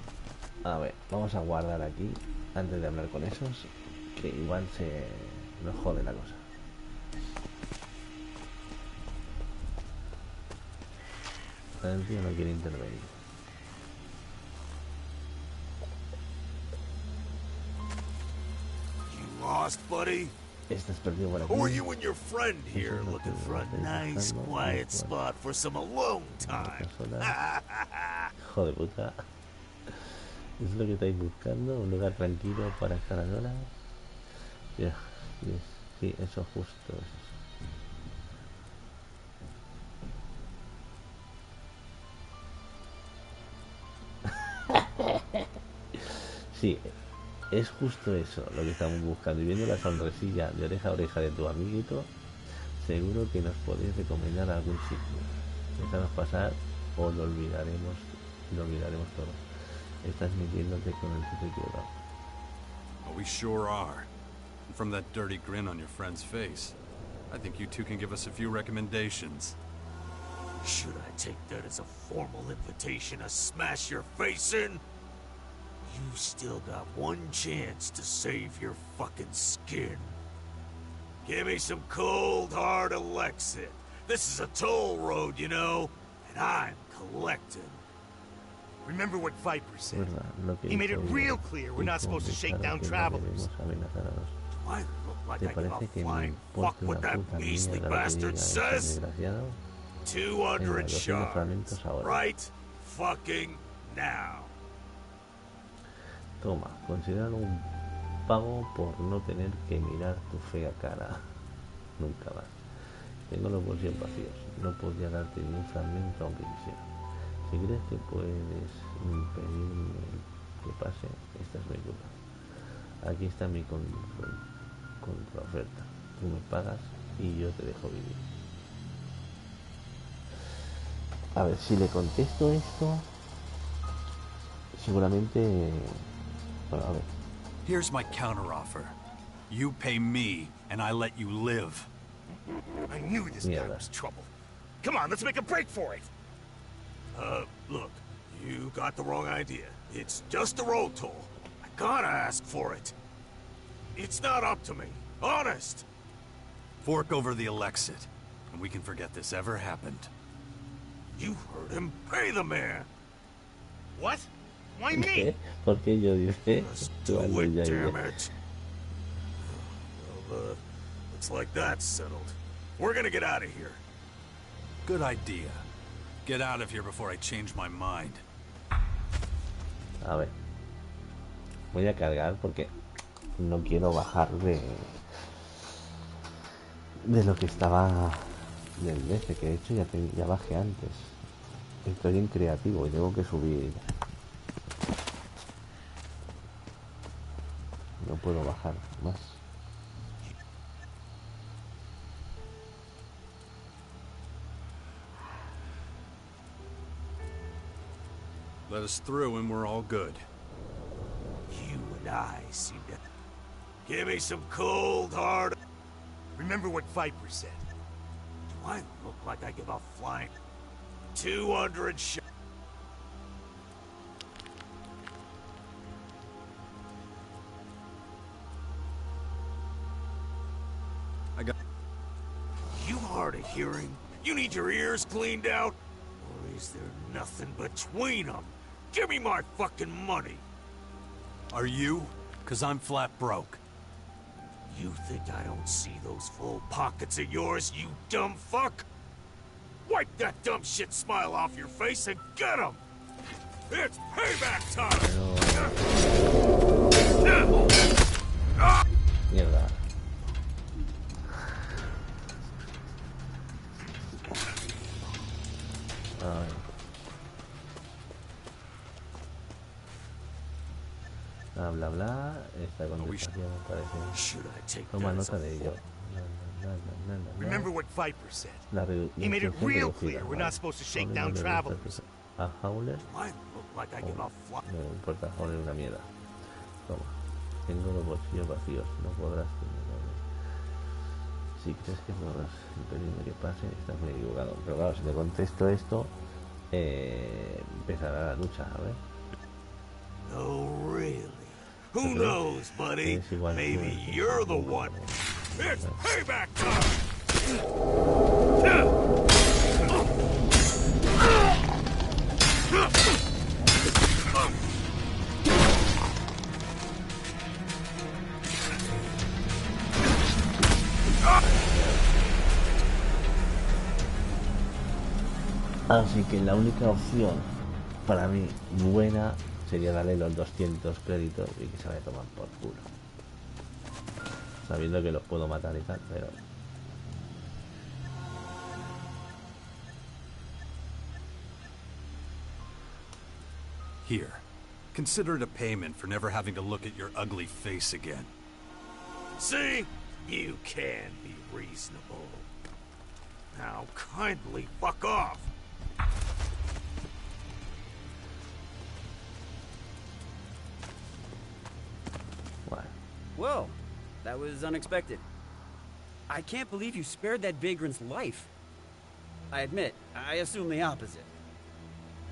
A ver, vamos a guardar aquí antes de hablar con esos, que igual se nos jode la cosa. El tío no quiere intervenir. You lost, buddy? Estás perdido por aquí. Or you and your friend here looking for a nice, quiet spot for some alone time? Hijo de puta. ¿Es lo que estáis buscando? ¿Un lugar tranquilo para estar a solas? Ya, sí, eso justo es eso. Sí, es justo eso lo que estamos buscando. Y viendo la sonrisilla de oreja a oreja de tu amiguito, seguro que nos podéis recomendar algún sitio. Déjanos pasar o lo olvidaremos todo. Estás metiéndote con el puto equivocado. Oh, we sure are. And from that dirty grin on your friend's face, I think you two can give us a few recommendations. Should I take that as a formal invitation to smash your face in? You still got one chance to save your fucking skin. Give me some cold, hard Elex. This is a toll road, you know, and I'm collecting. Remember what Viper said. He made it real clear we're not supposed to shake down travelers. I look like I give a flying fuck what that measly bastard says? 200 shards. Right fucking now. Toma, considéralo un pago por no tener que mirar tu fea cara nunca más. Tengo los bolsillos vacíos, no podría darte ni un fragmento aunque quisiera. Si crees que puedes impedirme que pase, esta es mi culpa. Aquí está mi contraoferta. Tú me pagas y yo te dejo vivir. A ver, si le contesto esto, seguramente... Bueno, a ver. Here's my counteroffer. You pay me, and I let you live. I knew this guy was trouble. Come on, let's make a break for it. Look, you got the wrong idea. It's just a road toll. I gotta ask for it. It's not up to me. Honest. Fork over the Elexit, and we can forget this ever happened. You heard him. Pay the man. What? Why me? ¿Por qué yo dice? Do it, damn it. Well, looks like that's settled. We're gonna get out of here. Good idea. Get out of here before I change my mind. A ver. Voy a cargar porque no quiero bajar de lo que estaba del DC, que de hecho ya bajé antes. Estoy en creativo y tengo que subir. No puedo bajar más. Let us through and we're all good. You and I seem to... Give me some cold, hard... Remember what Viper said. Do I look like I give a flying... 200 shots? I got... You hard of hearing? You need your ears cleaned out? Or is there nothing between them? Give me my fucking money! Are you? 'Cause I'm flat broke. You think I don't see those full pockets of yours, you dumb fuck? Wipe that dumb shit smile off your face and get 'em! It's payback time! Mierda. Ay. Bla bla, esta contestación parece. Toma nota de ello. Remember what Viper said. La He made it real clear we're not supposed to shake down travelers. A Howler. I look like I give a fuck. No me importa Howler una mierda. Toma. Tengo los bolsillos vacíos. No podrás tenerlo. Si crees que podrás impedirme que pase, estás muy equivocado. Pero claro, si te contesto esto, empezará la lucha, a ver. Oh, really? Who knows, buddy? Maybe you're the one. It's payback time! Así que la única opción para mí buena sería darle los 200 créditos y que se vaya a tomar por culo. Sabiendo que los puedo matar y tal, pero... Here. Consider it a payment for never having to look at your ugly face again. See? You can be reasonable. Now kindly fuck off. Whoa, that was unexpected. I can't believe you spared that vagrant's life. I admit, I assume the opposite.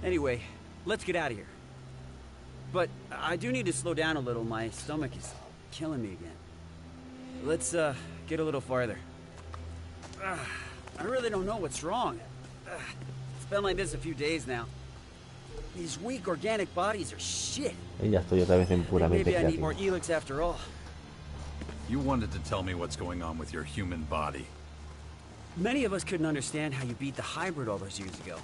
Anyway, let's get out of here. But I do need to slow down a little. My stomach is killing me again. Let's get a little farther. I really don't know what's wrong. It's been like this a few days now. These weak organic bodies are shit. Y ya estoy otra vez en puramente Maybe I need creativo. more Elex after all. You wanted to tell me what's going on with your human body. Many of us couldn't understand how you beat the hybrid all those years ago.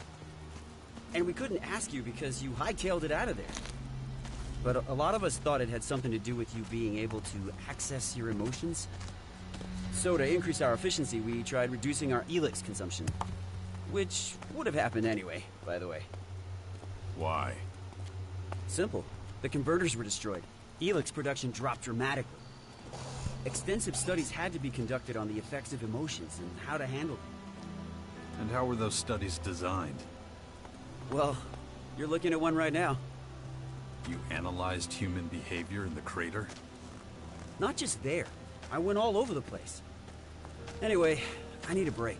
And we couldn't ask you because you hightailed it out of there. But a lot of us thought it had something to do with you being able to access your emotions. So to increase our efficiency, we tried reducing our Elex consumption. Which would have happened anyway, by the way. Why? Simple. The converters were destroyed. Elex production dropped dramatically. Extensive studies had to be conducted on the effects of emotions and how to handle them. And how were those studies designed? Well, you're looking at one right now. You analyzed human behavior in the crater? Not just there. I went all over the place. Anyway, I need a break.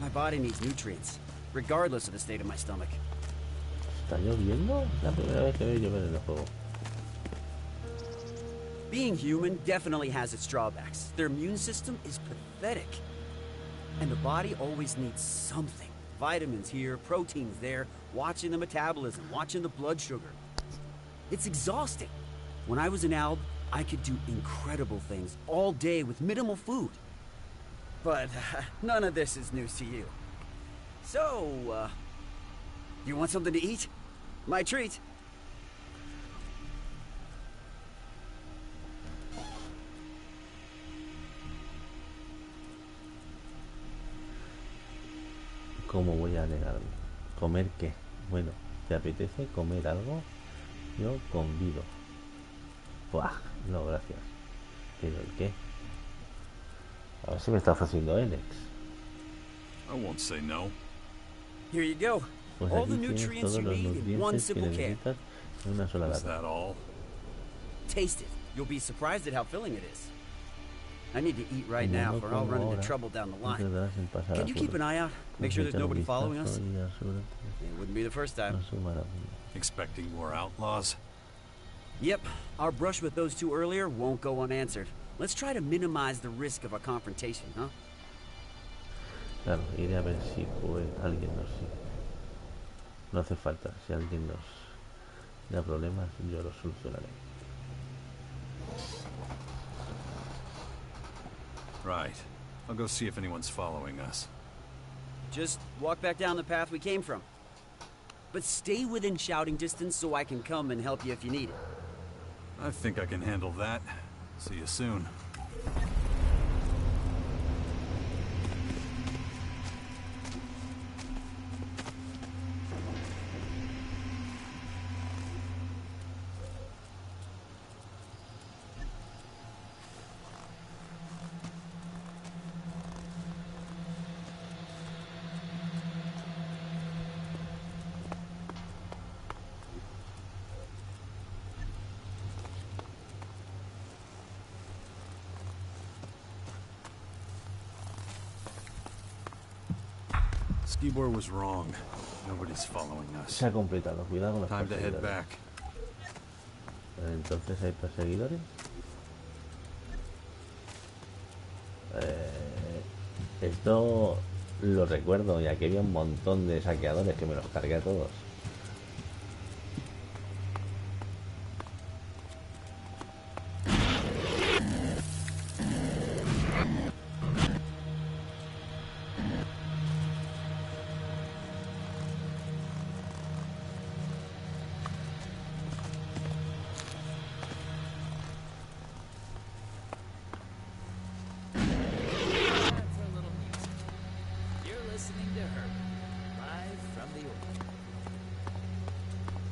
My body needs nutrients, regardless of the state of my stomach. ¿Está lloviendo? Es la primera vez que veo llover en el juego. Being human definitely has its drawbacks. Their immune system is pathetic. And the body always needs something. Vitamins here, proteins there, watching the metabolism, watching the blood sugar. It's exhausting. When I was in Alb, I could do incredible things all day with minimal food. But none of this is news to you. So, you want something to eat? My treat. ¿Cómo voy a negarme? ¿Comer qué? Bueno, ¿te apetece comer algo? Yo convido. Buah, no, gracias. ¿Pero el qué? A ver si me está ofreciendo Elex. I won't say no. Here you go. Pues All the aquí tienes nutrients todos you los need in one nutrientes que simple can. necesitas en una sola Is lata. that all? Taste it. You'll be surprised at how filling it is. I need to eat right now, or I'll run into trouble down the line. Can you keep an eye out? Make sure there's nobody following us? It wouldn't be the first time. Expecting more outlaws? Yep. Our brush with those two earlier won't go unanswered. Let's try to minimize the risk of a confrontation, huh? Claro, iré a ver si alguien nos sigue. No hace falta. Si alguien nos da problemas, yo los solucionaré. Right. I'll go see if anyone's following us. Just walk back down the path we came from. But stay within shouting distance so I can come and help you if you need it. I think I can handle that. See you soon. Gibor was wrong. Nobody's following us. Se ha completado. Cuidado con los Time to head perseguidores. back. Entonces hay perseguidores. Esto lo recuerdo, ya que había un montón de saqueadores que me los cargué a todos.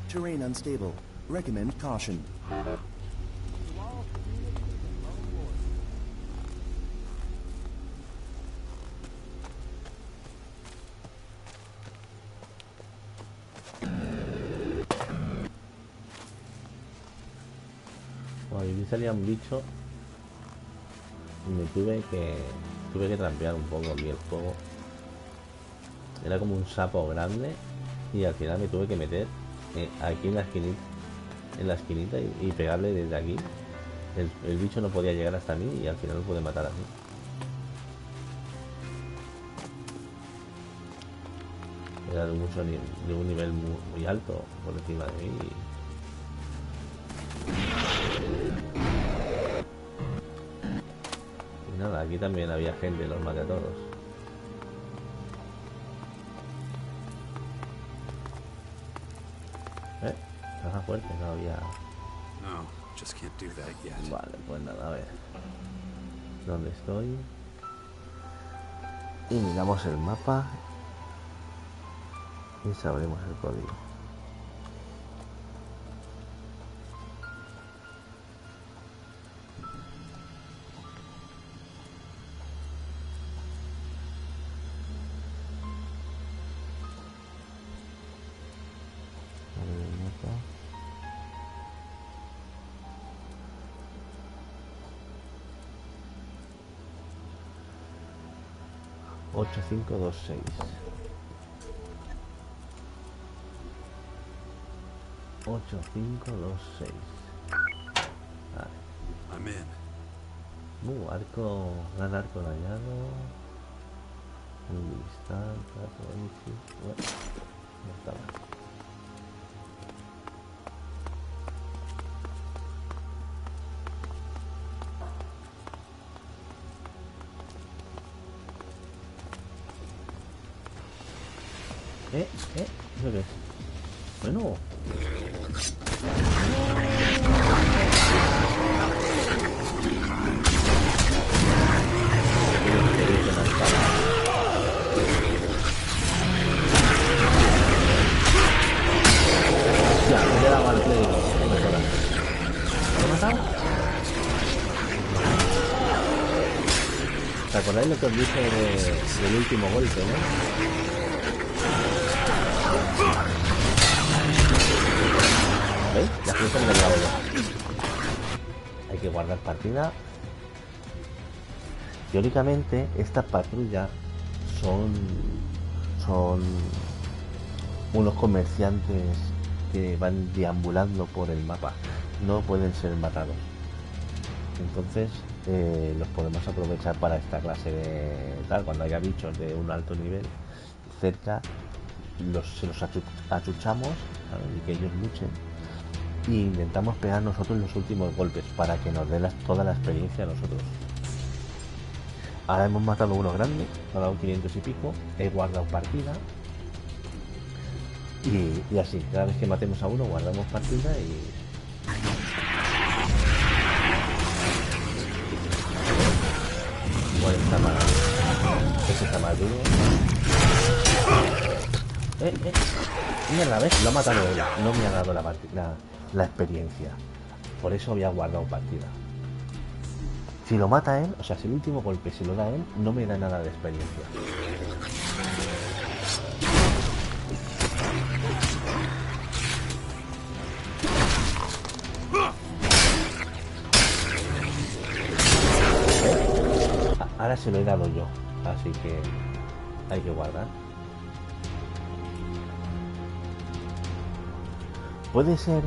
Terrain unstable. Recommend caution. Bueno, aquí salía un bicho y me tuve que trampear un poco aquí el juego. Era como un sapo grande y al final me tuve que meter aquí en la esquinita y pegarle desde aquí. El bicho no podía llegar hasta mí y al final lo pude matar así. Era de un nivel muy alto por encima de mí. Y nada, aquí también había gente, los maté a todos. Caja fuerte, no había. No, just can't do that yet. Vale, pues nada, a ver. ¿Dónde estoy? Y miramos el mapa y sabremos el código. A ver el mapa. 8526. 8526. Vale. I'm in. Gran arco dañado. Un cristal, bueno, no está mal. ¿Eso qué es? Bueno. Ya, me queda mal play. No me jodas. ¿Lo he matado? ¿Os acordáis lo que os dije del último golpe, no? ¿Veis? Ya justo me lo grabo yo. Hay que guardar partida. Teóricamente, estas patrullas son unos comerciantes que van deambulando por el mapa. No pueden ser matados. Entonces, los podemos aprovechar para esta clase de tal. Cuando haya bichos de un alto nivel cerca, se los achuchamos, ¿sabes? Y que ellos luchen. Y intentamos pegar nosotros los últimos golpes para que nos dé toda la experiencia a nosotros. Ahora hemos matado uno grande, me ha dado 500 y pico, he guardado partida y así, cada vez que matemos a uno guardamos partida y... Bueno, está mal. Ese está más duro. Mierda, ¿ves? Lo ha matado él, no me ha dado la experiencia. Por eso había guardado partida. Si lo mata él, o sea, si el último golpe se lo da él, no me da nada de experiencia. Ahora se lo he dado yo, así que hay que guardar. puede ser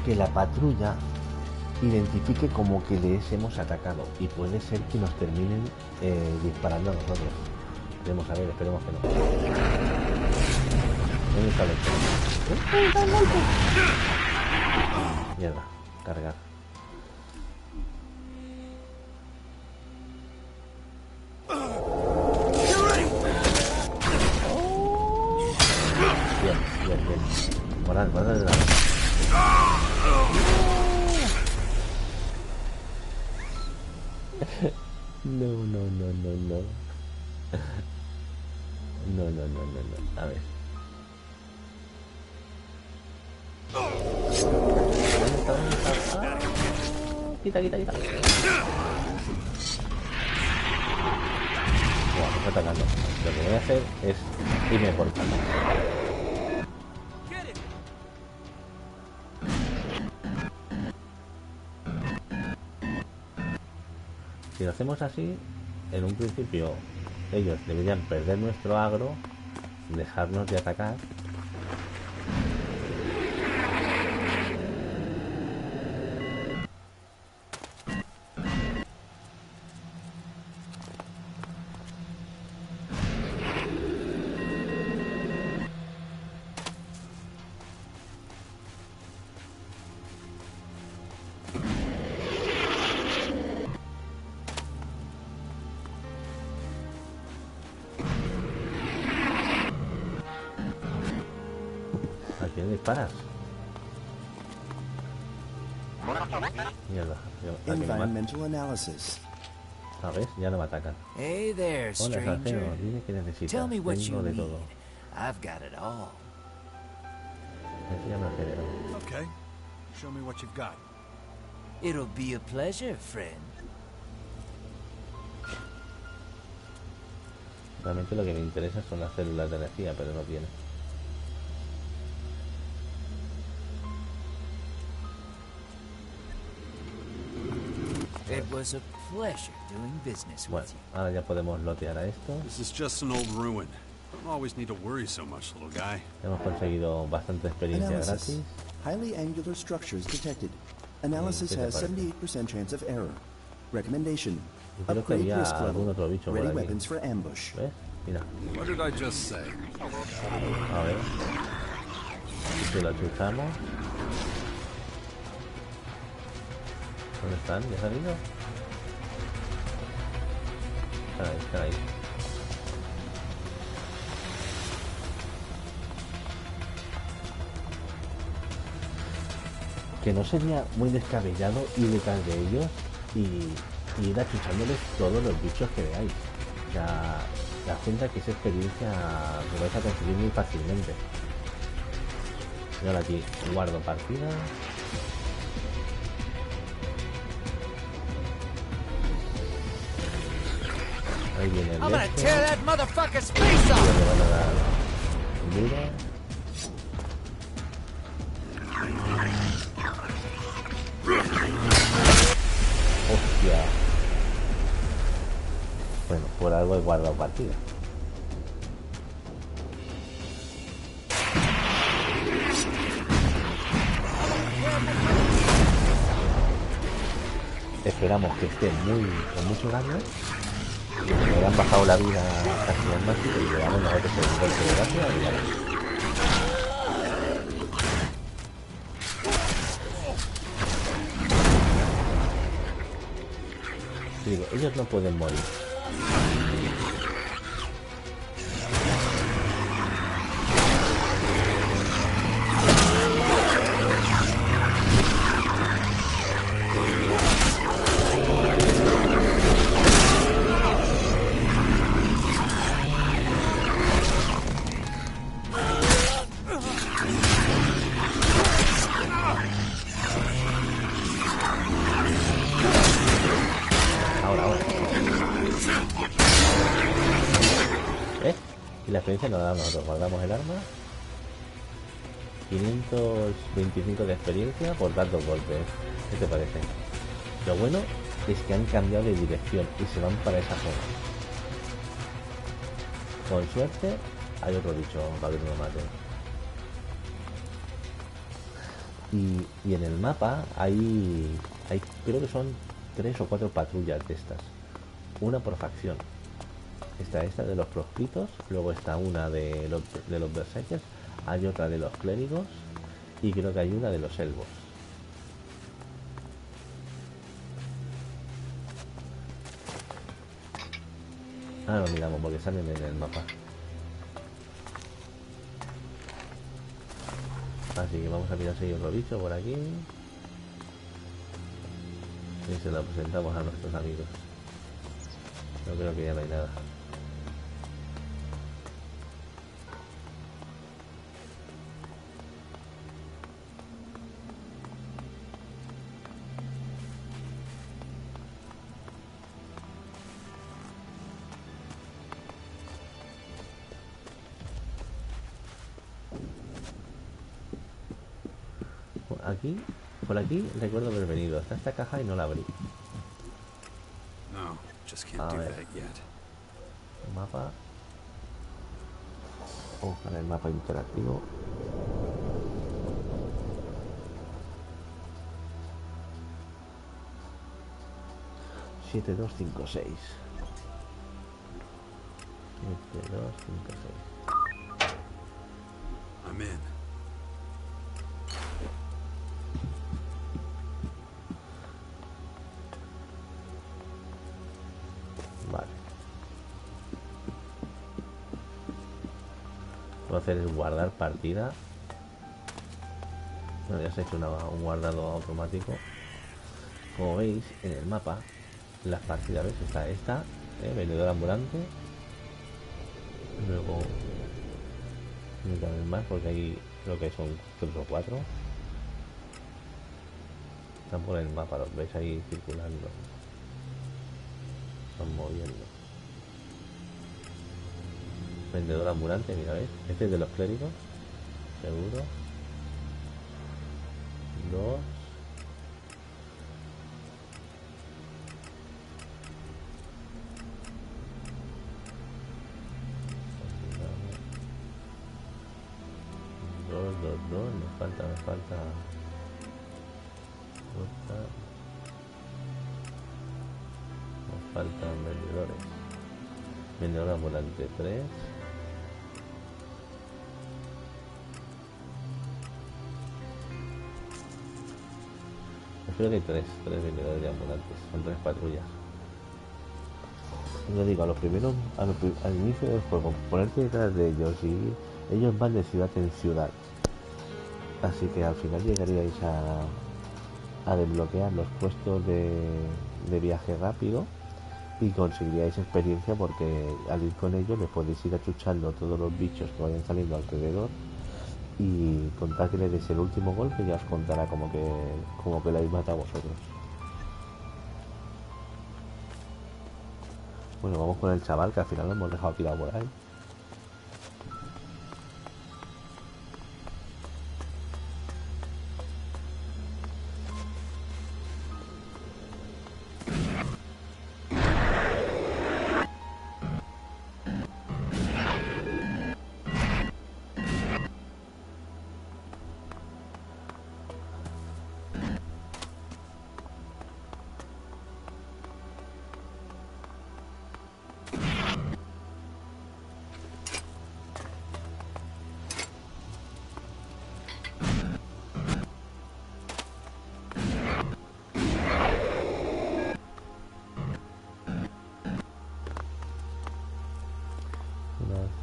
que la patrulla identifique como que les hemos atacado y puede ser que nos terminen disparando a nosotros. Veremos a ver, esperemos que no. ¿Dónde está el hecho? Mierda, cargar. Bien, bien, bien. Moral, moral de la... No, no, no, no, no. No, no, no, no, no. A ver. ¿Dónde está? ¿Dónde está? Ah, quita, quita, quita. Buah, me está atacando. Lo que voy a hacer es irme por el camino. Si lo hacemos así, en un principio ellos deberían perder nuestro agro, dejarnos de atacar. ¿A quién disparas? Mierda, Environmental analysis. ¿Sabes? Ya no me atacan. Hey there, Hola, stranger. extranjero, dime qué necesitas. Tell me what Tengo you de need. todo. I've got it all. Enséñame el género. Okay. Show me what you've got. It'll be a pleasure, friend. Realmente lo que me interesa son las células de energía, pero no tiene. It was a pleasure doing business Bueno, with you. ahora ya podemos lotear a esto. This is just an old ruin. Don't always need to worry so much, little guy. Hemos conseguido bastante experiencia Analysis. gratis. Highly angular structures detected. Analysis ¿Qué te has parece? 78% chance of error. Recommendation. Yo creo que Upgrade había risk algún level. otro bicho por Ready aquí. weapons for ambush. ¿Ves? Mira. What did I just say? A ver. Si lo chuzamos. ¿Dónde están? ¿Ya se han ido? Están ahí, están ahí. Que no sería muy descabellado ir detrás de ellos y ir achuchándoles todos los bichos que veáis. O sea, da cuenta que esa experiencia lo vais a conseguir muy fácilmente. Y ahora aquí guardo partida. Ahí viene el I'm gonna este. tear that motherfucker's face Le off! van a dar dura. Hostia. Bueno, por algo he guardado partida. Esperamos que esté con mucho daño. Me hayan bajado la vida casi al máximo y llevamos nosotros el golpe de gracia y vale. Digo, ellos no pueden morir. La experiencia nos la damos nosotros, guardamos el arma. 525 de experiencia por dar 2 golpes. ¿Qué te parece? Lo bueno es que han cambiado de dirección y se van para esa zona. Con suerte hay otro bicho para que no lo mate. Y en el mapa hay creo que son 3 o 4 patrullas de estas, una por facción. Está esta de los proscritos, luego está una de los berserkers, hay otra de los clérigos y creo que hay una de los elfos. Ahora lo miramos porque salen en el mapa. Así que vamos a mirar si hay otro bicho por aquí. Y se lo presentamos a nuestros amigos. No creo que ya no hay nada. Por aquí recuerdo haber venido hasta esta caja y no la abrí. No, just can't do that yet. Mapa. Buscar el mapa interactivo. Siete, 2, 5, 6. 7, 2, 5, 6. I'm in. Vale. Lo que hacer es guardar partida. Bueno, ya se ha hecho un guardado automático. Como veis en el mapa, las partidas, ¿ves? Está esta, vendedor ambulante. Luego no caben más porque ahí creo que son 3 o 4. Están por el mapa, los veis ahí circulando. Están moviendo. Vendedor ambulante, mira, ¿ves? Este es de los clérigos, seguro. 2. Nos falta nos faltan vendedores. Vendedor ambulante 3. Creo que hay 3 vendedores de ambulantes, son 3 patrullas. Yo digo, a los primeros, al inicio del juego, ponerte detrás de ellos y ellos van de ciudad en ciudad. Así que al final llegaríais a desbloquear los puestos de viaje rápido y conseguiríais experiencia porque al ir con ellos le podéis ir achuchando todos los bichos que vayan saliendo alrededor y contar que le deis el último golpe ya os contará como que la habéis matado vosotros. Bueno, vamos con el chaval que al final lo hemos dejado tirado por ahí.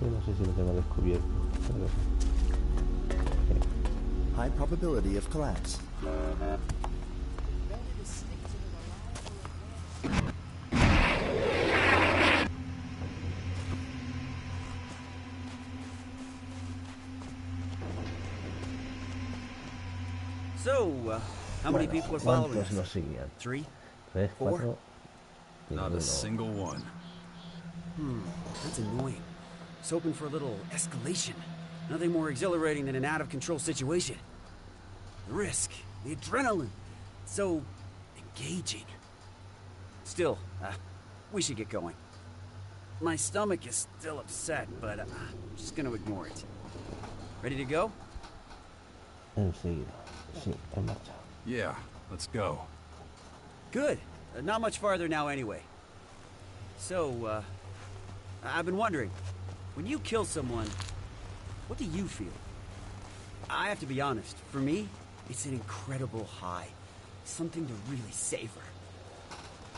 No sé si lo tengo descubierto. High probability of collapse. So, how many people are following us? Nos seguían? 3? 3, 4. Not a single one. That's annoying. I was hoping for a little escalation. Nothing more exhilarating than an out-of-control situation. The risk, the adrenaline, so engaging. Still, we should get going. My stomach is still upset, but I'm just gonna ignore it. Ready to go? Enseguida. Sí, en marcha. Yeah, let's go. Good. Not much farther now anyway. So, I've been wondering, when you kill someone, what do you feel? I have to be honest, for me, it's an incredible high. Something to really savor.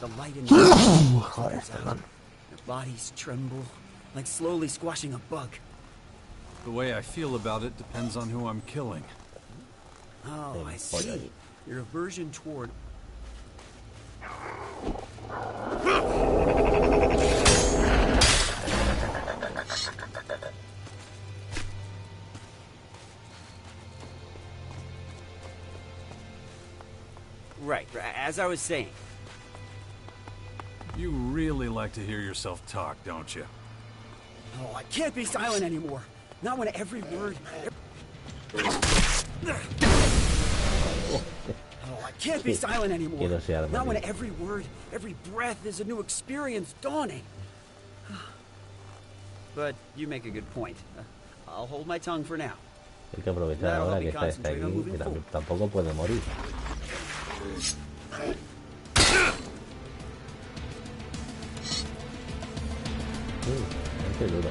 The light in the bodies tremble, like slowly squashing a bug. The way I feel about it depends on who I'm killing. Oh, I see. Your aversion toward... Right, as I was saying. You really like to hear yourself talk, don't you? Oh, I can't be silent anymore. Not when every word... Oh, I can't be silent anymore. Not when every word, every breath is a new experience dawning. But you make a good point. I'll hold my tongue for now. Hay que aprovechar ahora que está aquí, que tampoco puede morir. Qué duro.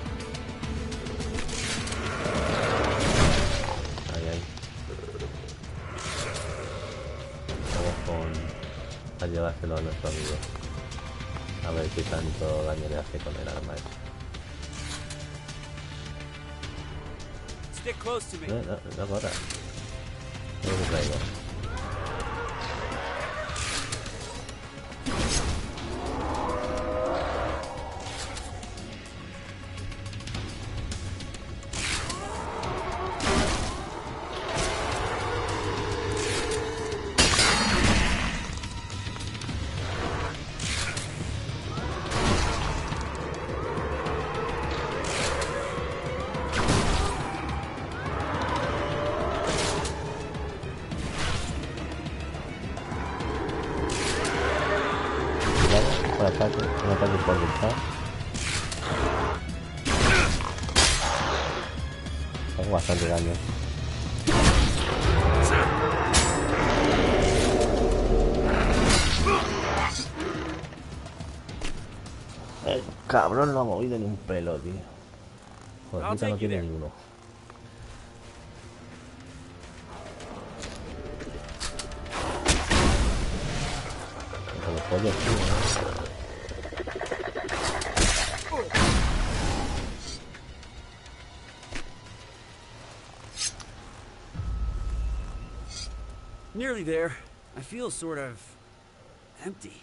Ahí, ahí. Vamos a llevárselo a nuestro amigo. A ver qué tanto daño le hace con el arma ese. Stick close to me. No corras. No me traigo. Un ataque por detrás. Hago bastante daño. El cabrón no ha movido ni un pelo, tío. Joder, puta, no tiene ninguno. Los pollos, tío, Nearly there. I feel sort of... empty.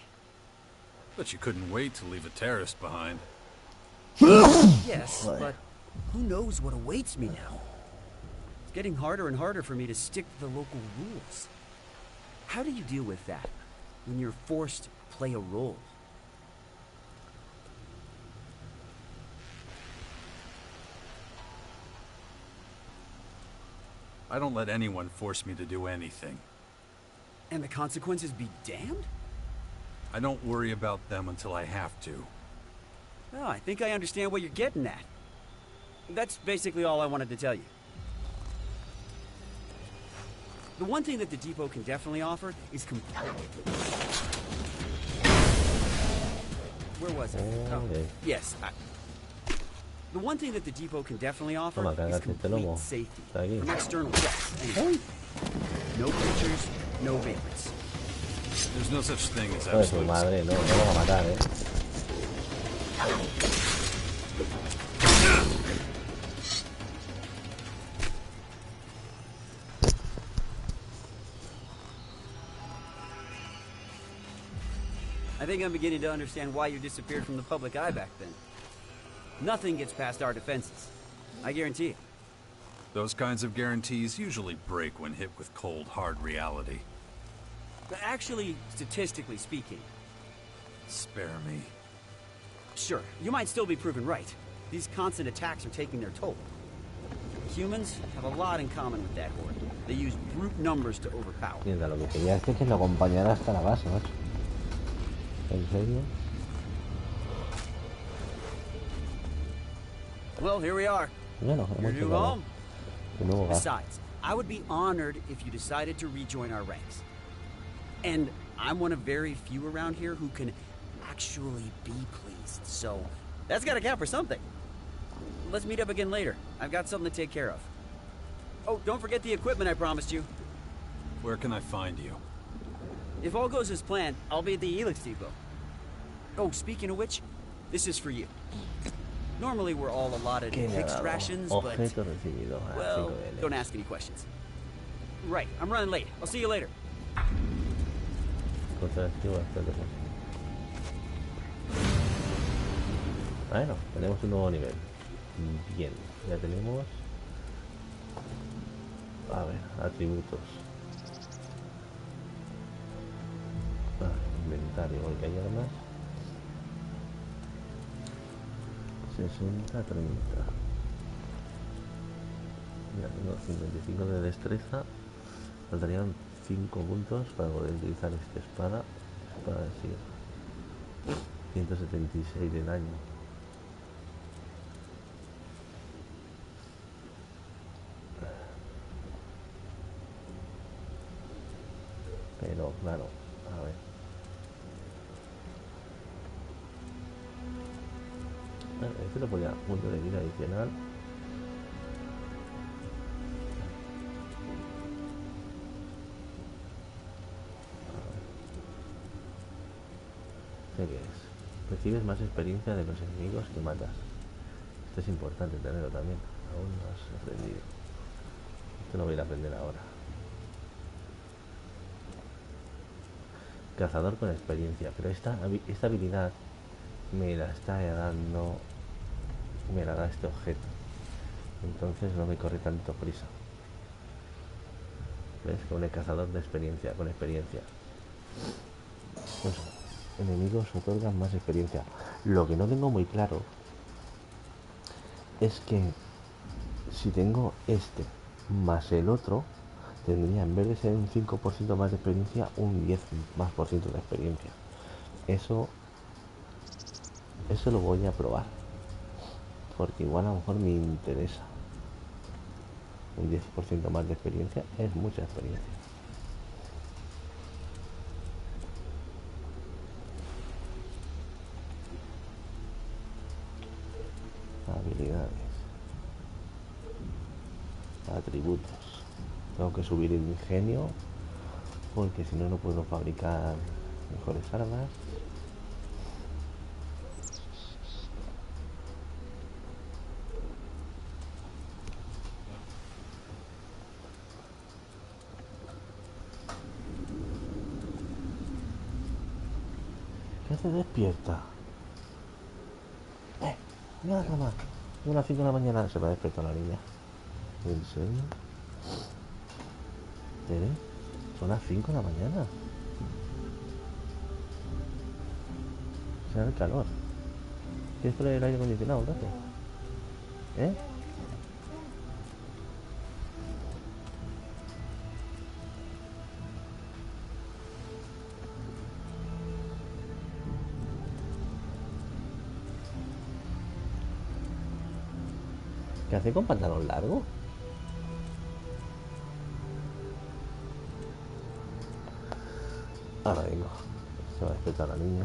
But you couldn't wait to leave a terrorist behind. Yes, but who knows what awaits me now? It's getting harder and harder for me to stick to the local rules. How do you deal with that when you're forced to play a role? I don't let anyone force me to do anything. And the consequences be damned? I don't worry about them until I have to. Oh, I think I understand what you're getting at. That's basically all I wanted to tell you. The one thing that the depot can definitely offer is Where was it? Oh, yes. The one thing that the depot can definitely offer is complete safety from external threats. Anyway. No pictures, no vagrants. There's no such thing as absolute. Madre, no vamos a matar, I think I'm beginning to understand why you disappeared from the public eye back then. Nothing gets past our defenses. I guarantee it. Those kinds of guarantees usually break when hit with cold, hard reality. But actually, statistically speaking... Spare me. Sure, you might still be proven right. These constant attacks are taking their toll. Humans have a lot in common with that horde. They use brute numbers to overpower. Mierda, lo que quería es que lo acompañara hasta la base, macho. ¿En serio? Well, here we are. Bueno, Your new home. De nuevo, Besides, I would be honored if you decided to rejoin our ranks. And I'm one of very few around here who can actually be pleased, so that's gotta count for something. Let's meet up again later. I've got something to take care of. Oh, don't forget the equipment I promised you. Where can I find you? If all goes as planned, I'll be at the Elex depot. Oh, speaking of which, this is for you. Normally we're all allotted mixed rations, but... Objeto recibido. Well, don't ask any questions. Right, I'm running late. I'll see you later. Bueno, tenemos un nuevo nivel. Bien, ya tenemos... A ver, atributos. Inventario, porque hay armas. 60, 30. Ya tengo 55 de destreza. Faltarían 5 puntos para poder utilizar esta espada. Espada de sierra. 176 de daño. Pero claro, a ver. Este le ponía punto de vida adicional. ¿Qué es? Recibes más experiencia de los enemigos que matas. Esto es importante tenerlo también. Aún no has aprendido. Esto lo voy a ir a aprender ahora. Cazador con experiencia. Pero esta habilidad me la está dando... Me la da este objeto. Entonces no me corre tanto prisa. ¿Ves? Con el cazador de experiencia. Con experiencia. Pues, enemigos otorgan más experiencia. Lo que no tengo muy claro es que si tengo este más el otro, tendría en vez de ser un 5% más de experiencia, un 10 más por ciento de experiencia. Eso lo voy a probar, porque igual a lo mejor me interesa. Un 10% más de experiencia es mucha experiencia. Habilidades, atributos. Tengo que subir el ingenio porque si no, no puedo fabricar mejores armas. ¿Qué hace despierta? Mira la cama. Son las 5 de la mañana. Se me ha despertado la niña. ¿En serio? ¿Tere? Son las 5 de la mañana. Se da el calor. ¿Quieres poner el aire acondicionado, Tate? ¿Eh? ¿Qué hace con pantalón largo? Ahora vengo. Se va a despertar la niña.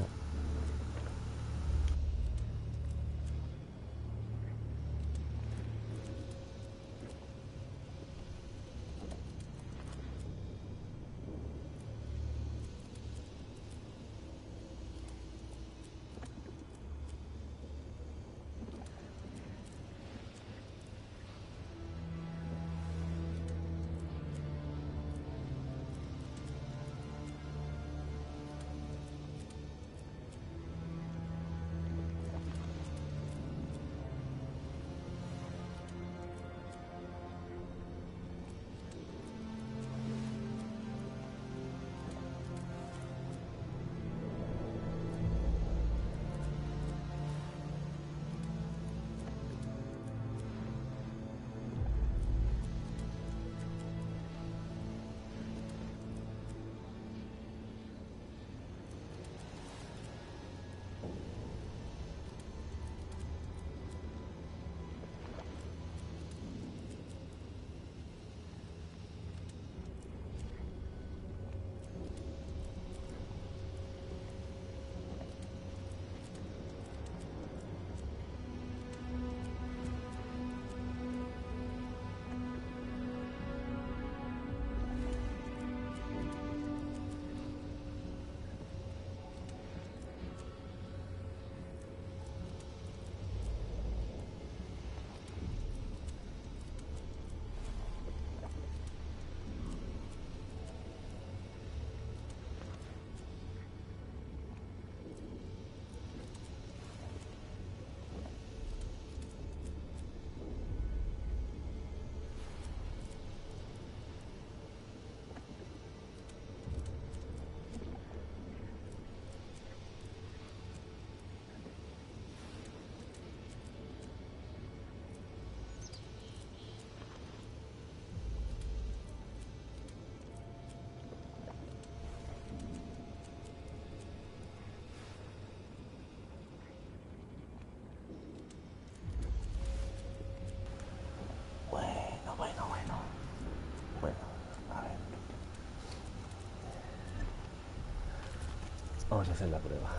Vamos a hacer la prueba.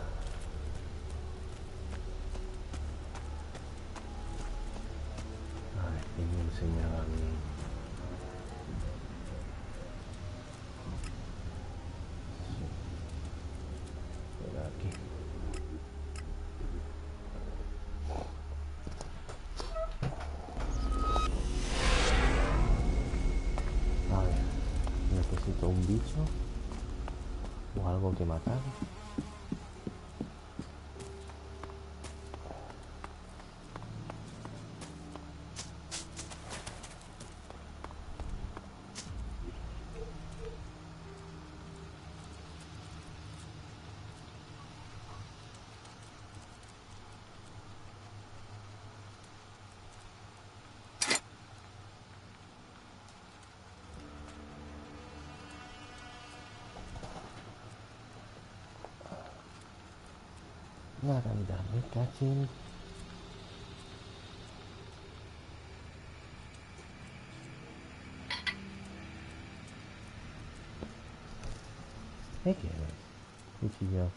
A ver, ¿quién me enseñaba a mí? Sí. Por aquí. A ver, necesito un bicho o algo que matar. La realidad me cachín. ¿Qué quieres? Cuchillo.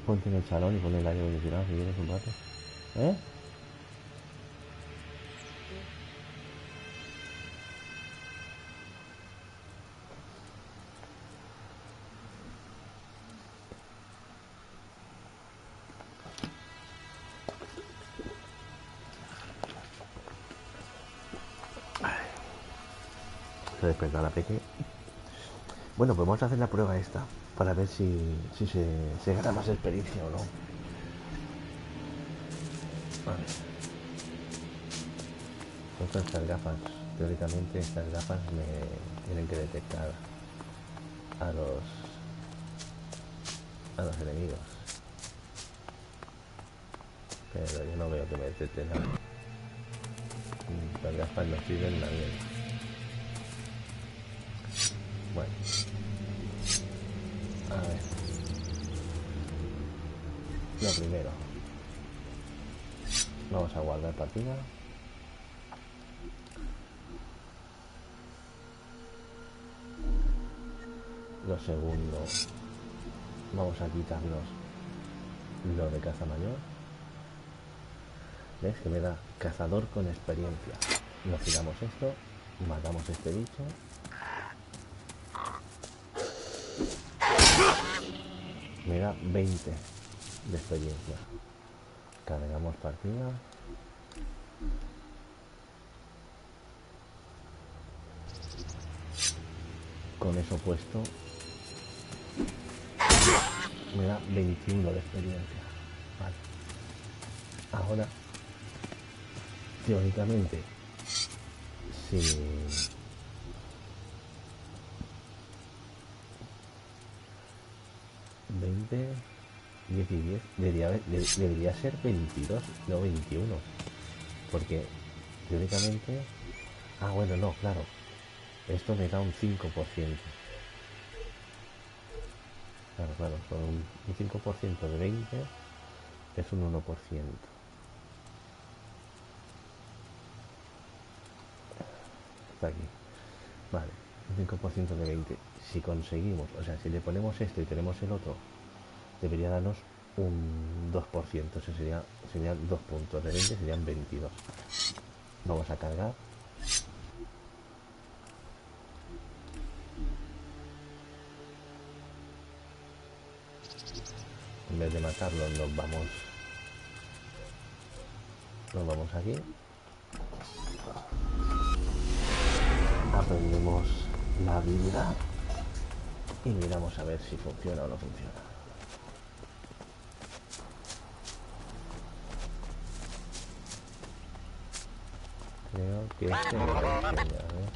Ponte en el salón y pon el aire acondicionado si quieres un rato. ¿Eh? Se despertó la peque. Bueno, pues vamos a hacer la prueba esta para ver si se gana más experiencia o no. Vale. Entonces estas gafas, teóricamente estas gafas me tienen que detectar a los enemigos. Pero yo no veo que me detecten nada. Las gafas no sirven la mierda. Bueno. A ver. Lo primero. Vamos a guardar partida. Lo segundo. Vamos a quitarnos lo de caza mayor. ¿Ves? Que me da cazador con experiencia. Nos tiramos esto. Matamos este bicho. Me da 20 de experiencia. Cargamos partida. Con eso puesto me da 21 de experiencia. Vale. Ahora, teóricamente, si 20, 10 y 10, debería ser 22, no 21. Porque teóricamente... Ah, bueno, no, claro. Esto me da un 5%. Claro, son un 5% de 20 es un 1%. Está aquí. Vale, un 5% de 20. Si conseguimos, o sea, si le ponemos esto y tenemos el otro, debería darnos un 2%. O sea, serían 2 puntos de 20, serían 22. Vamos a cargar. En vez de matarlo, nos vamos aquí. Aprendemos la habilidad y miramos a ver si funciona o no funciona. Creo que este me lo enseña, a ver.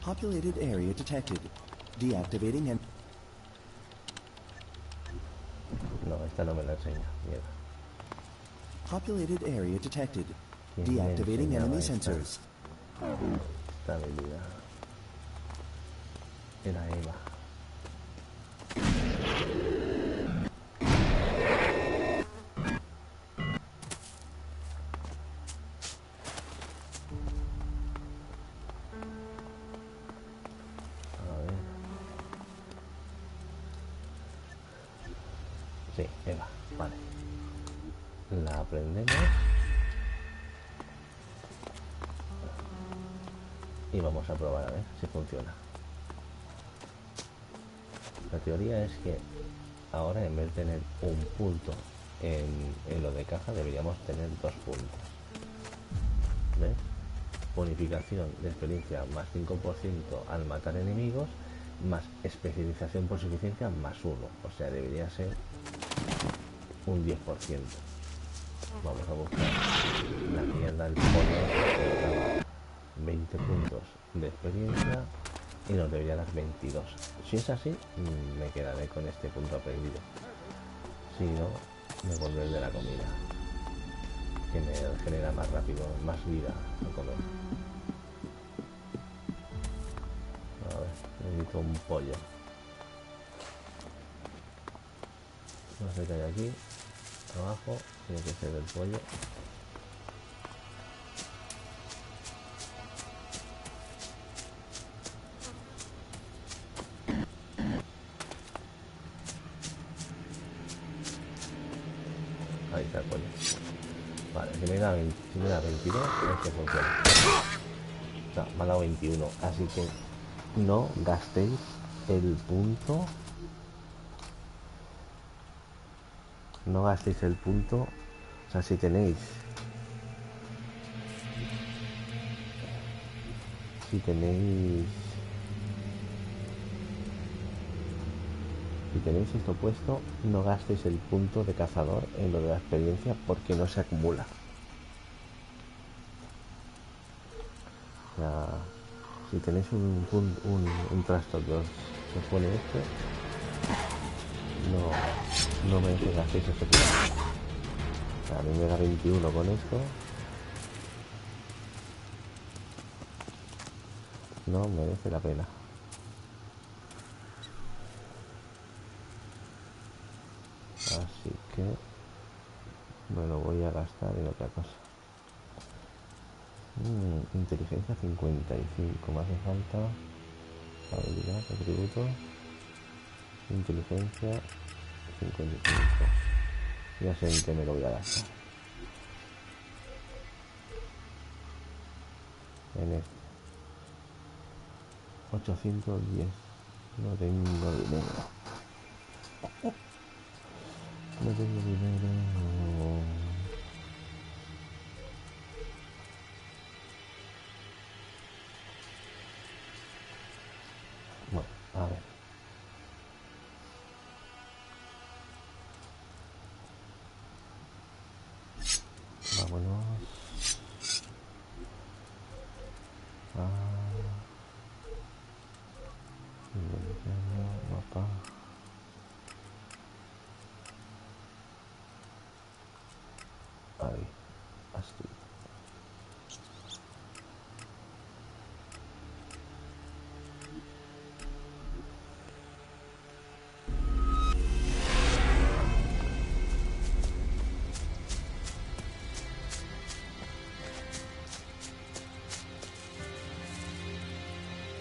Populated area detected. Deactivating and... No, esta no me la enseña. Mierda. Populated area detected. ¿Quién me Deactivating enseñaba enemy esta? sensors. Esta habilidad. Era Eva. A ver. Sí, Eva, vale. La aprendemos. Y vamos a probar a ver si funciona. La teoría es que ahora en vez de tener un punto en lo de caja deberíamos tener 2 puntos. ¿Ves? Bonificación de experiencia más 5% al matar enemigos, más especialización por suficiencia más 1. O sea, debería ser un 10%. Vamos a buscar la mierda del pollo que daba 20 puntos de experiencia y nos debería dar 22. Si es así, me quedaré con este punto aprendido. Si no, me volveré de la comida, que me genera más rápido, más vida a comer. A ver, necesito un pollo. No sé qué hay aquí. Abajo tiene que ser el pollo. Ahí está el pollo. Vale, si me da 22, es que funciona. No, me ha dado 21, así que no gastéis el punto. No gastéis el punto. O sea, si tenéis esto puesto, no gastéis el punto de cazador en lo de la experiencia porque no se acumula. O sea, si tenéis un trastorno que os pone esto, no merece que gastéis ese punto. O sea, a mí me da 21 con esto. No merece la pena. Así que me lo voy a gastar en otra cosa. Inteligencia 55. Me hace falta habilidad, atributos. Inteligencia 55. Ya sé en qué me lo voy a gastar. En este 810. No tengo dinero. No tengo dinero. Bueno, a ver. Vámonos. Mapa. Ahí. Así.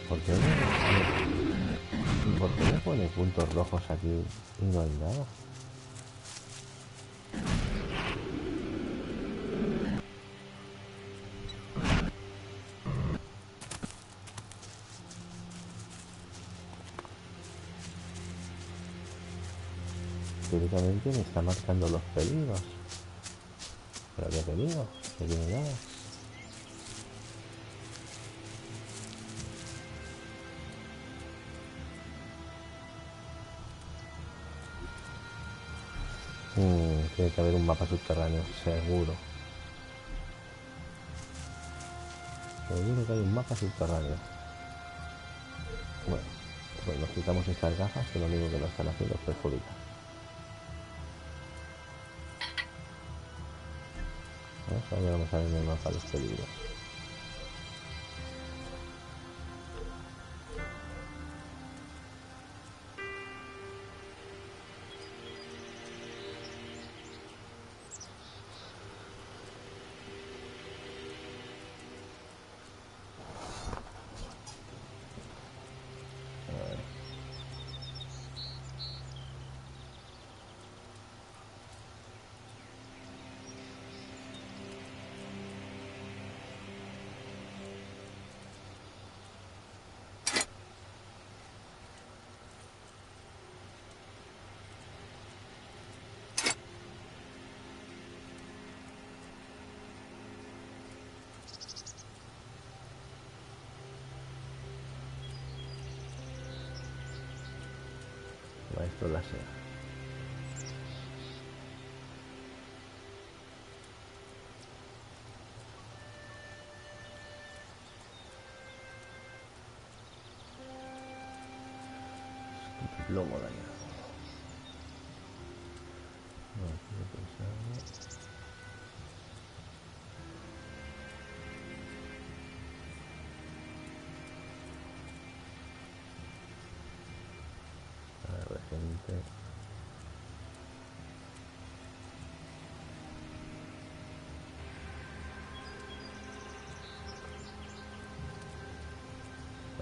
¿Por qué me pone puntos rojos aquí y no hay nada? Teóricamente me está marcando los peligros. ¿Pero qué peligro? No tiene nada. Tiene que haber un mapa subterráneo, seguro. Seguro que hay un mapa subterráneo. Bueno, pues nos quitamos estas gafas que lo único que nos están haciendo es perjudicar. Ahora vamos a ver en el mapa los peligros. Esto es la SEA. Lomo dañado. No, estoy pensando. A ver, gente.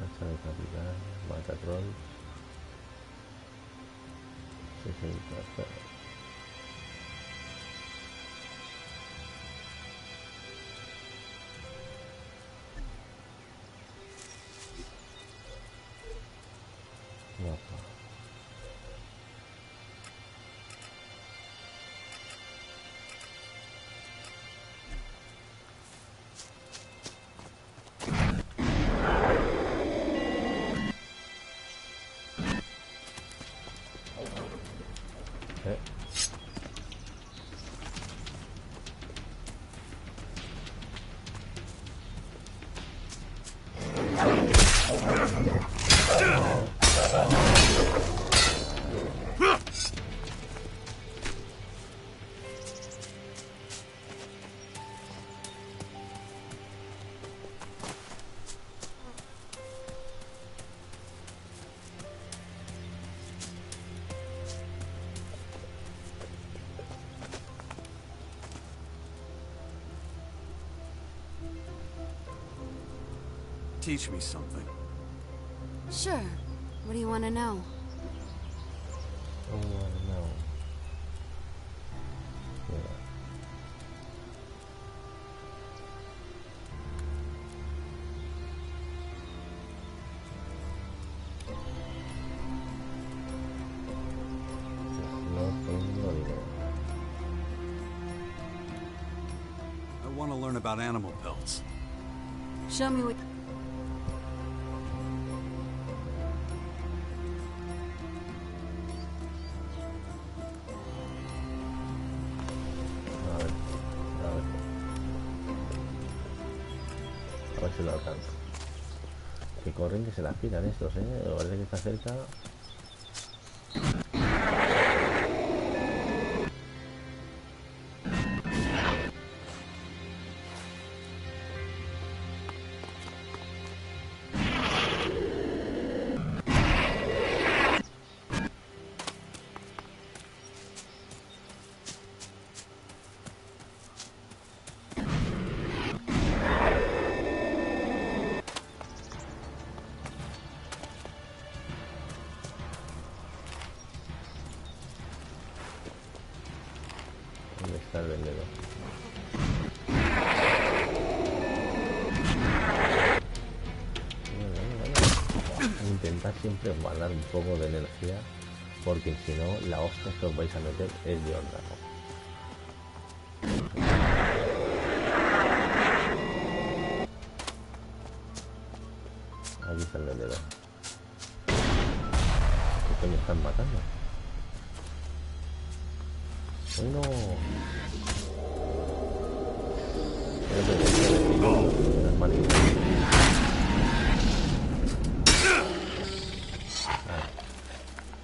Marcha de capitán, mata trolls. 60. Mapa. Teach me something. Sure. What do you want to know? Oh, no. I want to learn about animal pelts. Show me what... A ver si lo alcanzo. Que corren, que se las piran estos, parece que está cerca. ¿Dónde está el vendedor? Intentad siempre guardar un poco de energía, porque si no, la hostia que os vais a meter es de onda, ¿no? Aquí está el vendedor. ¿Qué coño están matando? Bueno.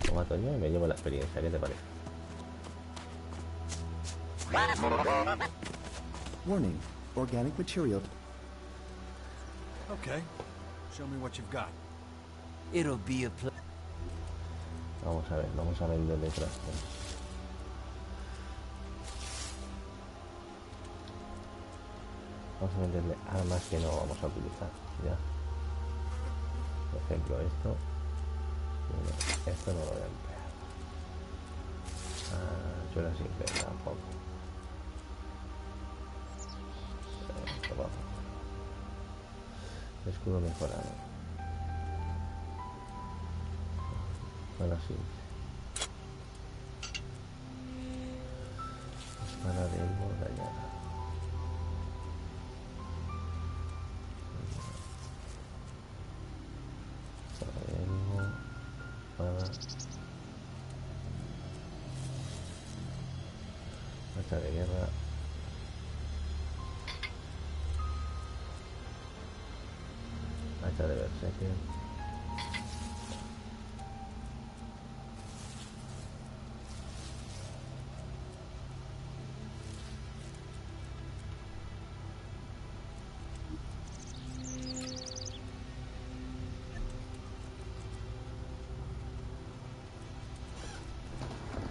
Lo mato yo y me llevo la experiencia. ¿Qué te parece? Warning. Organic material. Okay. Show me what you've got. It'll be a Vamos a ver, vamos a vender detrás. Vamos a venderle armas que no vamos a utilizar, ya. Por ejemplo, esto. Esto no lo voy a emplear. Yo la sin ver tampoco. Esto vamos. Escudo mejorado. Ahora sí. Espada de elmo dañada. Marcha de guerra. Marcha de berserker.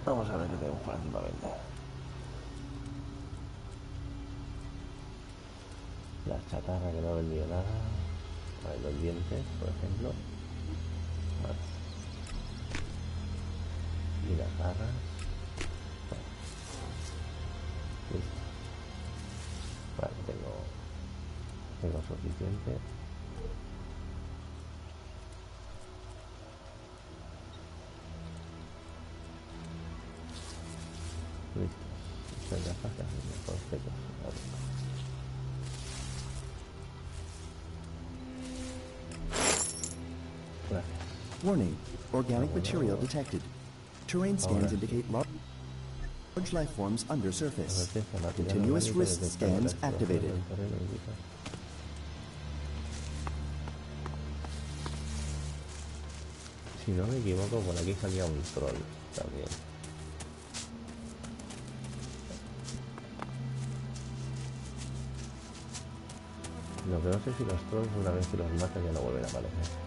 Vamos a ver qué tenemos por aquí para vender. La chatarra que no ha vendido nada. Vale, los dientes, por ejemplo. Vale. Y las garras. Vale. Listo. Vale, tengo suficiente. Listo. Estas gafas que hacen mejor que cosas. Warning, organic material detected. Terrain scans indicate large life forms under surface. Continuous wrist scans activated. Si no me equivoco, por aquí salía un troll también. Lo que no sé si los trolls, una vez que los matan, ya no vuelven a aparecer.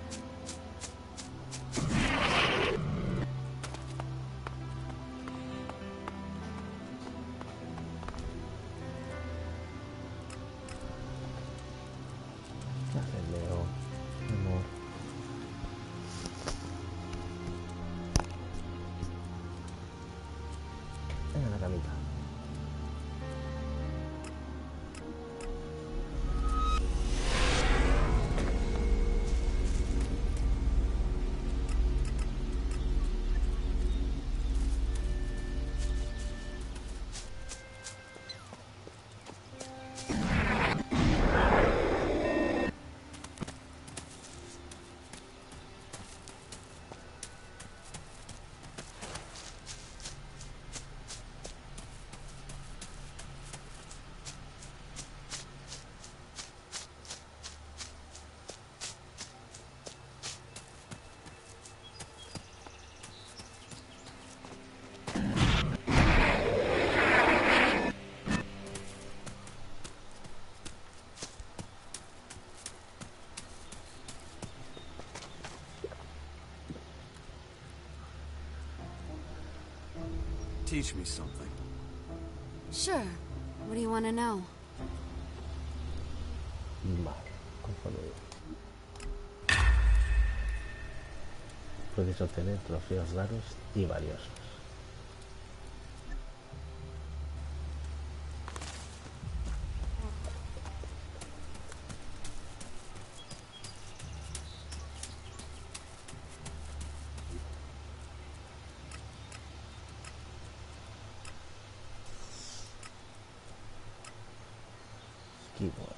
Teach me something. Sure. What do you want to know? Vale, cojonudo. Puedes obtener trofeos raros y valiosos. Keyboard.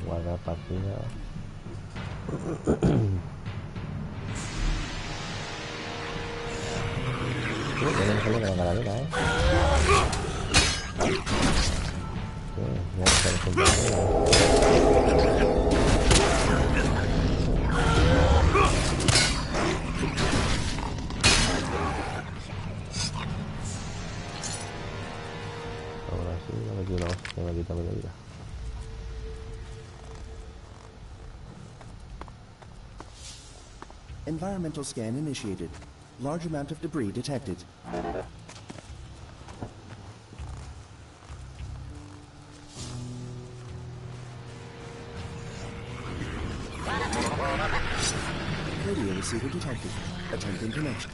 Guardar partida. Tenemos que la calavera, ya está el ahora sí, me metí una hostia, me quita media vida. Environmental scan initiated. Large amount of debris detected. Radio receiver detected. Attempting connection.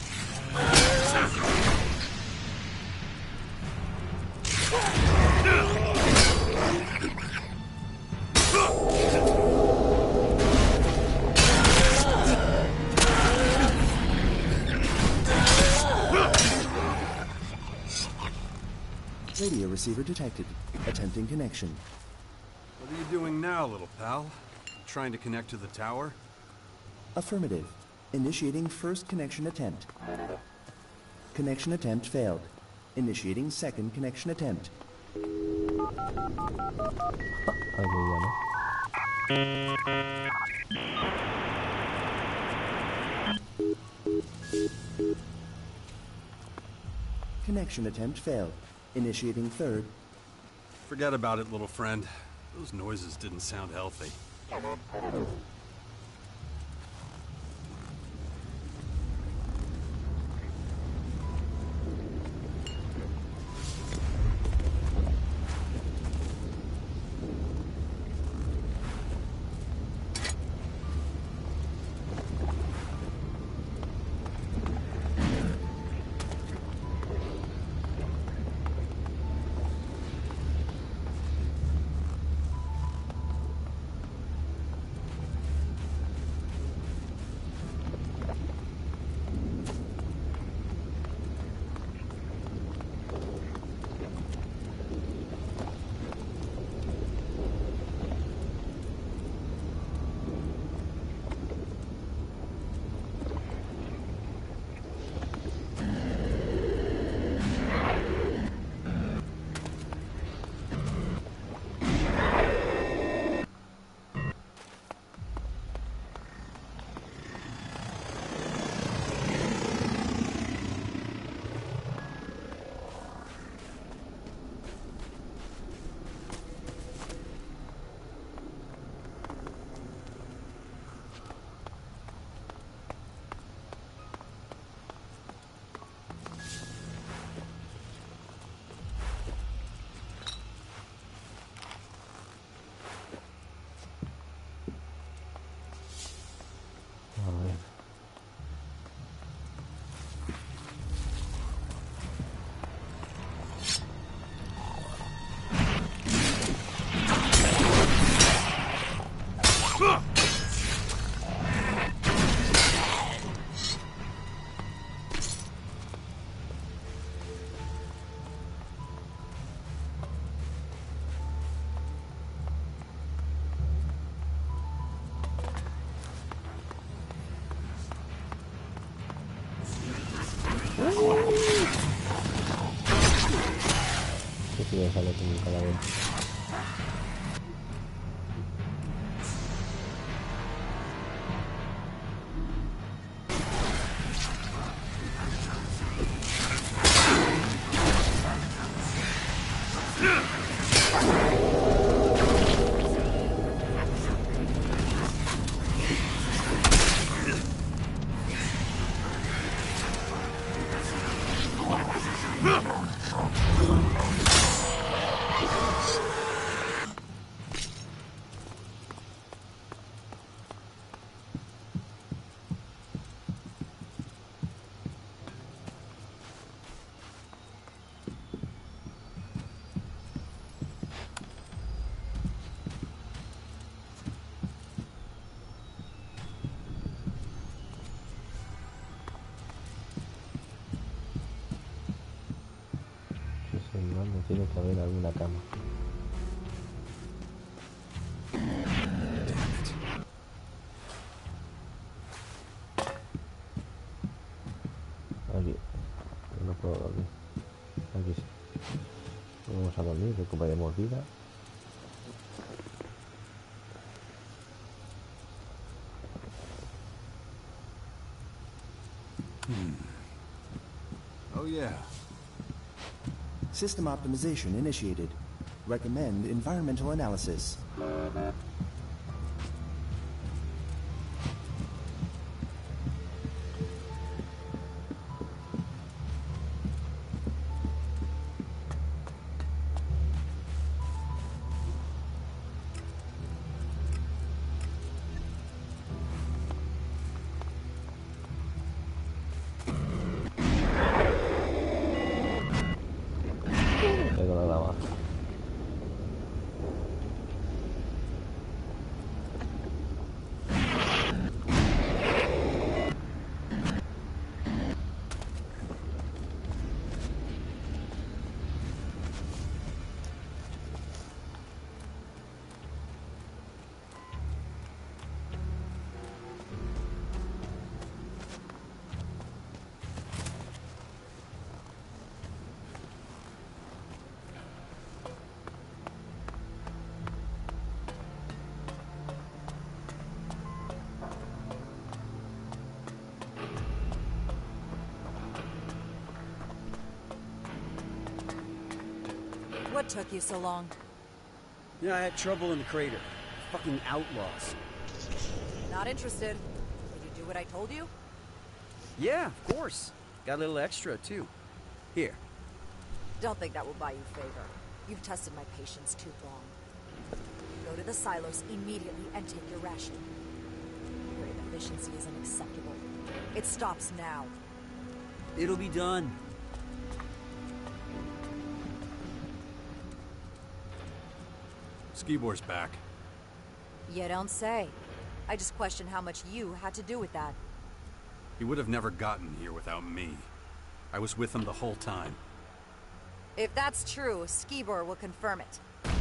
Radio receiver detected. Attempting connection. What are you doing now, little pal? Trying to connect to the tower? Affirmative. Initiating first connection attempt. Connection attempt failed. Initiating second connection attempt. Connection attempt failed. Initiating third. Forget about it, little friend. Those noises didn't sound healthy. Sí, déjalo como un cadáver. No tiene que haber alguna cama. Aquí. No puedo dormir. Aquí sí. Vamos a dormir, recuperemos vida. Oh yeah. System optimization initiated. Recommend environmental analysis. What took you so long? Yeah, I had trouble in the crater. Fucking outlaws. Not interested. Did you do what I told you? Yeah, of course. Got a little extra, too. Here. Don't think that will buy you favor. You've tested my patience too long. Go to the silos immediately and take your ration. Your inefficiency is unacceptable. It stops now. It'll be done. Skibor's back. You don't say. I just question how much you had to do with that. He would have never gotten here without me. I was with him the whole time. If that's true, Skibor will confirm it. Damn.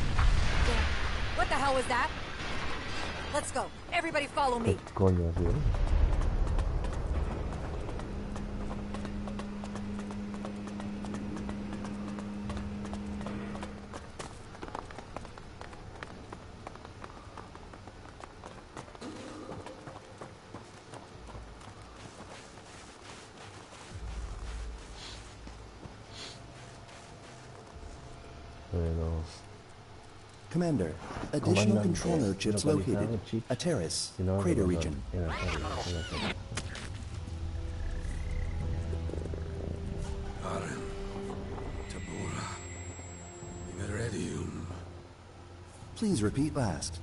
What the hell was that? Let's go. Everybody follow me. ¿Qué coño, tío? Commander, additional control node chips located. A terrace, crater region. Please repeat last.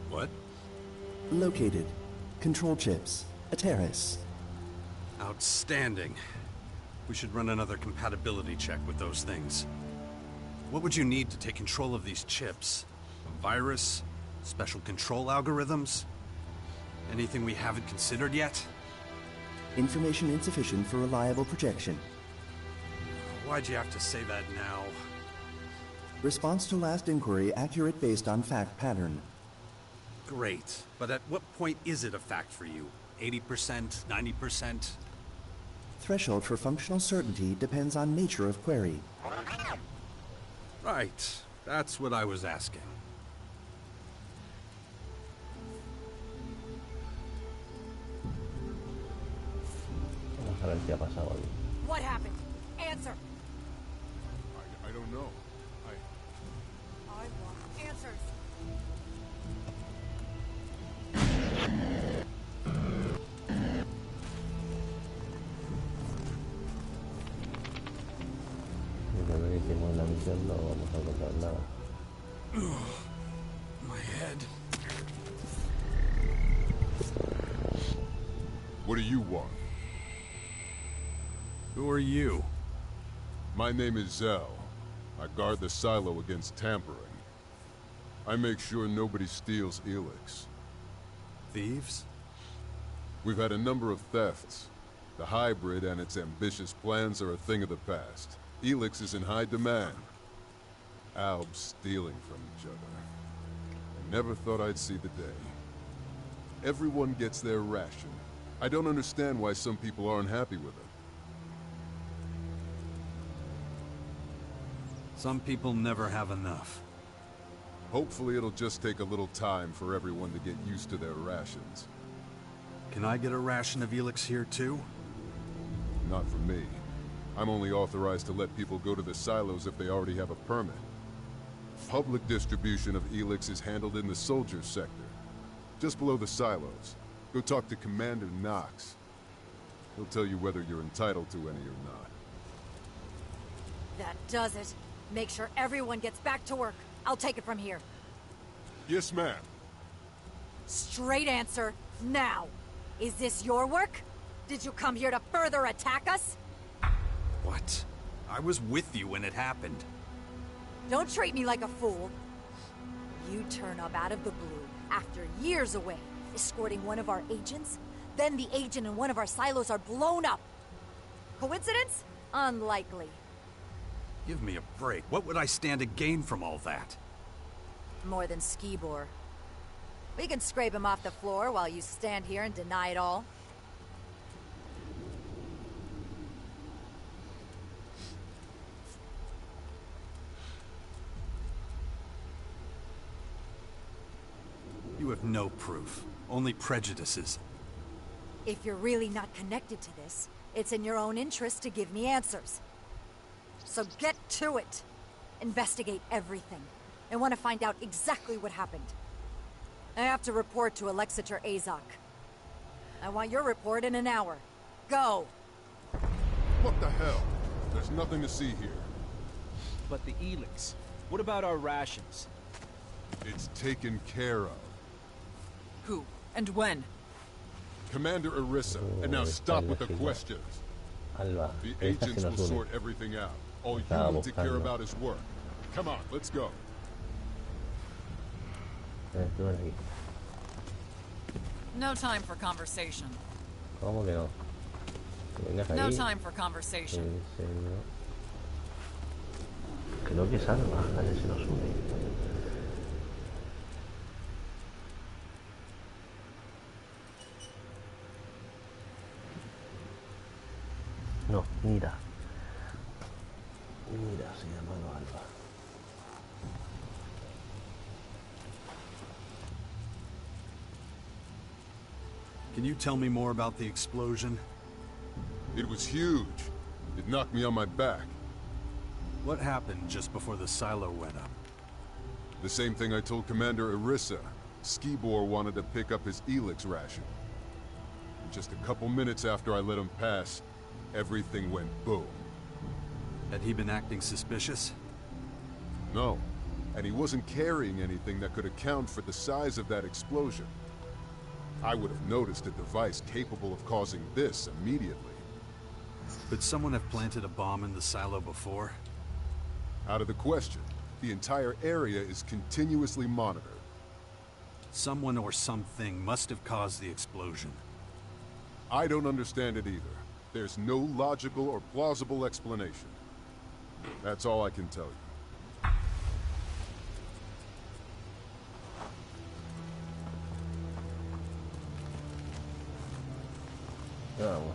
What? Located. Control chips. A terrace. Outstanding. We should run another compatibility check with those things. What would you need to take control of these chips? A virus? Special control algorithms? Anything we haven't considered yet? Information insufficient for reliable projection. Why'd you have to say that now? Response to last inquiry accurate based on fact pattern. Great. But at what point is it a fact for you? 80%? 90%? Threshold for functional certainty depends on nature of query. Right. That's what I was asking. Vamos a ver qué ha pasado ahí. What happened? Answer. I don't know. I want answers. Desde que hicimos la misión no vamos a encontrar nada. My head. What do you want? Who are you? My name is Zell. I guard the silo against tampering. I make sure nobody steals Elex. Thieves? We've had a number of thefts. The hybrid and its ambitious plans are a thing of the past. Elex is in high demand. Albs stealing from each other. I never thought I'd see the day. Everyone gets their ration. I don't understand why some people aren't happy with it. Some people never have enough. Hopefully it'll just take a little time for everyone to get used to their rations. Can I get a ration of Elex here too? Not for me. I'm only authorized to let people go to the silos if they already have a permit. Public distribution of Elex is handled in the soldiers sector, just below the silos. Go talk to Commander Knox. He'll tell you whether you're entitled to any or not. That does it. Make sure everyone gets back to work. I'll take it from here. Yes, ma'am. Straight answer, now. Is this your work? Did you come here to further attack us? What? I was with you when it happened. Don't treat me like a fool. You turn up out of the blue after years away, escorting one of our agents. Then the agent in one of our silos are blown up. Coincidence? Unlikely. Give me a break. What would I stand to gain from all that? More than Skibor. We can scrape him off the floor while you stand here and deny it all. You have no proof. Only prejudices. If you're really not connected to this, it's in your own interest to give me answers. So get to it. Investigate everything. I want to find out exactly what happened. I have to report to Alexator Azok. I want your report in an hour. Go! What the hell? There's nothing to see here. But the Elex. What about our rations? It's taken care of. Who? And when? Commander Orisa. And now stop with the questions. Alba, The esta que agents will nos une. sort everything out. All you Estaba need to care buscando. about is work. Come on, let's go. Tú ven aquí. No time for conversation. ¿Cómo que no? Que vengas No aquí. time for conversation. ¿En serio? Creo que es Alba la que se nos une. No, mira. Mira, se llama Alba. Can you tell me more about the explosion? It was huge. It knocked me on my back. What happened just before the silo went up? The same thing I told Commander Orisa. Skibor wanted to pick up his Elex ration. And just a couple minutes after I let him pass, everything went boom. Had he been acting suspicious? No, and he wasn't carrying anything that could account for the size of that explosion. I would have noticed a device capable of causing this immediately. Could someone have planted a bomb in the silo before? Out of the question. The entire area is continuously monitored. Someone or something must have caused the explosion. I don't understand it either. There's no logical or plausible explanation. That's all I can tell you. Vamos.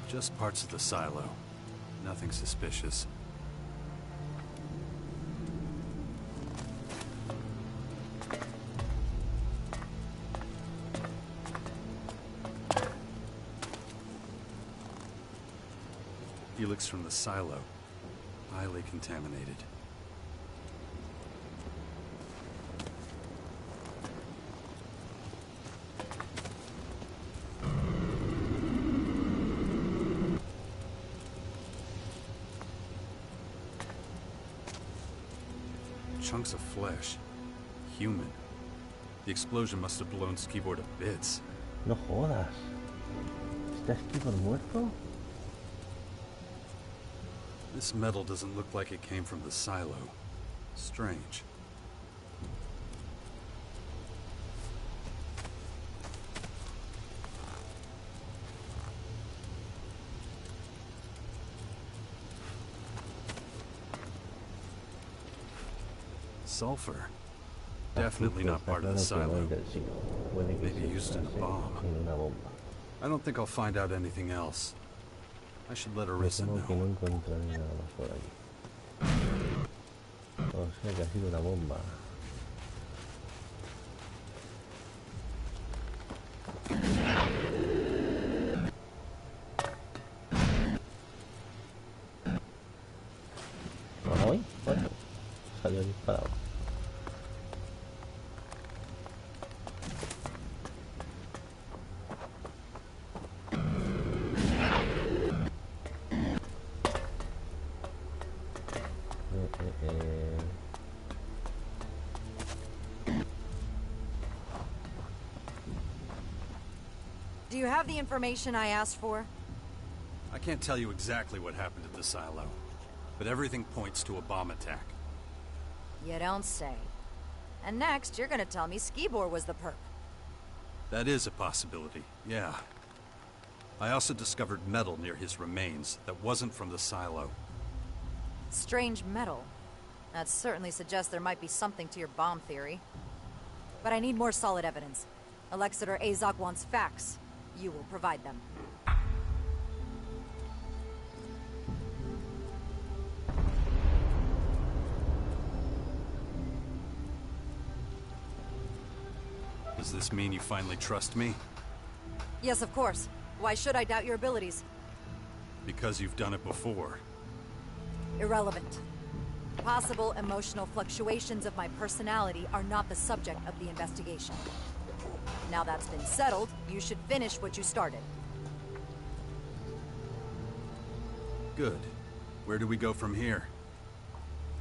Just parts of the silo. Nothing suspicious. Helix from the silo. Highly contaminated. Chunks of flesh. Human. The explosion must have blown Skibor to bits. No jodas. ¿Está Skibor muerto? This metal doesn't look like it came from the silo. Strange. Sulfur. Definitely not part of the silo. Maybe used in a bomb. I don't think I'll find out anything else. I should let Orisa know. Que no encontraré nada más por aquí. O sea que ha sido una bomba. Ay, bueno, salió disparado. Do you have the information I asked for? I can't tell you exactly what happened at the silo, but everything points to a bomb attack. You don't say. And next, you're gonna tell me Skibor was the perp. That is a possibility, yeah. I also discovered metal near his remains that wasn't from the silo. Strange metal. That certainly suggests there might be something to your bomb theory. But I need more solid evidence. Alexator Azok wants facts. You will provide them. Does this mean you finally trust me? Yes, of course. Why should I doubt your abilities? Because you've done it before. Irrelevant. Possible emotional fluctuations of my personality are not the subject of the investigation. Now that's been settled, you should finish what you started. Good. Where do we go from here?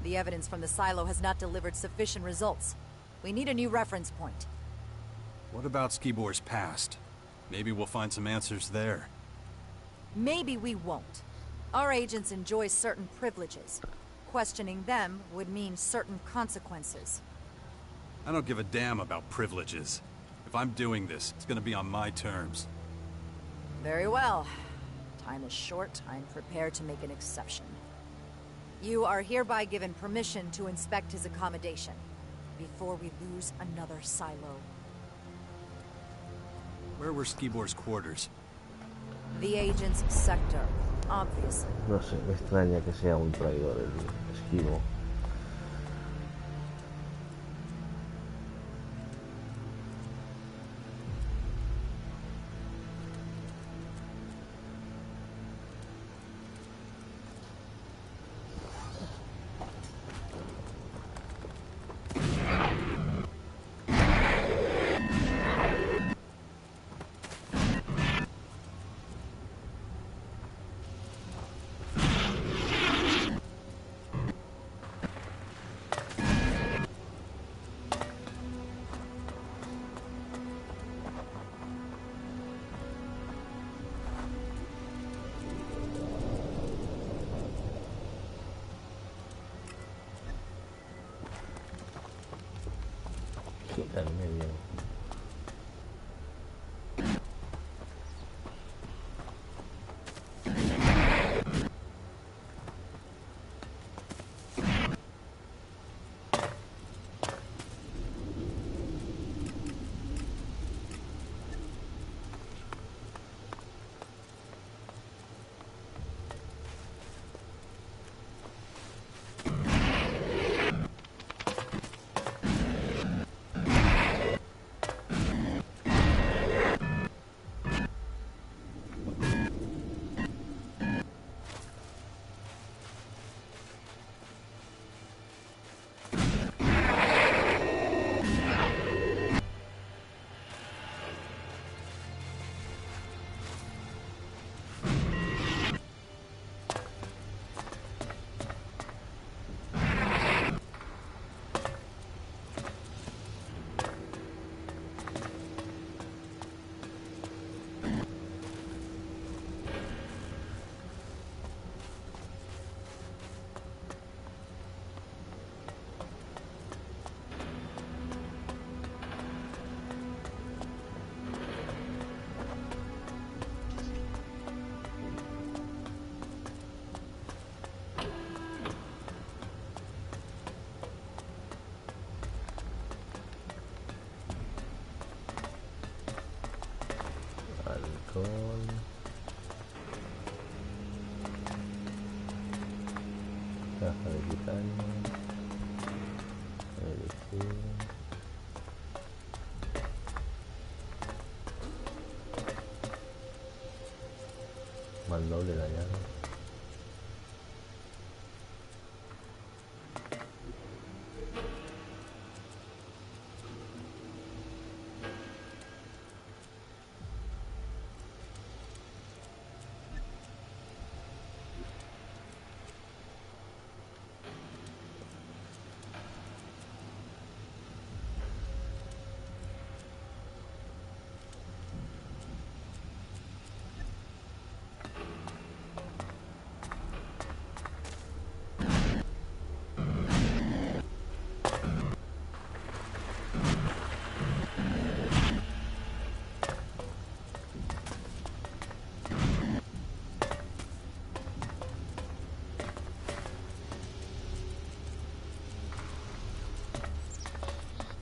The evidence from the silo has not delivered sufficient results. We need a new reference point. What about Skibor's past? Maybe we'll find some answers there. Maybe we won't. Our agents enjoy certain privileges. Questioning them would mean certain consequences. I don't give a damn about privileges. If I'm doing this, it's gonna be on my terms. Very well. Time is short. I'm prepared to make an exception. You are hereby given permission to inspect his accommodation before we lose another silo. Where were Skibor's quarters? The agent's sector, obviously. No sé, me extraña que sea un traidor el esquivo. Quitar medio. Alcohol. Caja de titanio. Elegir. Mandoble la llave.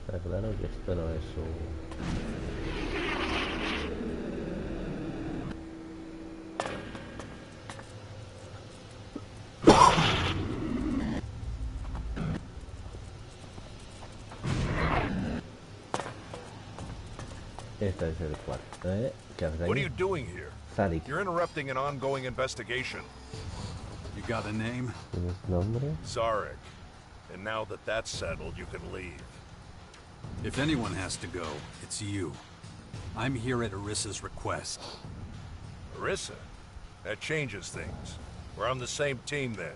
Está claro que esto no es un... Este es el cuarto, ¿eh? ¿Qué haces What are aquí? you doing here? Sadik. You're interrupting an ongoing investigation. You got a name? ¿Tienes nombre? Zarek. And now that that's settled, you can leave. If anyone has to go, it's you. I'm here at Arissa's request. Arissa? That changes things. We're on the same team then.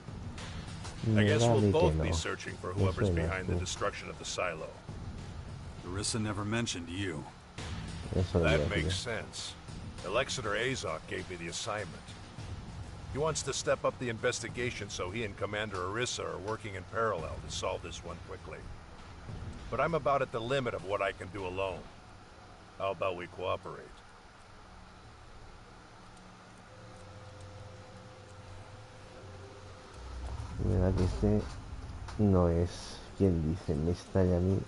I Me guess da a we'll mí que both no. be searching for Me whoever's suena, behind the sí. destruction of the silo. Arissa never mentioned you. Eso That debería makes ser. sense. Alexander Azok gave me the assignment. He wants to step up the investigation so he and Commander Arissa are working in parallel to solve this one quickly. But I'm about at the limit of what I can do alone. How about we cooperate? Mira que este no es quien dice. Me extraña a mí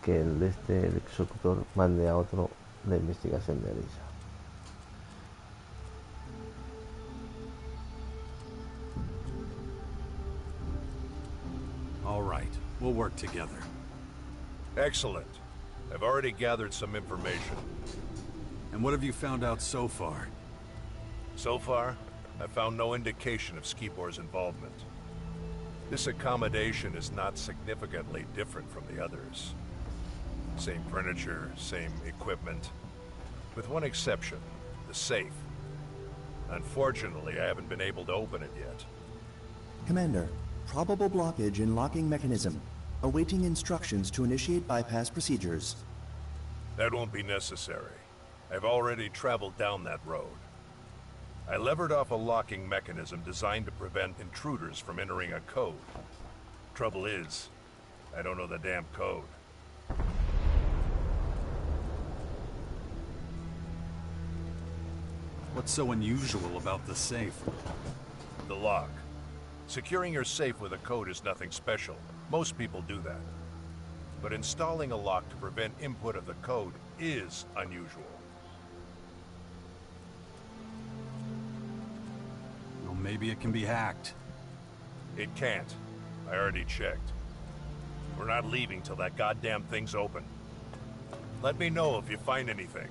que el executor mande a otro la investigación de Elisa. All right, we'll work together. Excellent. I've already gathered some information. And what have you found out so far? So far, I found no indication of Skibor's involvement. This accommodation is not significantly different from the others. Same furniture, same equipment. With one exception, the safe. Unfortunately, I haven't been able to open it yet. Commander, probable blockage in locking mechanism. Awaiting instructions to initiate bypass procedures. That won't be necessary. I've already traveled down that road. I levered off a locking mechanism designed to prevent intruders from entering a code. Trouble is, I don't know the damn code. What's so unusual about the safe? The lock. Securing your safe with a code is nothing special. Most people do that. But installing a lock to prevent input of the code is unusual. Well, maybe it can be hacked. It can't. I already checked. We're not leaving till that goddamn thing's open. Let me know if you find anything.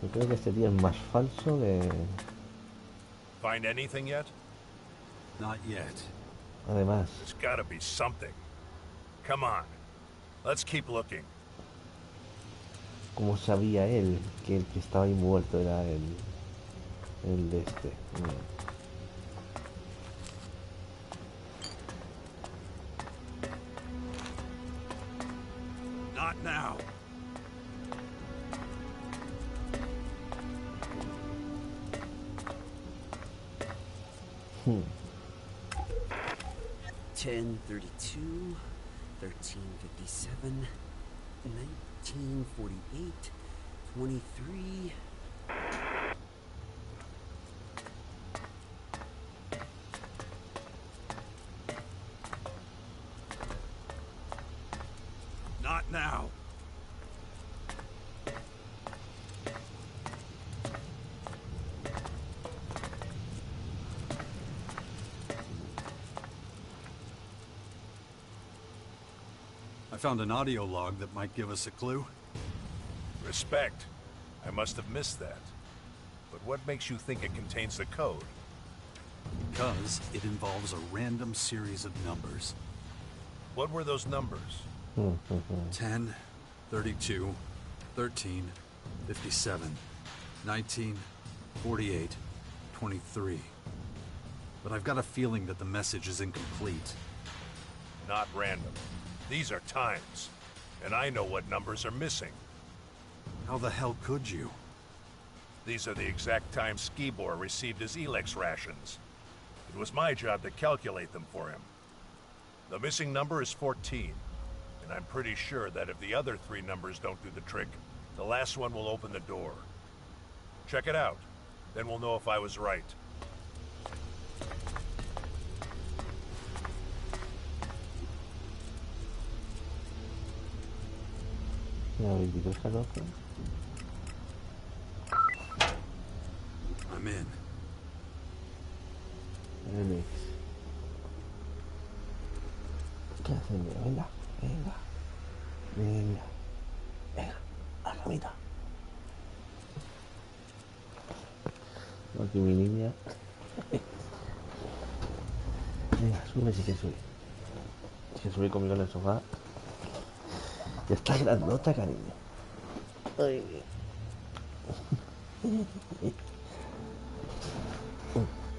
Yo creo que sería más falso que... Find anything yet? Not yet. Además, There's gotta be something. Come on. Let's keep looking. ¿cómo sabía él que el que estaba ahí muerto era el de este? Not now. Hmm. 1032, 1357, 1948, 23. Not now. I found an audio log that might give us a clue. Respect. I must have missed that. But what makes you think it contains the code? Because it involves a random series of numbers. What were those numbers? 10, 32, 13, 57, 19, 48, 23. But I've got a feeling that the message is incomplete. Not random. These are times. And I know what numbers are missing. How the hell could you? These are the exact times Skibor received his Elex rations. It was my job to calculate them for him. The missing number is 14. And I'm pretty sure that if the other three numbers don't do the trick, the last one will open the door. Check it out. Then we'll know if I was right. La 22-14. I'm in. Elex. ¿Qué hacen? Venga, venga. Venga, venga, a la camita. Aquí mi niña. Venga, sube si quieres subir. Si quieres subir conmigo en el sofá. Ya está grandota, cariño. Ay.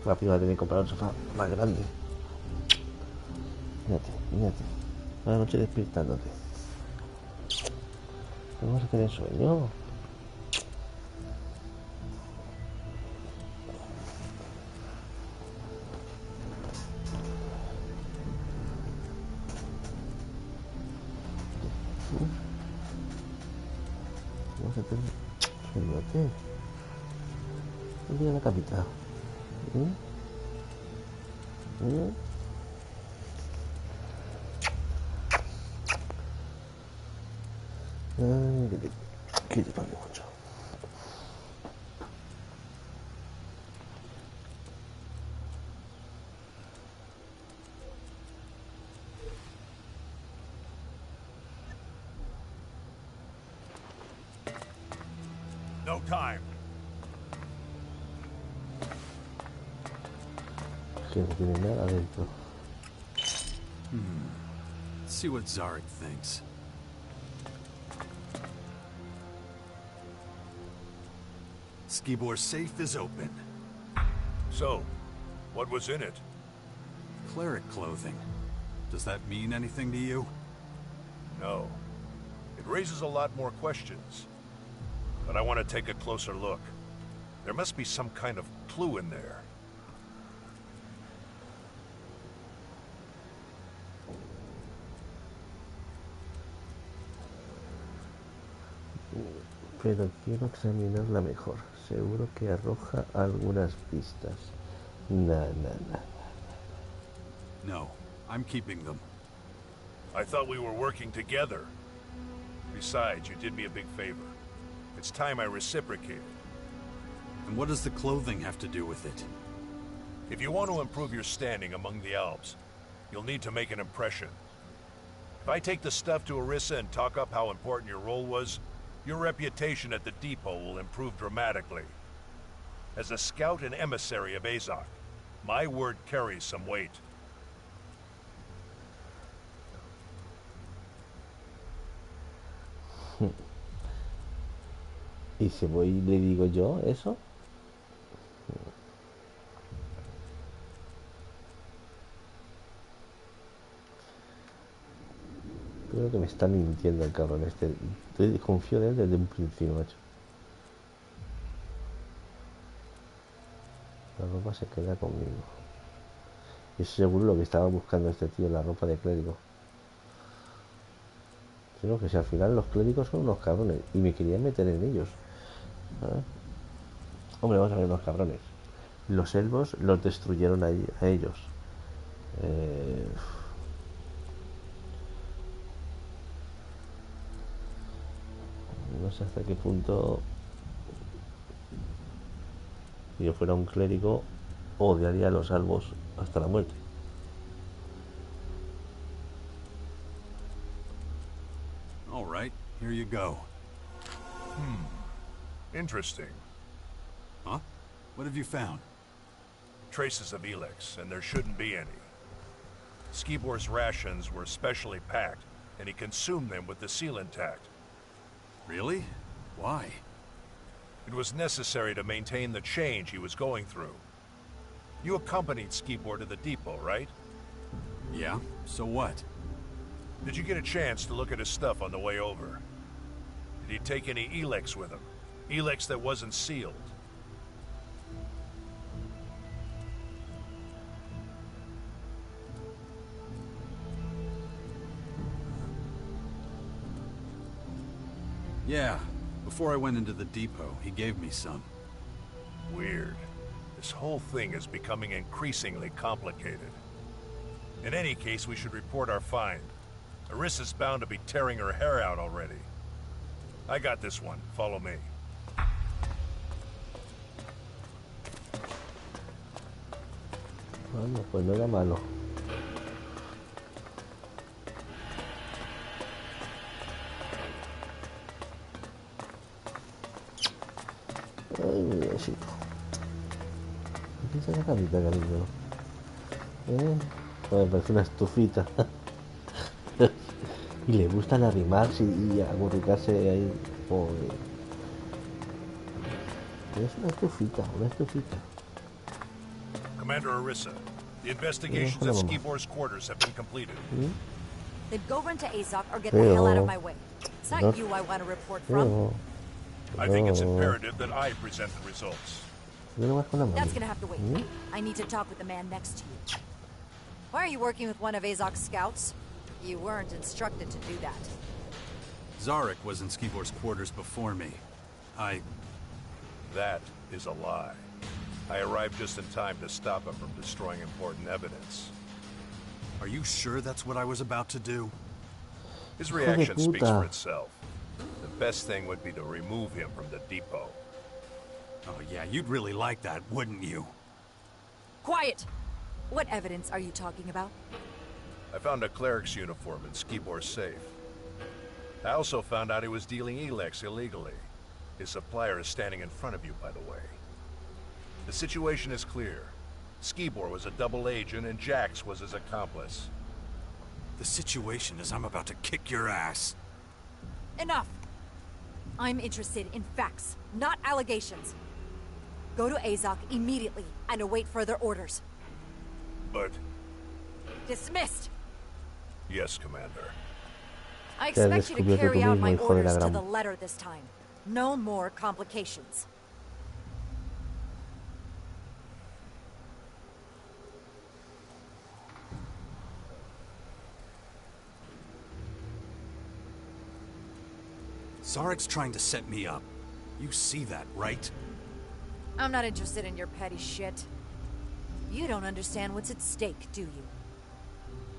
Rápido va a tener que comprar un sofá más grande. Mírate, mírate. Toda la noche despiertándote. ¿No vas a tener sueño? Vamos a tener sueñote. Mira la capita. Ay, que te pague mucho. No time. Que no tiene nada adentro. Let's see what Zarek thinks. Skibor's safe is open. So, what was in it? Cleric clothing. Does that mean anything to you? No. It raises a lot more questions. But I want to take a closer look. There must be some kind of clue in there. Pero quiero examinarla mejor. Seguro que arroja algunas pistas. No. No, I'm keeping them. I thought we were working together. Besides, you did me a big favor. It's time I reciprocated. And what does the clothing have to do with it? If you want to improve your standing among the elves, you'll need to make an impression. If I take the stuff to Orissa and talk up how important your role was, your reputation at the depot will improve dramatically. As a scout and emissary of Azok, my word carries some weight. ¿Y si voy y le digo yo eso? Creo que me está mintiendo el cabrón este. Confío de él desde un principio, macho. La ropa se queda conmigo. Y es seguro lo que estaba buscando este tío, la ropa de clérigo. Sino que si al final los clérigos son unos cabrones y me quería meter en ellos. ¿Sabes? Hombre, vamos a ver unos cabrones. Los elfos los destruyeron a ellos. No sé hasta qué punto, si yo fuera un clérigo, odiaría a los elfos hasta la muerte. All right, here you go. Interesting. Huh? What have you found? Traces of Elex, and there shouldn't be any. Skibor's rations were specially packed, and he consumed them with the seal intact. Really? Why? It was necessary to maintain the change he was going through. You accompanied Skibor to the depot, right? Yeah, so what? Did you get a chance to look at his stuff on the way over? Did he take any Elex with him? Elex that wasn't sealed? Yeah, before I went into the depot, he gave me some. Weird. This whole thing is becoming increasingly complicated. In any case, we should report our find. Orissa's bound to be tearing her hair out already. I got this one. Follow me. Bueno, pues no era malo. Mira carita, cariño. Joder, parece una estufita. Y le gustan arrimarse y agurricarse ahí. Joder. Es una estufita, una estufita. Commander Orissa, the investigations Hola, at mamá. Skibor's quarters have been completed. Then go run to Azok or get the hell out of my way. It's not No. you I want to report from. I think it's imperative that I present the results. That's gonna have to wait. I need to talk with the man next to you. Why are you working with one of Azok's scouts? You weren't instructed to do that. Zarek was in Skibor's quarters before me. That is a lie. I arrived just in time to stop him from destroying important evidence. Are you sure that's what I was about to do? His reaction speaks for itself. The best thing would be to remove him from the depot. Oh yeah, you'd really like that, wouldn't you? Quiet! What evidence are you talking about? I found a cleric's uniform in Skibor's safe. I also found out he was dealing Elex illegally. His supplier is standing in front of you, by the way. The situation is clear. Skibor was a double agent and Jax was his accomplice. The situation is I'm about to kick your ass. Enough! I'm interested in facts, not allegations. Go to Azok immediately and await further orders. But... Dismissed! Yes, Commander. I expect you to carry out my orders to the letter this time. No more complications. Zarek's trying to set me up. You see that, right? I'm not interested in your petty shit. You don't understand what's at stake, do you?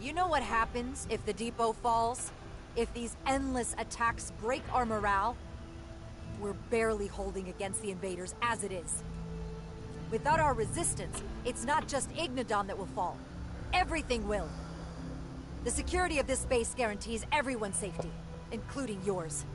You know what happens if the depot falls? If these endless attacks break our morale? We're barely holding against the invaders as it is. Without our resistance, it's not just Ignodon that will fall. Everything will. The security of this base guarantees everyone's safety, including yours.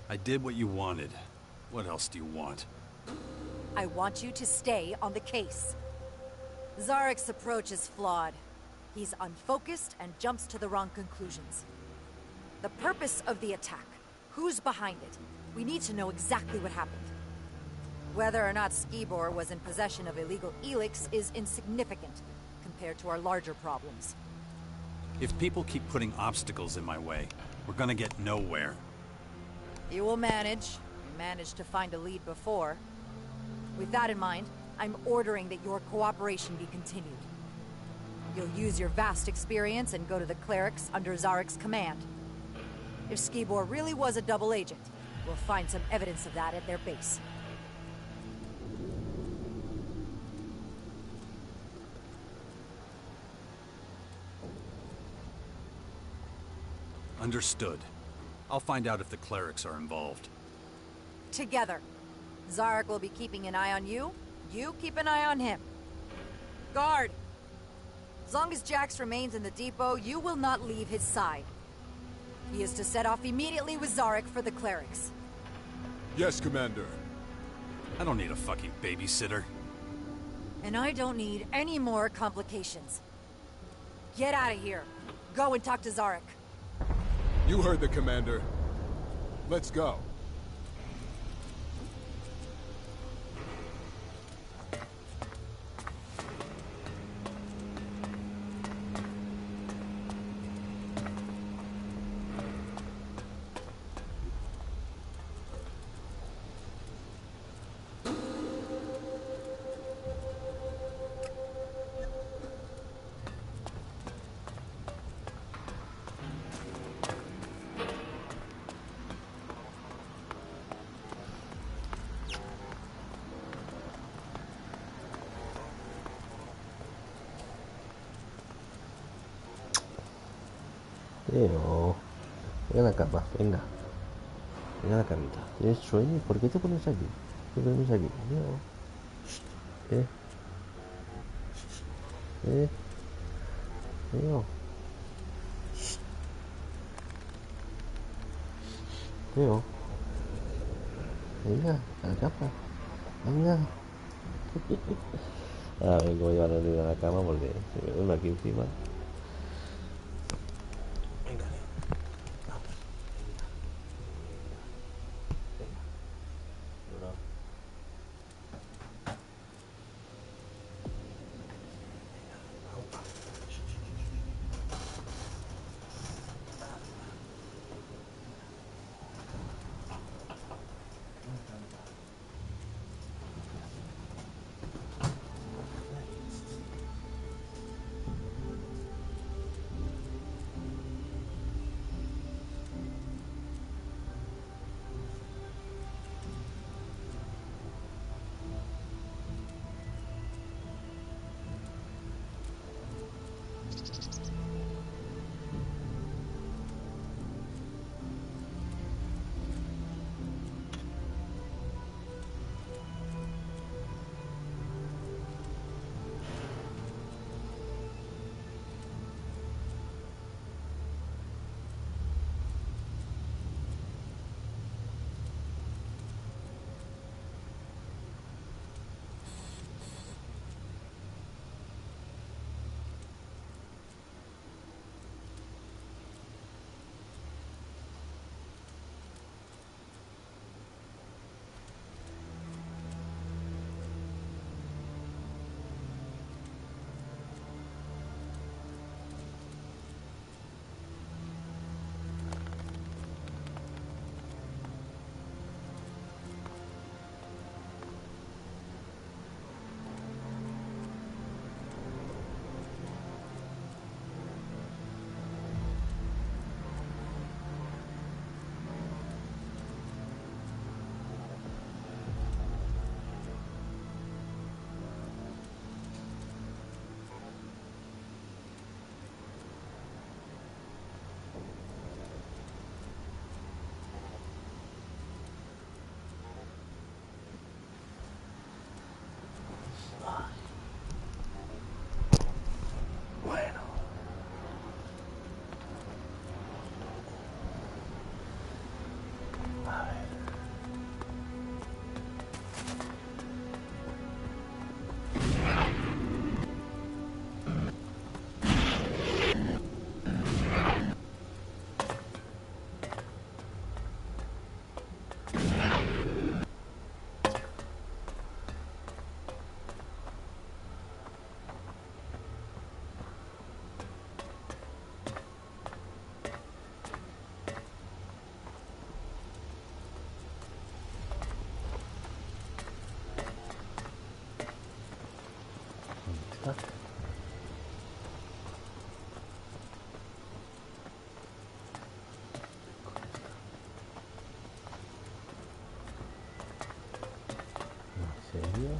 I did what you wanted. What else do you want? I want you to stay on the case. Zarek's approach is flawed. He's unfocused and jumps to the wrong conclusions. The purpose of the attack, who's behind it, we need to know exactly what happened. Whether or not Skibor was in possession of illegal Elex is insignificant compared to our larger problems. If people keep putting obstacles in my way, we're gonna get nowhere. You will manage. You managed to find a lead before. With that in mind, I'm ordering that your cooperation be continued. You'll use your vast experience and go to the clerics under Zarek's command. If Skibor really was a double agent, we'll find some evidence of that at their base. Understood. I'll find out if the clerics are involved. Together. Zarek will be keeping an eye on you. You keep an eye on him. Guard! As long as Jax remains in the depot, you will not leave his side. He is to set off immediately with Zarek for the clerics. Yes, Commander. I don't need a fucking babysitter. And I don't need any more complications. Get out of here. Go and talk to Zarek. You heard the Commander. Let's go. Venga a la cama, venga. Venga a la camita. ¿Tienes sueño? ¿Por qué te pones aquí? ¿Qué te pones aquí? Leo. Leo. Veo. Venga, a la cama. Venga. Ahora vengo a llevar a la cama porque se me duerme aquí encima. ¿En serio?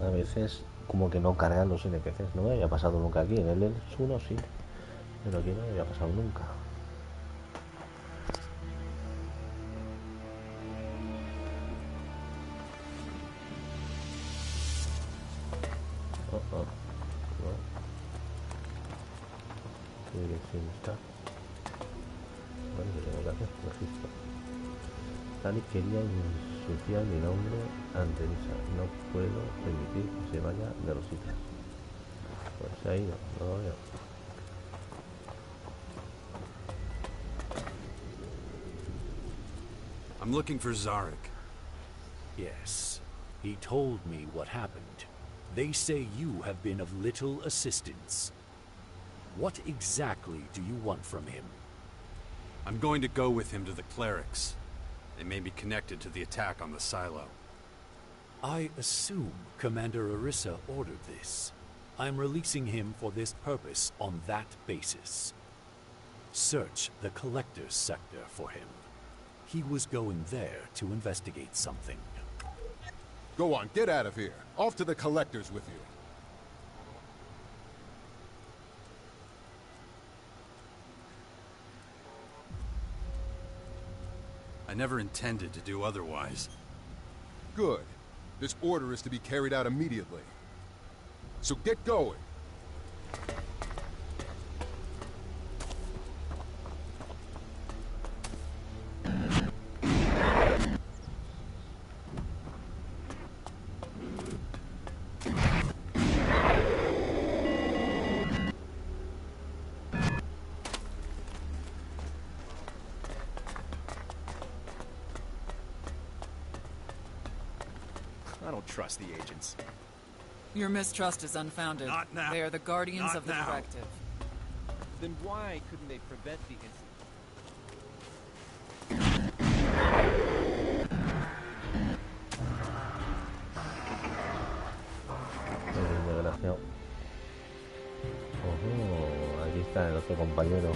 A veces como que no cargan los NPCs. No me había pasado nunca aquí. En el Elex 1 sí, pero aquí no me había pasado nunca. No. ¿Qué dirección está? Bueno, ¿qué tengo que hacer? Registro. Tali quería ensuciar mi nombre ante Lisa. No puedo permitir que se vaya de rositas. Pues se ha ido, no lo veo. I'm looking for Zarek. Yes. He told me what happened. They say you have been of little assistance. What exactly do you want from him? I'm going to go with him to the clerics. They may be connected to the attack on the silo. I assume Commander Orissa ordered this. I'm releasing him for this purpose on that basis. Search the Collector's sector for him. He was going there to investigate something. Go on, get out of here. Off to the Collector's with you. I never intended to do otherwise. Good. This order is to be carried out immediately. So get going. I don't trust the agents. Your mistrust is unfounded. Not now. They are the guardians Not of the now. directive. Then why couldn't they prevent the incident? El desgraciado. Ojo, aquí está el otro compañero.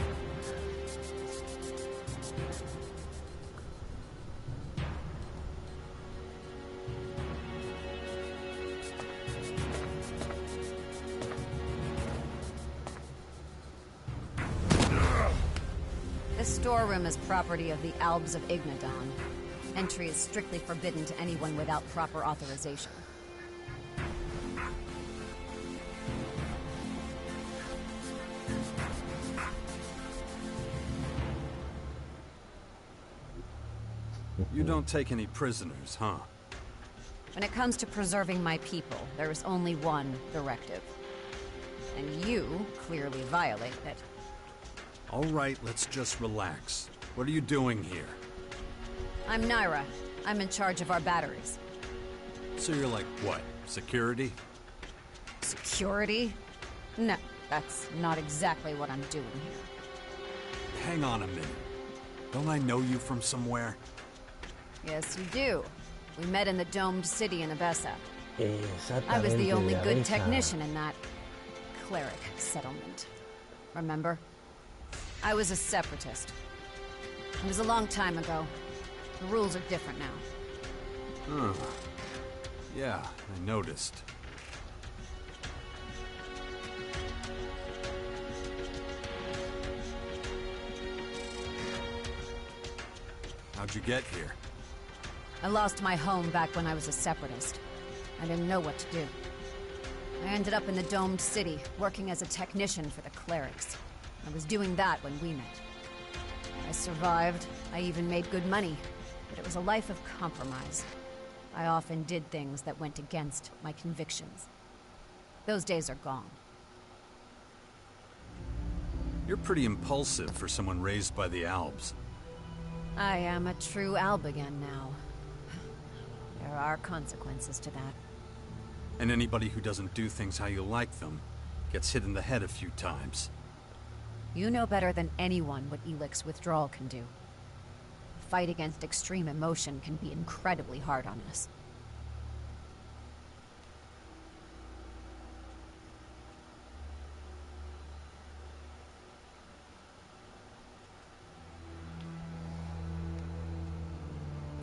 This storeroom is property of the Albs of Ignadon. Entry is strictly forbidden to anyone without proper authorization. You don't take any prisoners, huh? When it comes to preserving my people, there is only one directive. And you clearly violate it. All right, let's just relax. What are you doing here? I'm Naira. I'm in charge of our batteries. So you're like, what, security? Security? No, that's not exactly what I'm doing here. Hang on a minute. Don't I know you from somewhere? Yes, you do. We met in the domed city in Abessa. Exactamente. I was the only de good Abessa. technician in that cleric settlement. Remember? I was a separatist. It was a long time ago. The rules are different now. Huh. Yeah, I noticed. How'd you get here? I lost my home back when I was a separatist. I didn't know what to do. I ended up in the domed city, working as a technician for the clerics. I was doing that when we met. I survived. I even made good money. But it was a life of compromise. I often did things that went against my convictions. Those days are gone. You're pretty impulsive for someone raised by the Albs. I am a true Albigan now. There are consequences to that. And anybody who doesn't do things how you like them gets hit in the head a few times. You know better than anyone what Elex withdrawal can do. The fight against extreme emotion can be incredibly hard on us.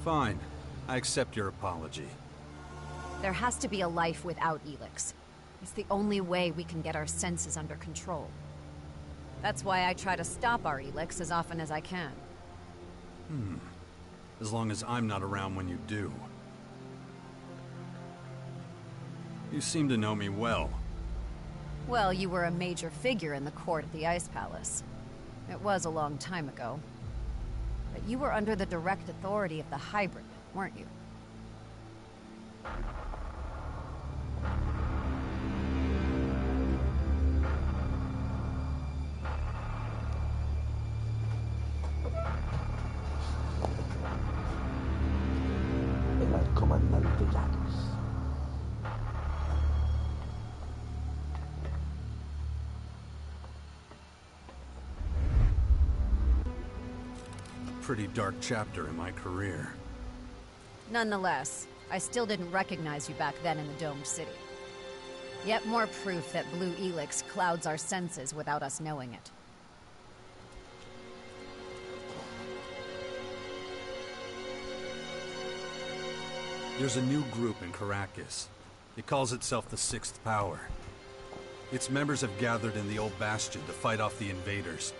Fine. I accept your apology. There has to be a life without Elex. It's the only way we can get our senses under control. That's why I try to stop our Elex as often as I can. As long as I'm not around when you do. You seem to know me well. Well, you were a major figure in the court at the Ice Palace. It was a long time ago. But you were under the direct authority of the hybrid, weren't you? El comandante Jax. Pretty dark chapter in my career. Nonetheless, I still didn't recognize you back then in the domed city. Yet more proof that blue Elex clouds our senses without us knowing it. There's a new group in Caracas. It calls itself the Sixth Power. Its members have gathered in the old bastion to fight off the invaders.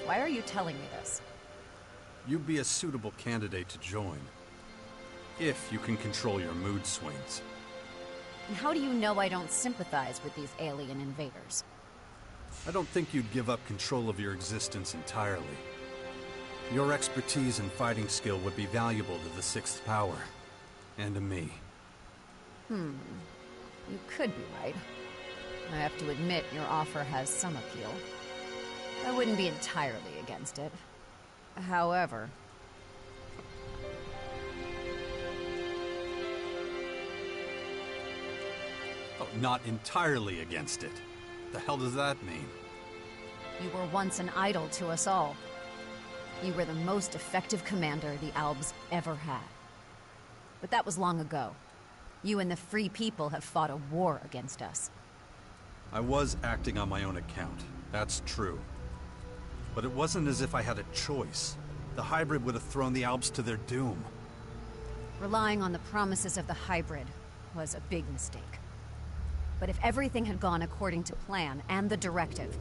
Why are you telling me this? You'd be a suitable candidate to join. If you can control your mood swings. And how do you know I don't sympathize with these alien invaders? I don't think you'd give up control of your existence entirely. Your expertise and fighting skill would be valuable to the Sixth Power. And to me. You could be right. I have to admit, your offer has some appeal. I wouldn't be entirely against it. However... Oh, not entirely against it. The hell does that mean? You were once an idol to us all. You were the most effective commander the Albs ever had. But that was long ago. You and the Free People have fought a war against us. I was acting on my own account. That's true. But it wasn't as if I had a choice. The hybrid would have thrown the Albs to their doom. Relying on the promises of the hybrid was a big mistake. But if everything had gone according to plan and the directive...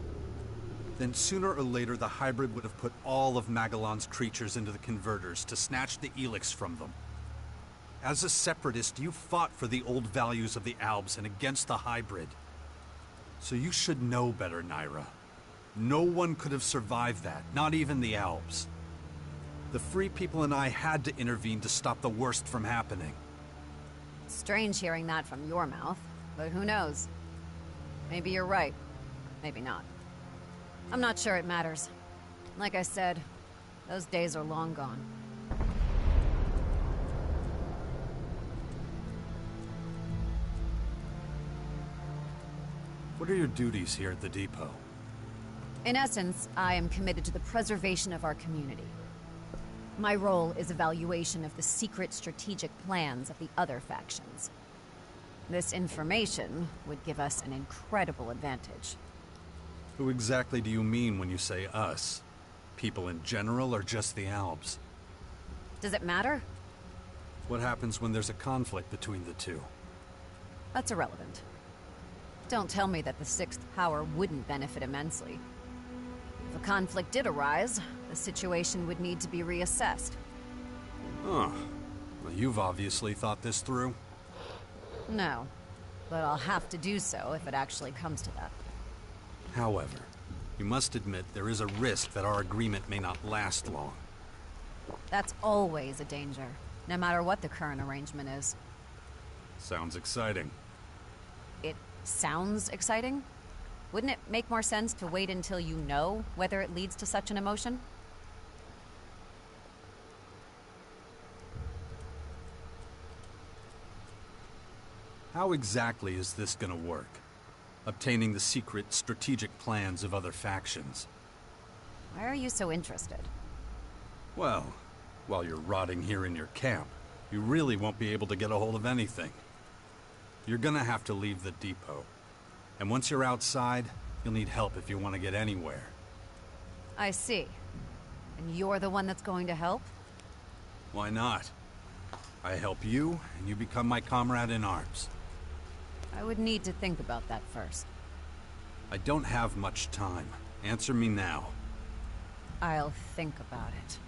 Then sooner or later the hybrid would have put all of Magellan's creatures into the converters to snatch the Elex from them. As a separatist, you fought for the old values of the Albs and against the hybrid. So you should know better, Naira. No one could have survived that, not even the Albs. The Free People and I had to intervene to stop the worst from happening. Strange hearing that from your mouth, but who knows? Maybe you're right. Maybe not. I'm not sure it matters. Like I said, those days are long gone. What are your duties here at the depot? In essence, I am committed to the preservation of our community. My role is evaluation of the secret strategic plans of the other factions. This information would give us an incredible advantage. Who exactly do you mean when you say us? People in general or just the Albs? Does it matter? What happens when there's a conflict between the two? That's irrelevant. Don't tell me that the Sixth Power wouldn't benefit immensely. If a conflict did arise, the situation would need to be reassessed. Huh. Well, you've obviously thought this through. No, but I'll have to do so if it actually comes to that. However, you must admit there is a risk that our agreement may not last long. That's always a danger, no matter what the current arrangement is. Sounds exciting. It sounds exciting? Wouldn't it make more sense to wait until you know whether it leads to such an emotion? How exactly is this gonna work? Obtaining the secret, strategic plans of other factions. Why are you so interested? Well, while you're rotting here in your camp, you really won't be able to get a hold of anything. You're gonna have to leave the depot. And once you're outside, you'll need help if you want to get anywhere. I see. And you're the one that's going to help? Why not? I help you, and you become my comrade in arms. I would need to think about that first. I don't have much time. Answer me now. I'll think about it.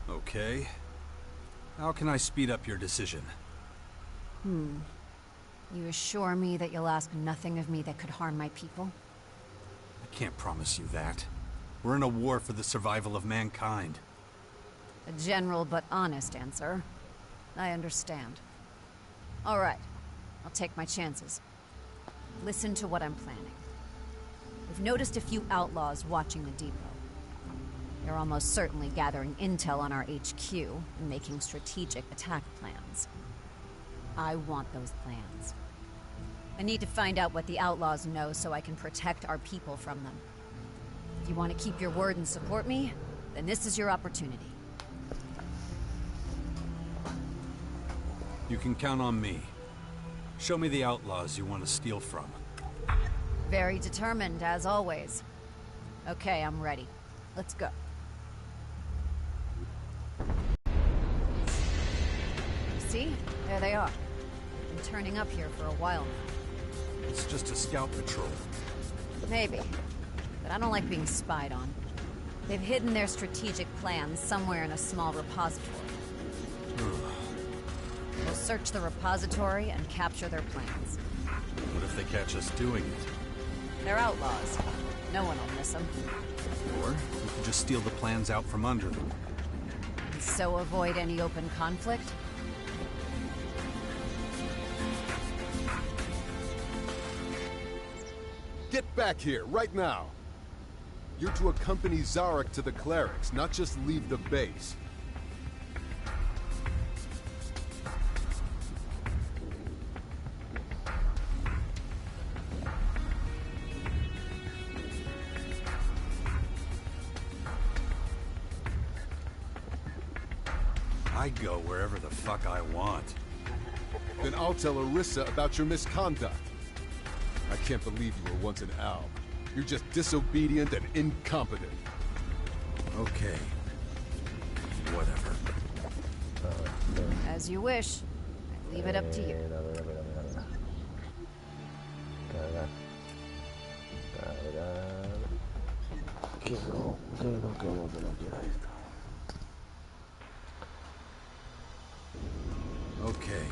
Okay. How can I speed up your decision? You assure me that you'll ask nothing of me that could harm my people? I can't promise you that. We're in a war for the survival of mankind. A general but honest answer. I understand. All right. I'll take my chances. Listen to what I'm planning. We've noticed a few outlaws watching the depot. They're almost certainly gathering intel on our HQ and making strategic attack plans. I want those plans. I need to find out what the outlaws know so I can protect our people from them. If you want to keep your word and support me, then this is your opportunity. You can count on me. Show me the outlaws you want to steal from. Very determined, as always. Okay, I'm ready. Let's go. See? There they are. Been turning up here for a while now. It's just a scout patrol. Maybe. But I don't like being spied on. They've hidden their strategic plans somewhere in a small repository. We'll search the repository and capture their plans. What if they catch us doing it? They're outlaws. No one will miss them. Or we can just steal the plans out from under them. And so avoid any open conflict? Get back here, right now! You're to accompany Zarek to the clerics, not just leave the base. I go wherever the fuck I want. Then I'll tell Orissa about your misconduct. I can't believe you were once an Alb. You're just disobedient and incompetent. Okay. Whatever. As you wish. I leave it up to you. Okay.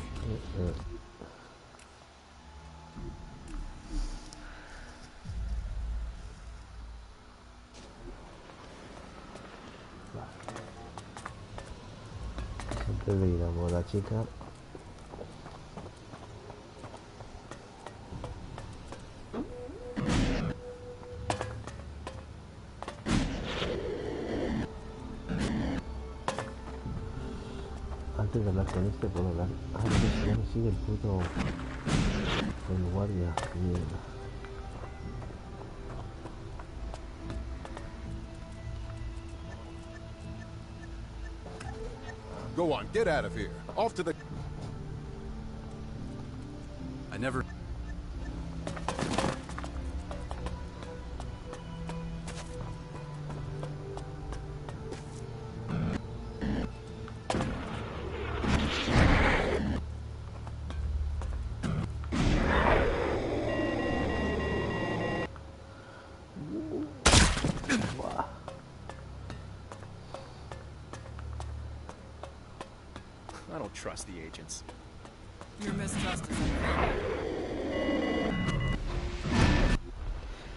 Antes de ir a por la chica, antes de hablar con este puedo hablar. Ah, no, ya me sigue el puto el guardia. Mierda. Go on, get out of here. Off to the... I never... I don't trust the agents. Your mistrust is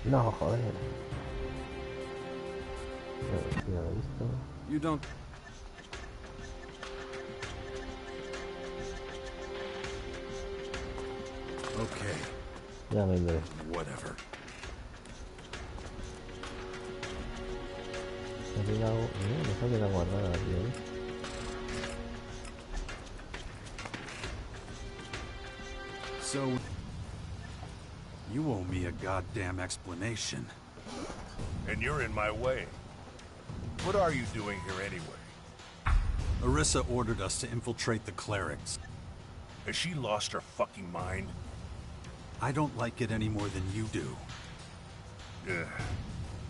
No, joder. Ya lo he visto. You don't... Okay. Ya vendré. Whatever. Me ha quedado guardada, tío. So... you owe me a goddamn explanation. And you're in my way. What are you doing here anyway? Orissa ordered us to infiltrate the clerics. Has she lost her fucking mind? I don't like it any more than you do. Ugh.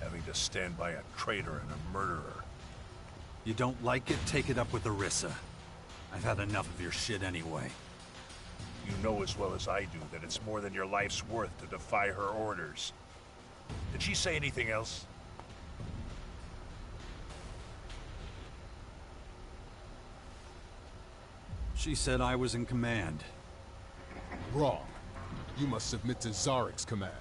having to stand by a traitor and a murderer. You don't like it? Take it up with Orissa. I've had enough of your shit anyway. You know as well as I do that it's more than your life's worth to defy her orders. Did she say anything else? She said I was in command. Wrong. You must submit to Zarek's command.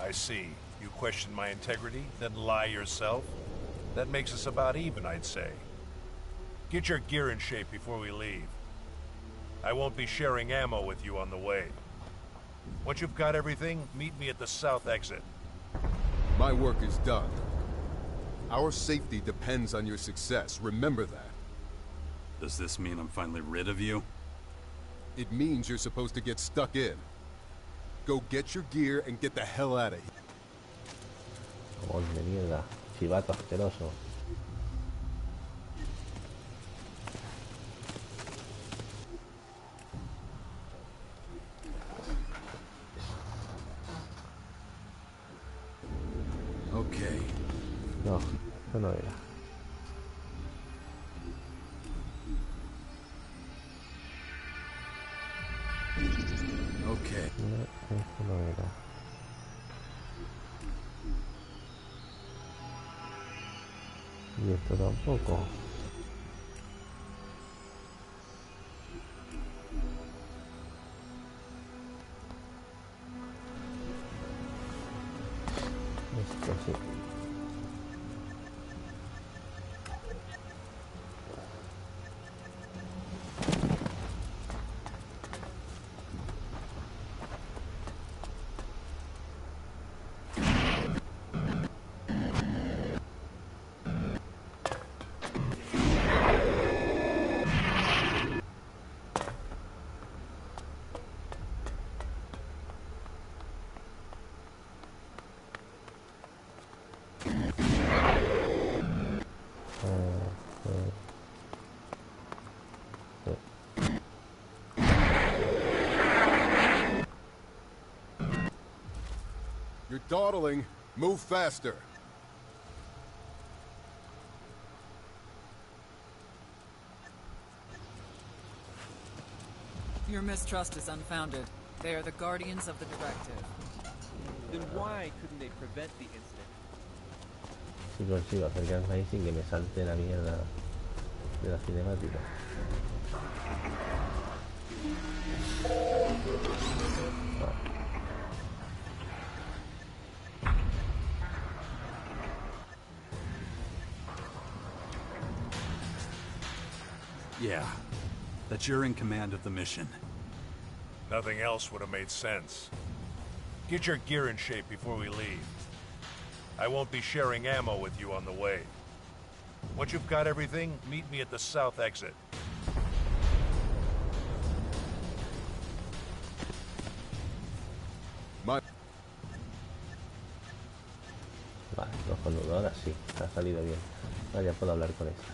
I see. You question my integrity, then lie yourself? That makes us about even, I'd say. Get your gear in shape before we leave. I won't be sharing ammo with you on the way. Once you've got everything, meet me at the south exit. My work is done. Our safety depends on your success. Remember that. Does this mean I'm finally rid of you? It means you're supposed to get stuck in. Go get your gear and get the hell out of here. Oh, de mierda. Chivato asqueroso. Okay. No, eso no era. Okay. No, eso no era. Y esto tampoco. Esto sí. You're dawdling. Move faster. Your mistrust is unfounded. They are the guardians of the directive. Then why couldn't they prevent the incident? Si consigo acercarme ahí sin que me salte la mierda de la cinemática. Yeah, that you're in command of the mission. Nothing else would have made sense. Get your gear in shape before we leave. I won't be sharing ammo with you on the way. Once you've got everything, meet me at the south exit. Vale, cojonudo, ahora sí, ha salido bien. Ahora ya puedo hablar con esta.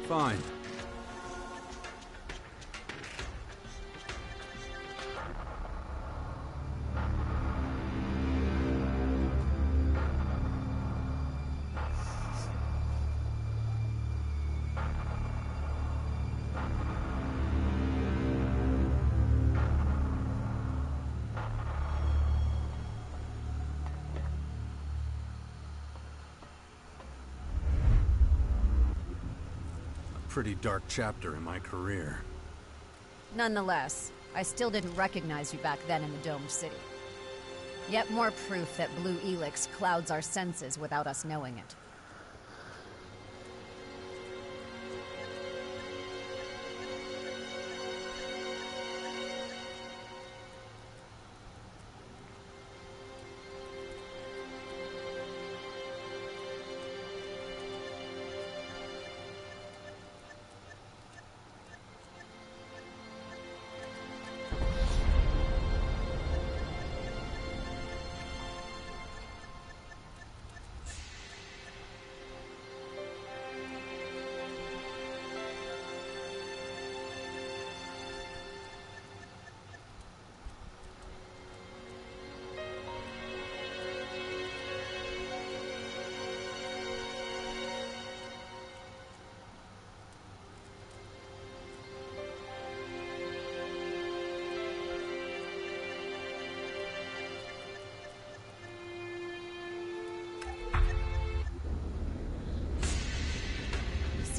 Fine. Pretty dark chapter in my career. Nonetheless, I still didn't recognize you back then in the domed city. Yet more proof that blue Elex clouds our senses without us knowing it.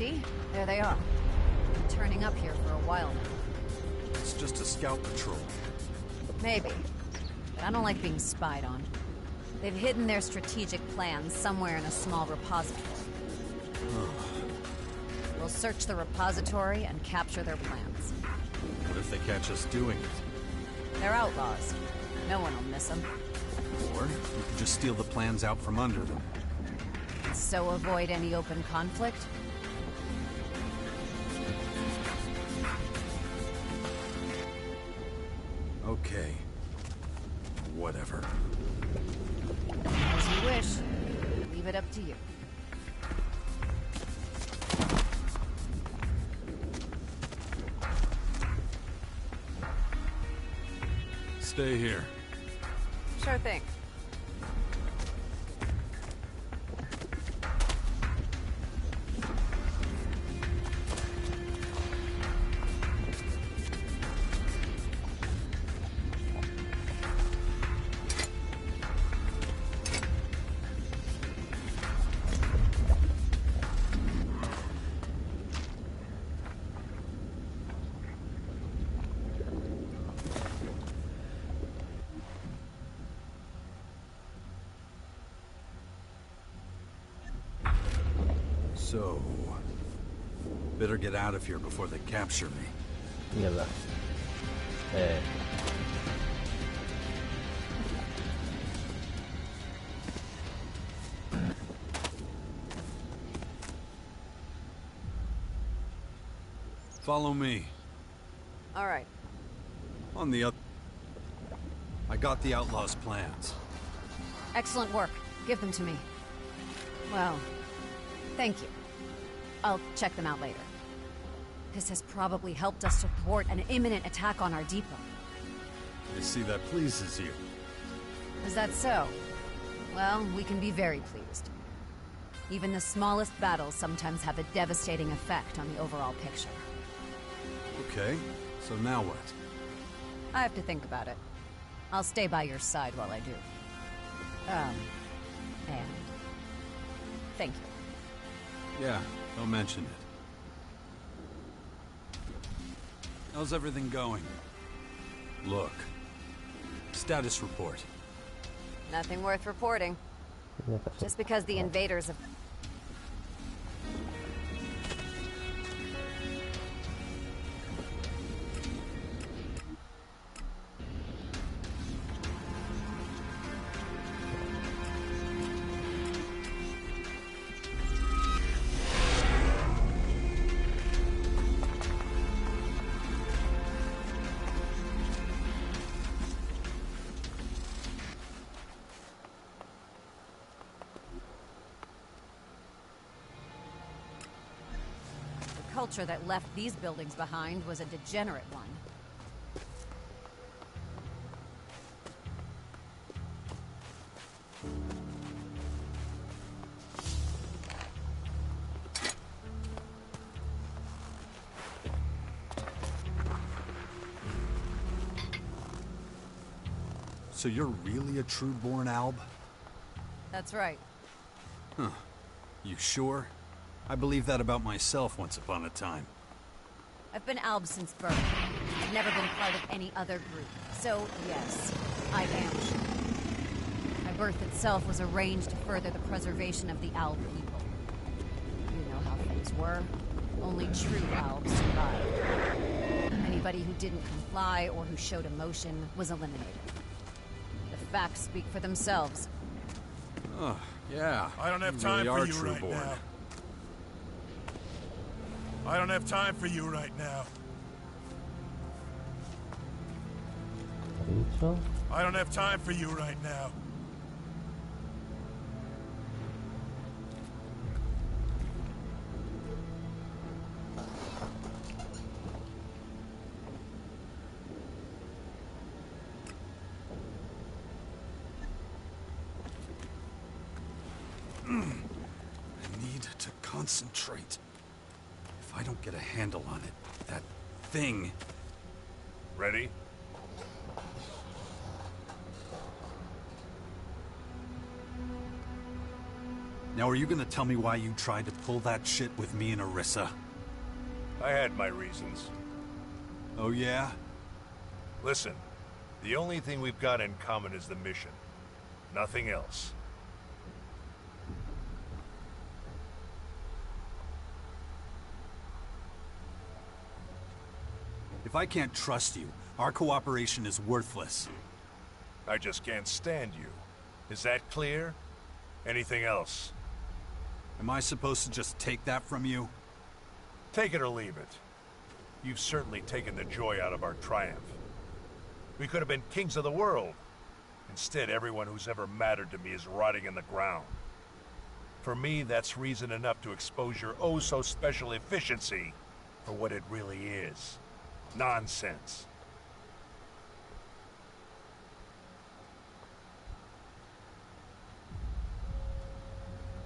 See? There they are. Been turning up here for a while now. It's just a scout patrol. Maybe. But I don't like being spied on. They've hidden their strategic plans somewhere in a small repository. We'll search the repository and capture their plans. What if they catch us doing it? They're outlaws. No one will miss them. Or we could just steal the plans out from under them. So avoid any open conflict? Okay. Whatever. As you wish. Leave it up to you. Stay here. Sure thing. So... better get out of here before they capture me. Mierda. Follow me. All right. On the other... I got the outlaws' plans. Excellent work. Give them to me. Well, thank you. I'll check them out later. This has probably helped us to thwart an imminent attack on our depot. I see that pleases you. Is that so? Well, we can be very pleased. Even the smallest battles sometimes have a devastating effect on the overall picture. Okay, so now what? I have to think about it. I'll stay by your side while I do. And... thank you. Yeah, don't mention it. How's everything going? Look. Status report. Nothing worth reporting. Just because the invaders have... The culture that left these buildings behind was a degenerate one. So you're really a true-born Alb? That's right. Huh. You sure? I believed that about myself once upon a time. I've been Alb since birth. I've never been part of any other group. So, yes, I am sure. My birth itself was arranged to further the preservation of the Alb people. You know how things were. Only true Albs survived. Anybody who didn't comply or who showed emotion was eliminated. The facts speak for themselves. Oh, yeah. I don't have You time really for are you right true-born. now. I don't have time for you right now. ¿Dicho? I don't have time for you right now. I need to concentrate. If I don't get a handle on it, that thing... Ready? Now are you gonna tell me why you tried to pull that shit with me and Orisa? I had my reasons. Oh yeah? Listen, the only thing we've got in common is the mission. Nothing else. If I can't trust you, our cooperation is worthless. I just can't stand you. Is that clear? Anything else? Am I supposed to just take that from you? Take it or leave it. You've certainly taken the joy out of our triumph. We could have been kings of the world. Instead, everyone who's ever mattered to me is rotting in the ground. For me, that's reason enough to expose your oh-so-special efficiency for what it really is. Nonsense.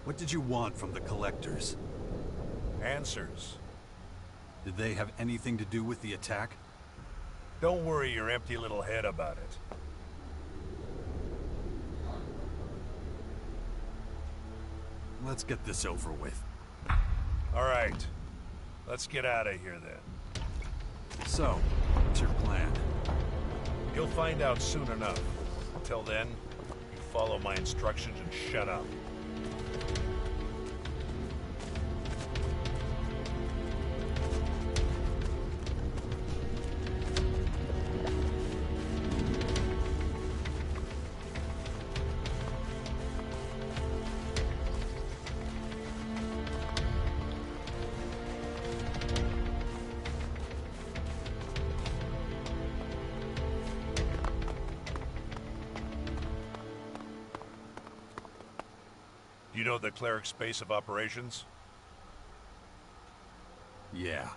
What did you want from the collectors? Answers. Did they have anything to do with the attack? Don't worry your empty little head about it. Let's get this over with. All right. Let's get out of here then. So, what's your plan? You'll find out soon enough. Until then, you follow my instructions and shut up. You know the cleric's base of operations? Yeah.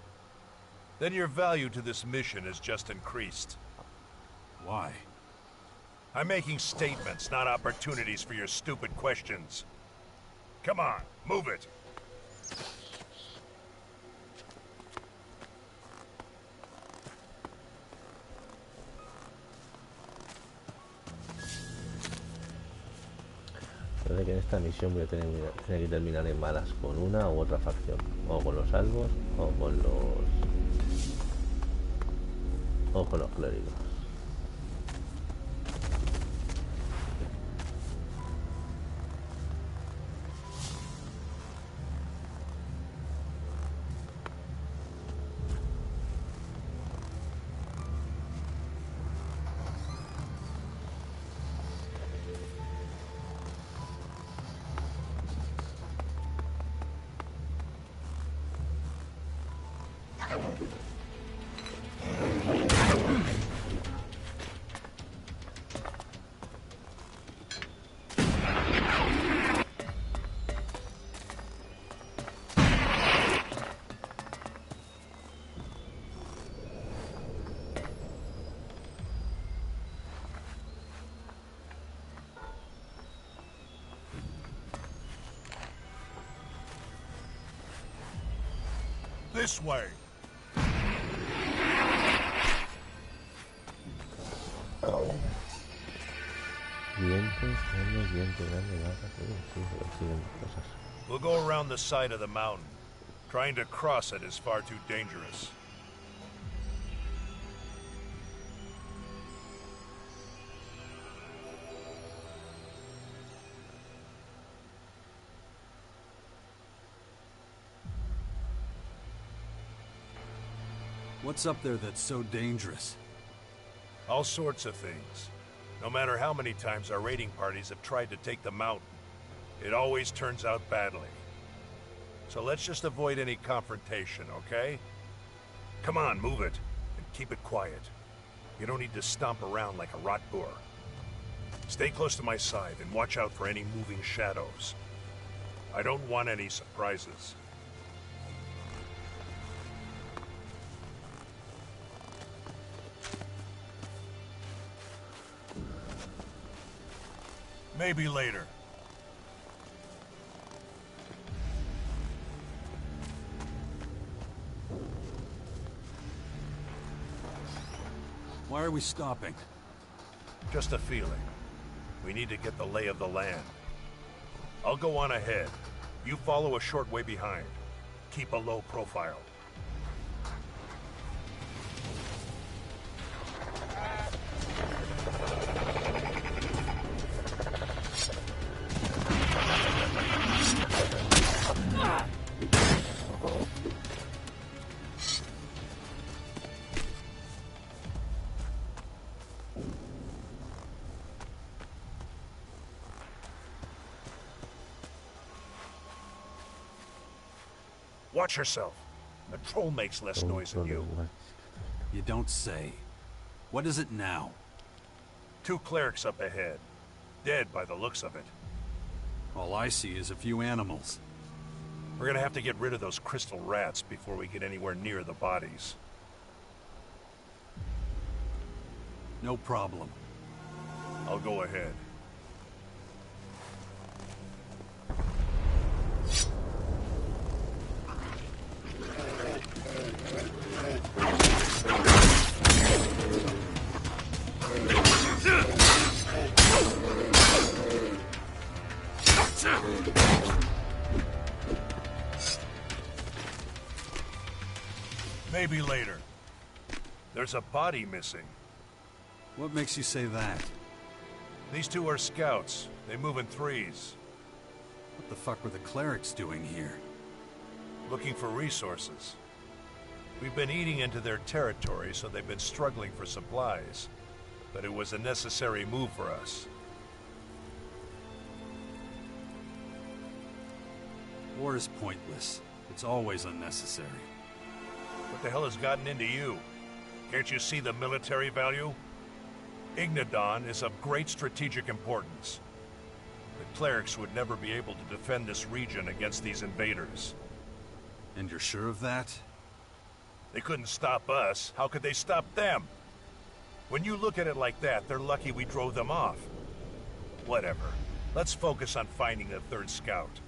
Then your value to this mission has just increased. Why? I'm making statements, not opportunities for your stupid questions. Come on, move it! Parece que en esta misión voy a tener que terminar en malas con una u otra facción, o con los salvos o con los clérigos. This way. We'll go around the side of the mountain. Trying to cross it is far too dangerous. What's up there that's so dangerous? All sorts of things. No matter how many times our raiding parties have tried to take the mountain, it always turns out badly. So let's just avoid any confrontation, okay? Come on, move it, and keep it quiet. You don't need to stomp around like a rot boar. Stay close to my side and watch out for any moving shadows. I don't want any surprises. Maybe later. Why are we stopping? Just a feeling. We need to get the lay of the land. I'll go on ahead. You follow a short way behind. Keep a low profile. Watch yourself. The troll makes less noise than you. You don't say. What is it now? 2 clerics up ahead. Dead by the looks of it. All I see is a few animals. We're gonna have to get rid of those crystal rats before we get anywhere near the bodies. No problem. I'll go ahead. Maybe later. There's a body missing. What makes you say that? These 2 are scouts. They move in 3s. What the fuck were the clerics doing here? Looking for resources. We've been eating into their territory, so they've been struggling for supplies. But it was a necessary move for us. War is pointless. It's always unnecessary. What the hell has gotten into you? Can't you see the military value? Ignadon is of great strategic importance. The clerics would never be able to defend this region against these invaders. And you're sure of that? They couldn't stop us. How could they stop them? When you look at it like that, they're lucky we drove them off. Whatever. Let's focus on finding the 3rd scout.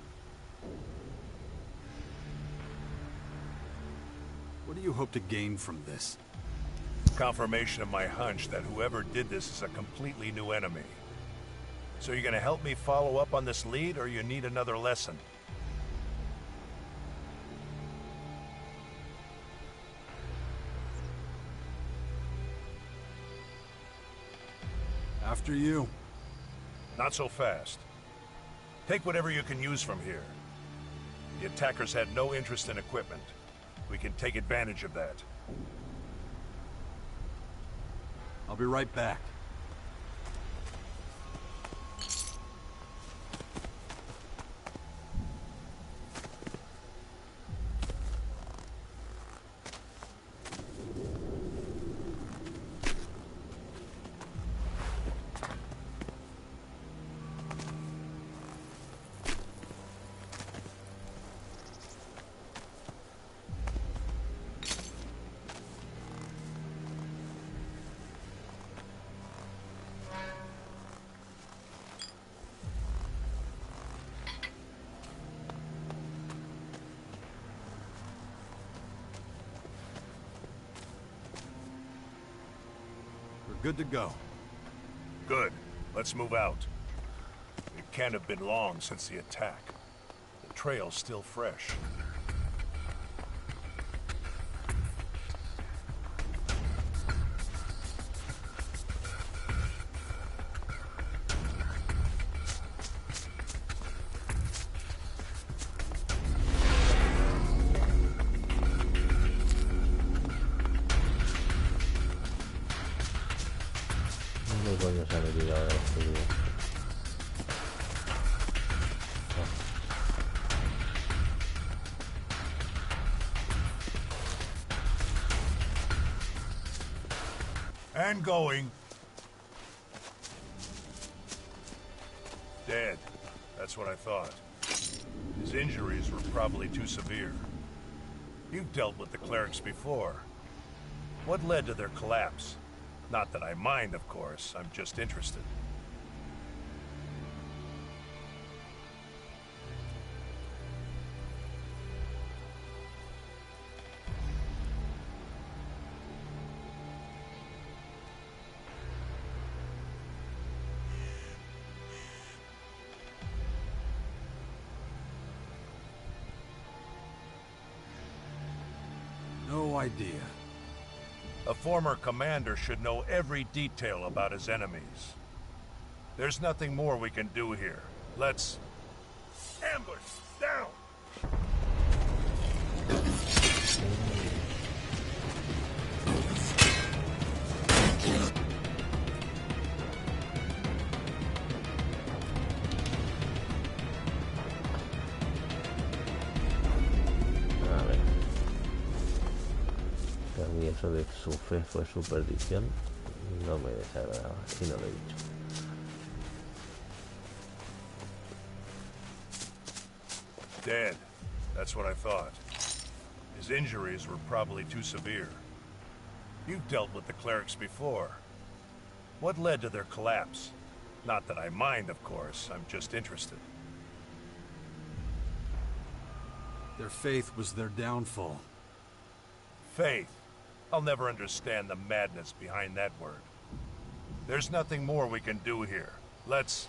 What do you hope to gain from this? Confirmation of my hunch that whoever did this is a completely new enemy. So you're gonna help me follow up on this lead, or you need another lesson? After you. Not so fast. Take whatever you can use from here. The attackers had no interest in equipment. We can take advantage of that. I'll be right back. Good to go. Good. Let's move out. It can't have been long since the attack. The trail's still fresh. ¿Qué coño se ha metido ahora este tío? And going. Dead. That's what I thought. His injuries were probably too severe. You've dealt with the clerics before. What led to their collapse? Not that I mind, of course. I'm just interested. idea. A former commander should know every detail about his enemies. There's nothing more we can do here. Let's... ambush! Down! A ver. Que a mí eso de su fe fue su perdición no me desagradaba y no lo he dicho. Dead. That's what I thought. His injuries were probably too severe. You've dealt with the clerics before. What led to their collapse? Not that I mind, of course. I'm just interested. Their faith was their downfall. Faith. I'll never understand the madness behind that word. There's nothing more we can do here. Let's...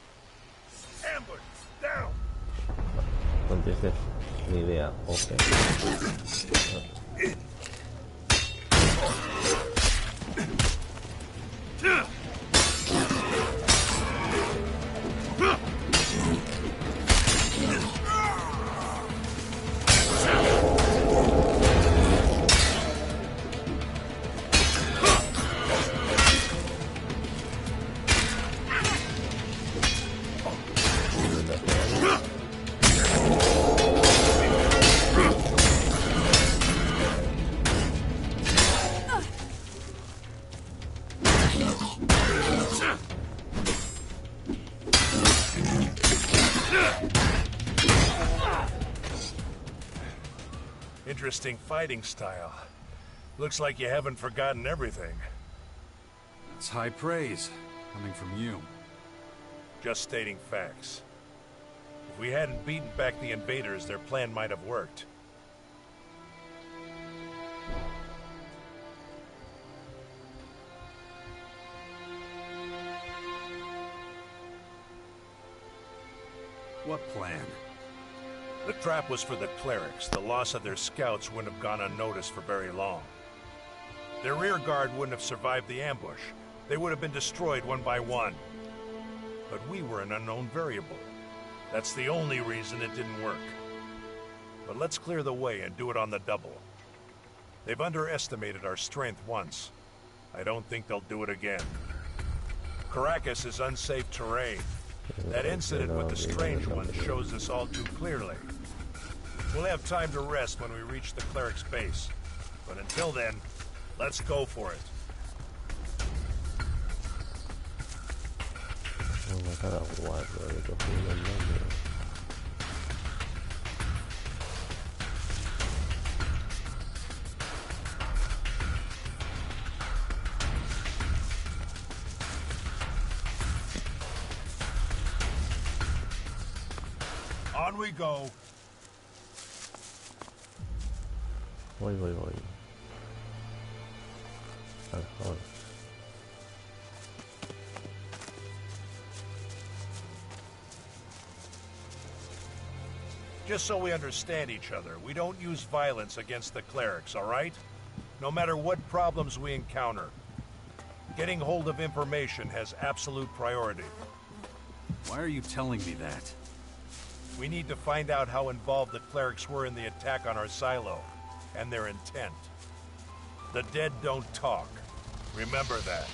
ambush! Down! Entonces, ni idea. Okay. Interesting fighting style. Looks like you haven't forgotten everything. That's high praise, coming from you. Just stating facts. If we hadn't beaten back the invaders, their plan might have worked. What plan? The trap was for the clerics. The loss of their scouts wouldn't have gone unnoticed for very long. Their rear guard wouldn't have survived the ambush. They would have been destroyed one by one. But we were an unknown variable. That's the only reason it didn't work. But let's clear the way and do it on the double. They've underestimated our strength once. I don't think they'll do it again. Caracas is unsafe terrain. That incident with the Strange One shows us all too clearly. We'll have time to rest when we reach the cleric's base. But until then, let's go for it. On we go. Voy. Mejor. Just so we understand each other, we don't use violence against the clerics, all right? No matter what problems we encounter. Getting hold of information has absolute priority. Why are you telling me that? We need to find out how involved the clerics were in the attack on our silo, and their intent. The dead don't talk. Remember that.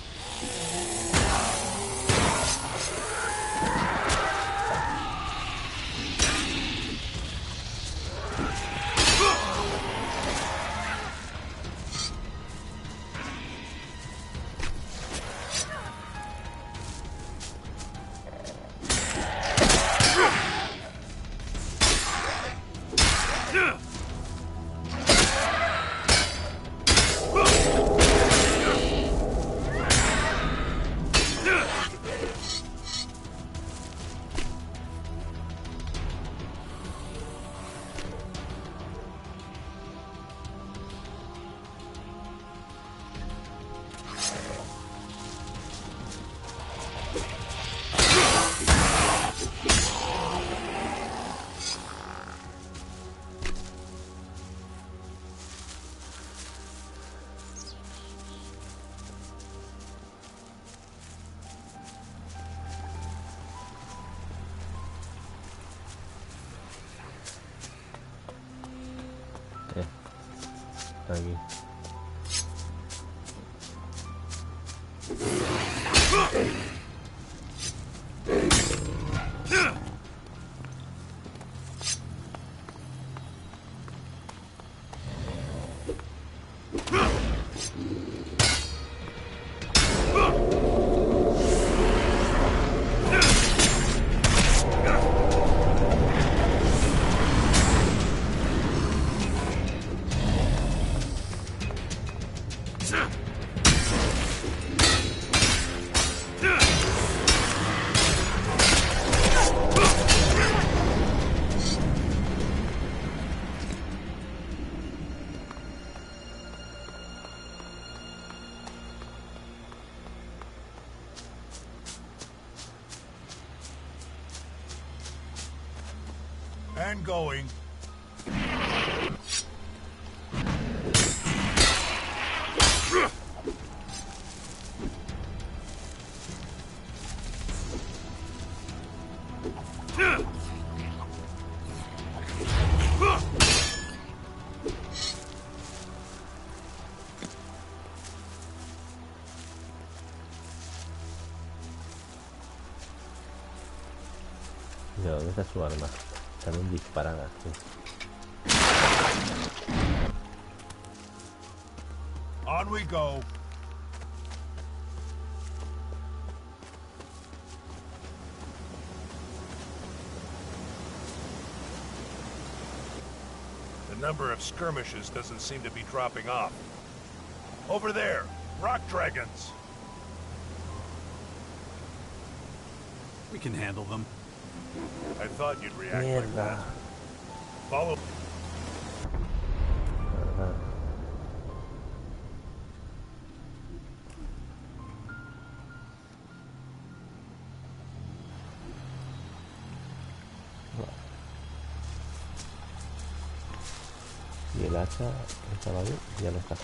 Aquí. And going. Mira, ¿dónde está su arma? Están disparadas, tío. On we go. The number of skirmishes doesn't seem to be dropping off. Over there, rock dragons. We can handle them. I thought you'd react like that. Follow. Y el hacha estaba bien, ya no está.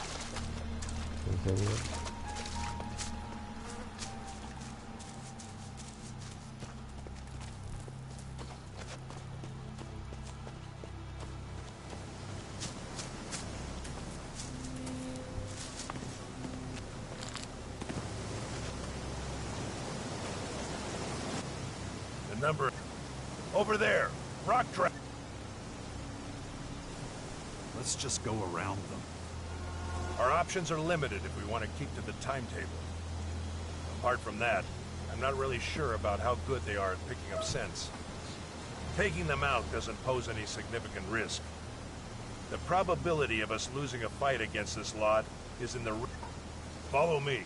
En serio. The number. Over there, rock dragon. Let's just go around them. Our options are limited if we want to keep to the timetable. Apart from that, I'm not really sure about how good they are at picking up scents. Taking them out doesn't pose any significant risk. The probability of us losing a fight against this lot is in the... Follow me.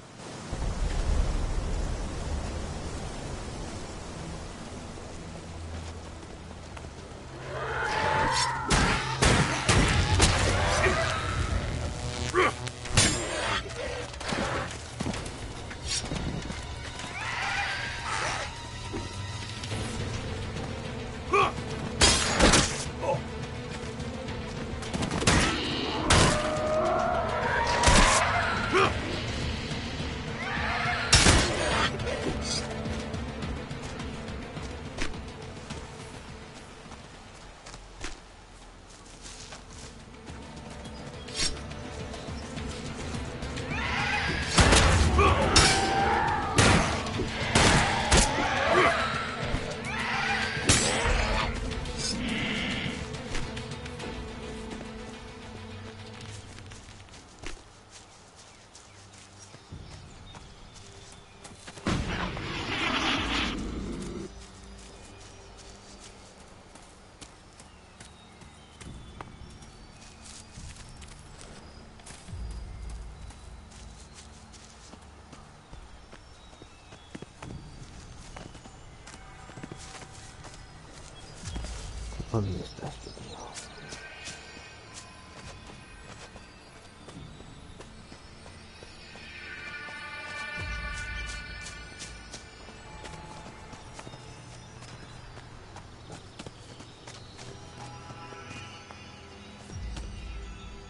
¿Dónde está este tío?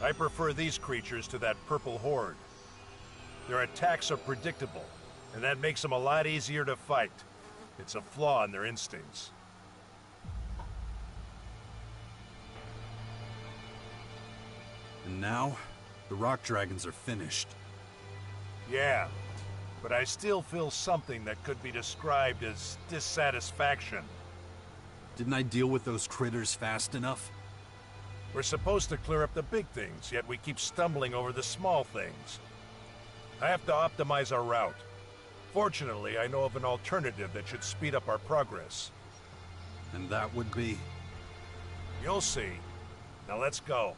I prefer these creatures to that purple horde. Their attacks are predictable, and that makes them a lot easier to fight. It's a flaw in their instincts. And now, The rock dragons are finished. Yeah, but I still feel something that could be described as dissatisfaction. Didn't I deal with those critters fast enough? We're supposed to clear up the big things, yet we keep stumbling over the small things. I have to optimize our route. Fortunately, I know of an alternative that should speed up our progress. And that would be? You'll see. Now let's go.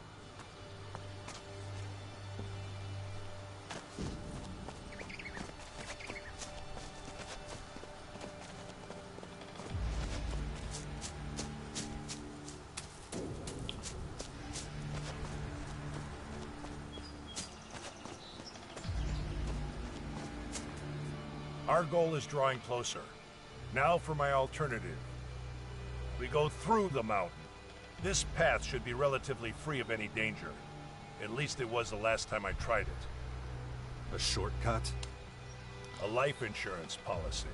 Our goal is drawing closer. Now for my alternative. We go through the mountain. This path should be relatively free of any danger. At least it was the last time I tried it. A shortcut? A life insurance policy.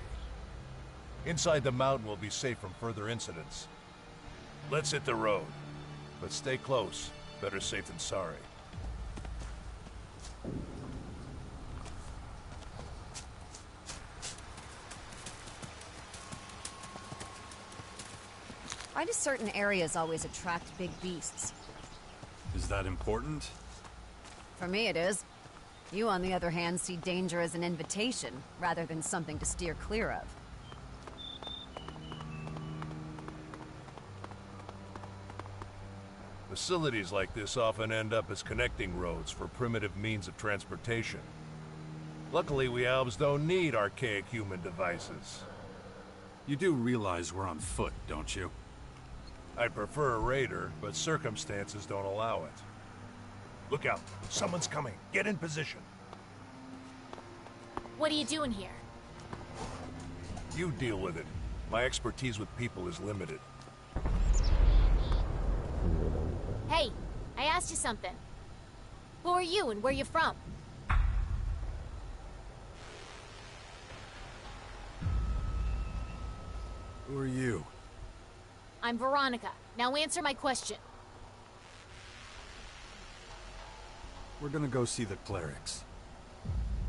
Inside the mountain we'll be safe from further incidents. Let's hit the road. But stay close. Better safe than sorry. Why do certain areas always attract big beasts? Is that important? For me it is. You, on the other hand, see danger as an invitation, rather than something to steer clear of. Facilities like this often end up as connecting roads for primitive means of transportation. Luckily, we elves don't need archaic human devices. You do realize we're on foot, don't you? I'd prefer a raider, but circumstances don't allow it. Look out. Someone's coming. Get in position. What are you doing here? You deal with it. My expertise with people is limited. Hey, I asked you something. Who are you and where you from? Who are you? I'm Veronica. Now answer my question. We're gonna go see the clerics.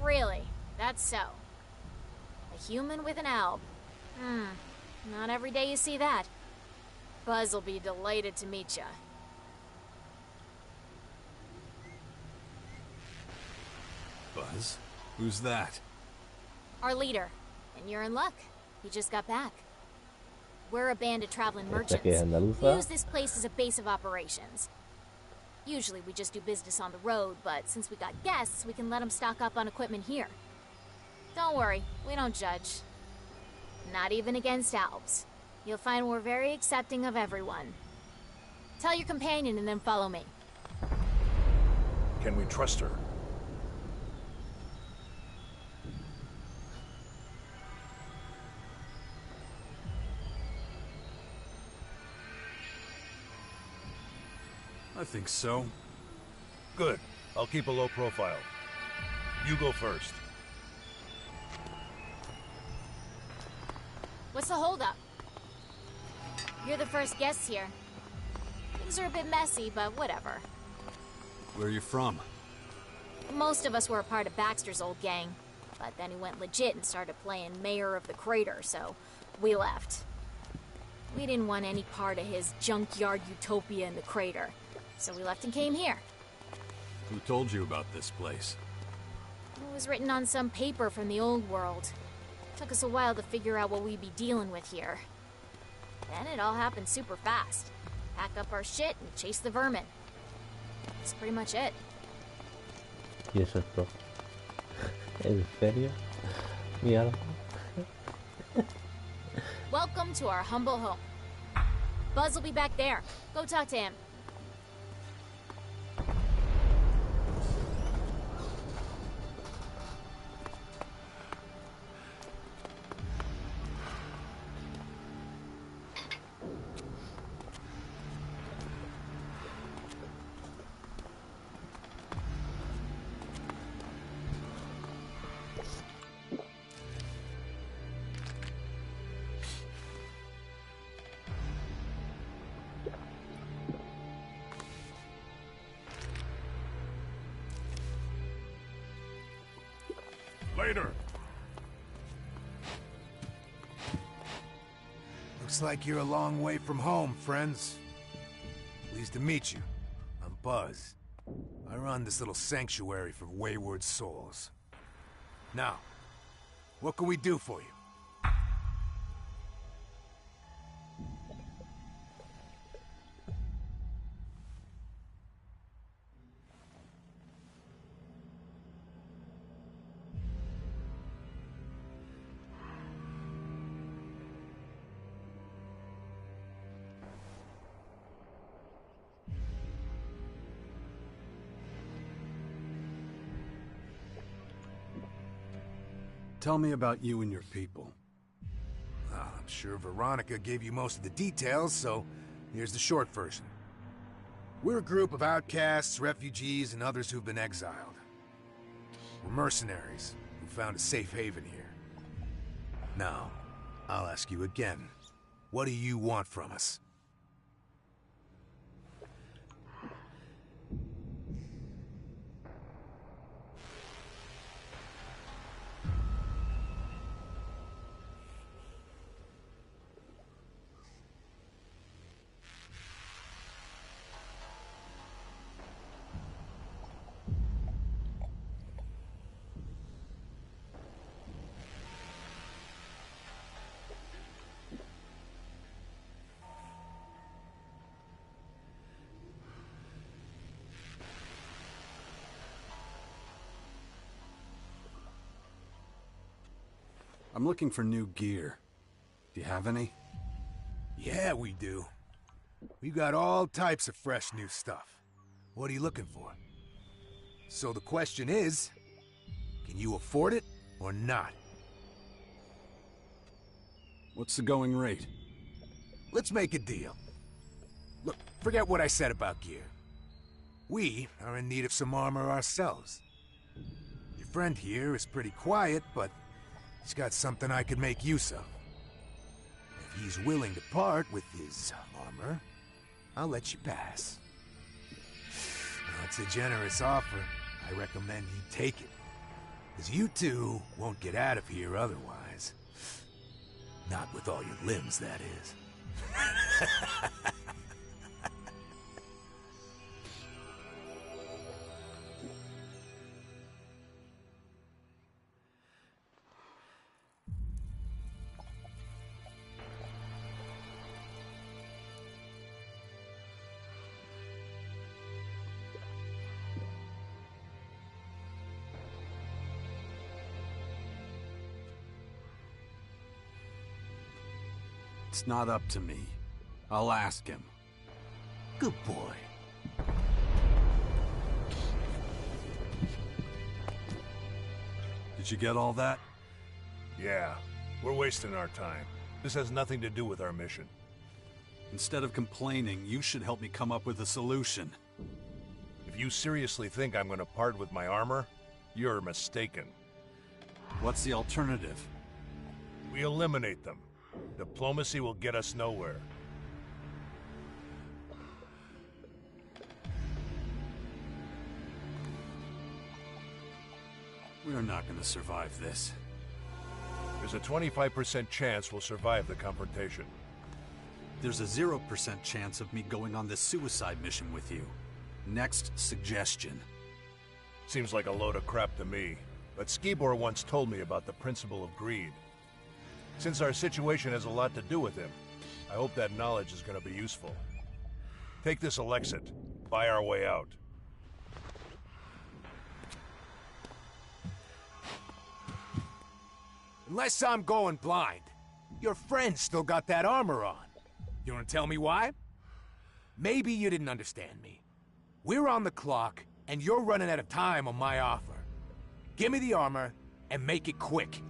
Really? That's so. A human with an alb. Not every day you see that. Buzz will be delighted to meet ya. Buzz? Who's that? Our leader. And you're in luck. He just got back. We're a band of traveling merchants. We use this place as a base of operations. Usually we just do business on the road, but since we got guests, we can let them stock up on equipment here. Don't worry, we don't judge. Not even against Albs. You'll find we're very accepting of everyone. Tell your companion and then follow me. Can we trust her? I think so. Good. I'll keep a low profile. You go first. What's the holdup? You're the first guests here. Things are a bit messy, but whatever. Where are you from? Most of us were a part of Baxter's old gang, but then he went legit and started playing Mayor of the Crater, so we left. We didn't want any part of his junkyard utopia in the crater, so we left and came here. Who told you about this place? It was written on some paper from the old world. Took us a while to figure out what we'd be dealing with here. Then it all happened super fast. Pack up our shit and chase the vermin. That's pretty much it. ¿Y eso es todo? ¿En serio? Mierda. Welcome to our humble home. Buzz will be back there. Go talk to him. traitor! Looks like you're a long way from home, friends. Pleased to meet you. I'm Buzz. I run this little sanctuary for wayward souls. Now, what can we do for you? Tell me about you and your people. Well, I'm sure Veronica gave you most of the details, so here's the short version. We're a group of outcasts, refugees, and others who've been exiled. We're mercenaries who found a safe haven here. Now, I'll ask you again. What do you want from us? I'm looking for new gear. Do you have any? Yeah, we do. We've got all types of fresh new stuff. What are you looking for? So the question is, can you afford it or not? What's the going rate? Let's make a deal. Look, forget what I said about gear. We are in need of some armor ourselves. Your friend here is pretty quiet, but he's got something I could make use of. If he's willing to part with his armor, I'll let you pass. Now, it's a generous offer. I recommend you take it. Because you two won't get out of here otherwise. Not with all your limbs, that is. It's not up to me. I'll ask him. Good boy. Did you get all that? Yeah, we're wasting our time. This has nothing to do with our mission. Instead of complaining, you should help me come up with a solution. If you seriously think I'm gonna part with my armor, you're mistaken. What's the alternative? We eliminate them. Diplomacy will get us nowhere. We're not gonna survive this. There's a 25% chance we'll survive the confrontation. There's a 0% chance of me going on this suicide mission with you. Next suggestion. Seems like a load of crap to me, but Skibor once told me about the principle of greed. Since our situation has a lot to do with him, I hope that knowledge is going to be useful. Take this Elexit. Buy our way out. Unless I'm going blind, your friend still got that armor on. You wanna tell me why? Maybe you didn't understand me. We're on the clock, and you're running out of time on my offer. Give me the armor, and make it quick.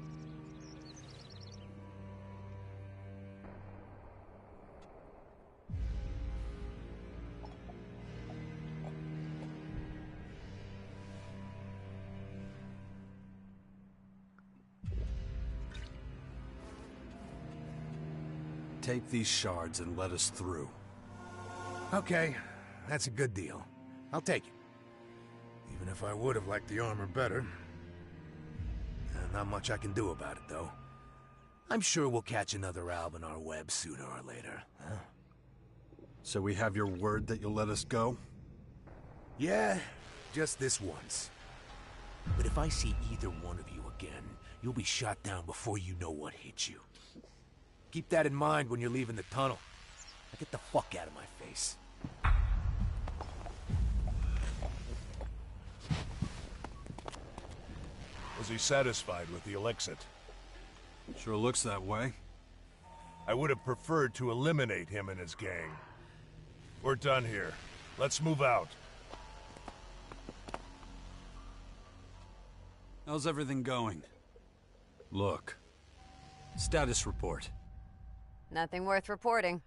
Take these shards and let us through. Okay, that's a good deal. I'll take it. Even if I would have liked the armor better. Not much I can do about it, though. I'm sure we'll catch another Alb in our web sooner or later, huh? So we have your word that you'll let us go? Yeah, just this once. But if I see either one of you again, you'll be shot down before you know what hit you. Keep that in mind when you're leaving the tunnel. Now get the fuck out of my face. Was he satisfied with the Elexit? Sure looks that way. I would have preferred to eliminate him and his gang. We're done here. Let's move out. How's everything going? Look. Status report. Nothing worth reporting.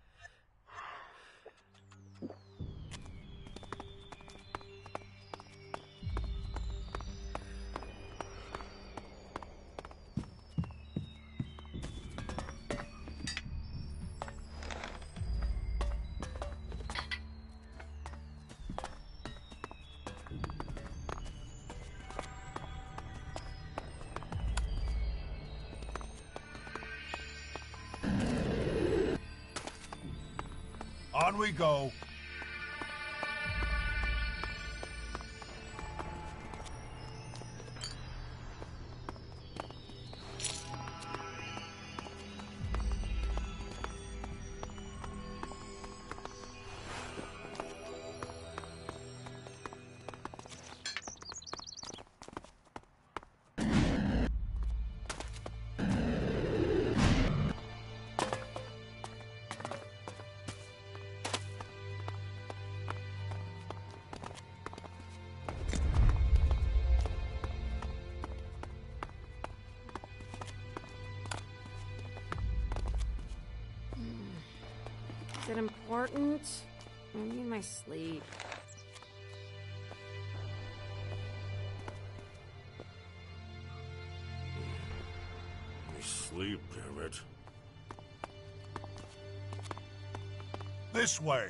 On we go. Is it important? I need my sleep. Sleep, damn it. This way.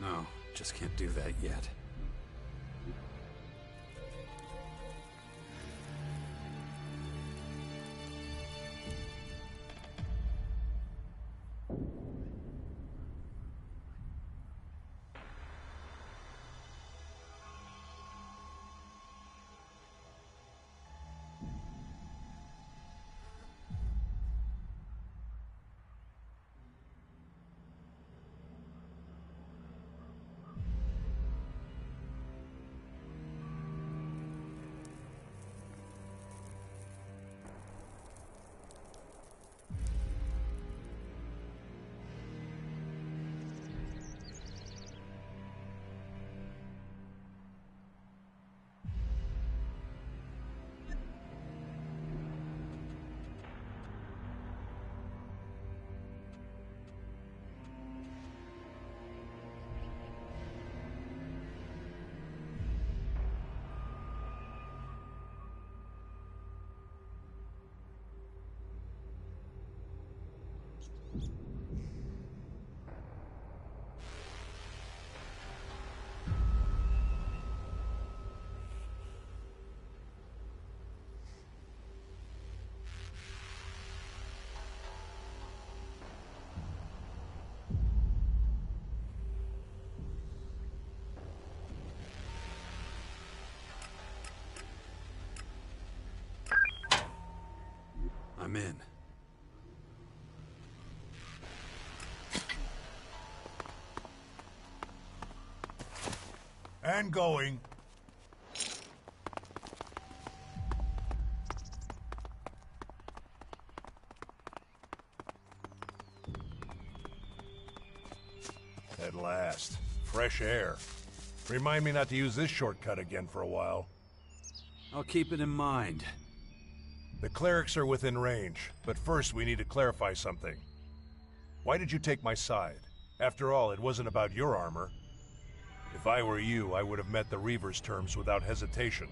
No, just can't do that yet. I'm in. And going. At last. Fresh air. Remind me not to use this shortcut again for a while. I'll keep it in mind. The clerics are within range, but first we need to clarify something. Why did you take my side? After all, it wasn't about your armor. If I were you, I would have met the Reaver's terms without hesitation.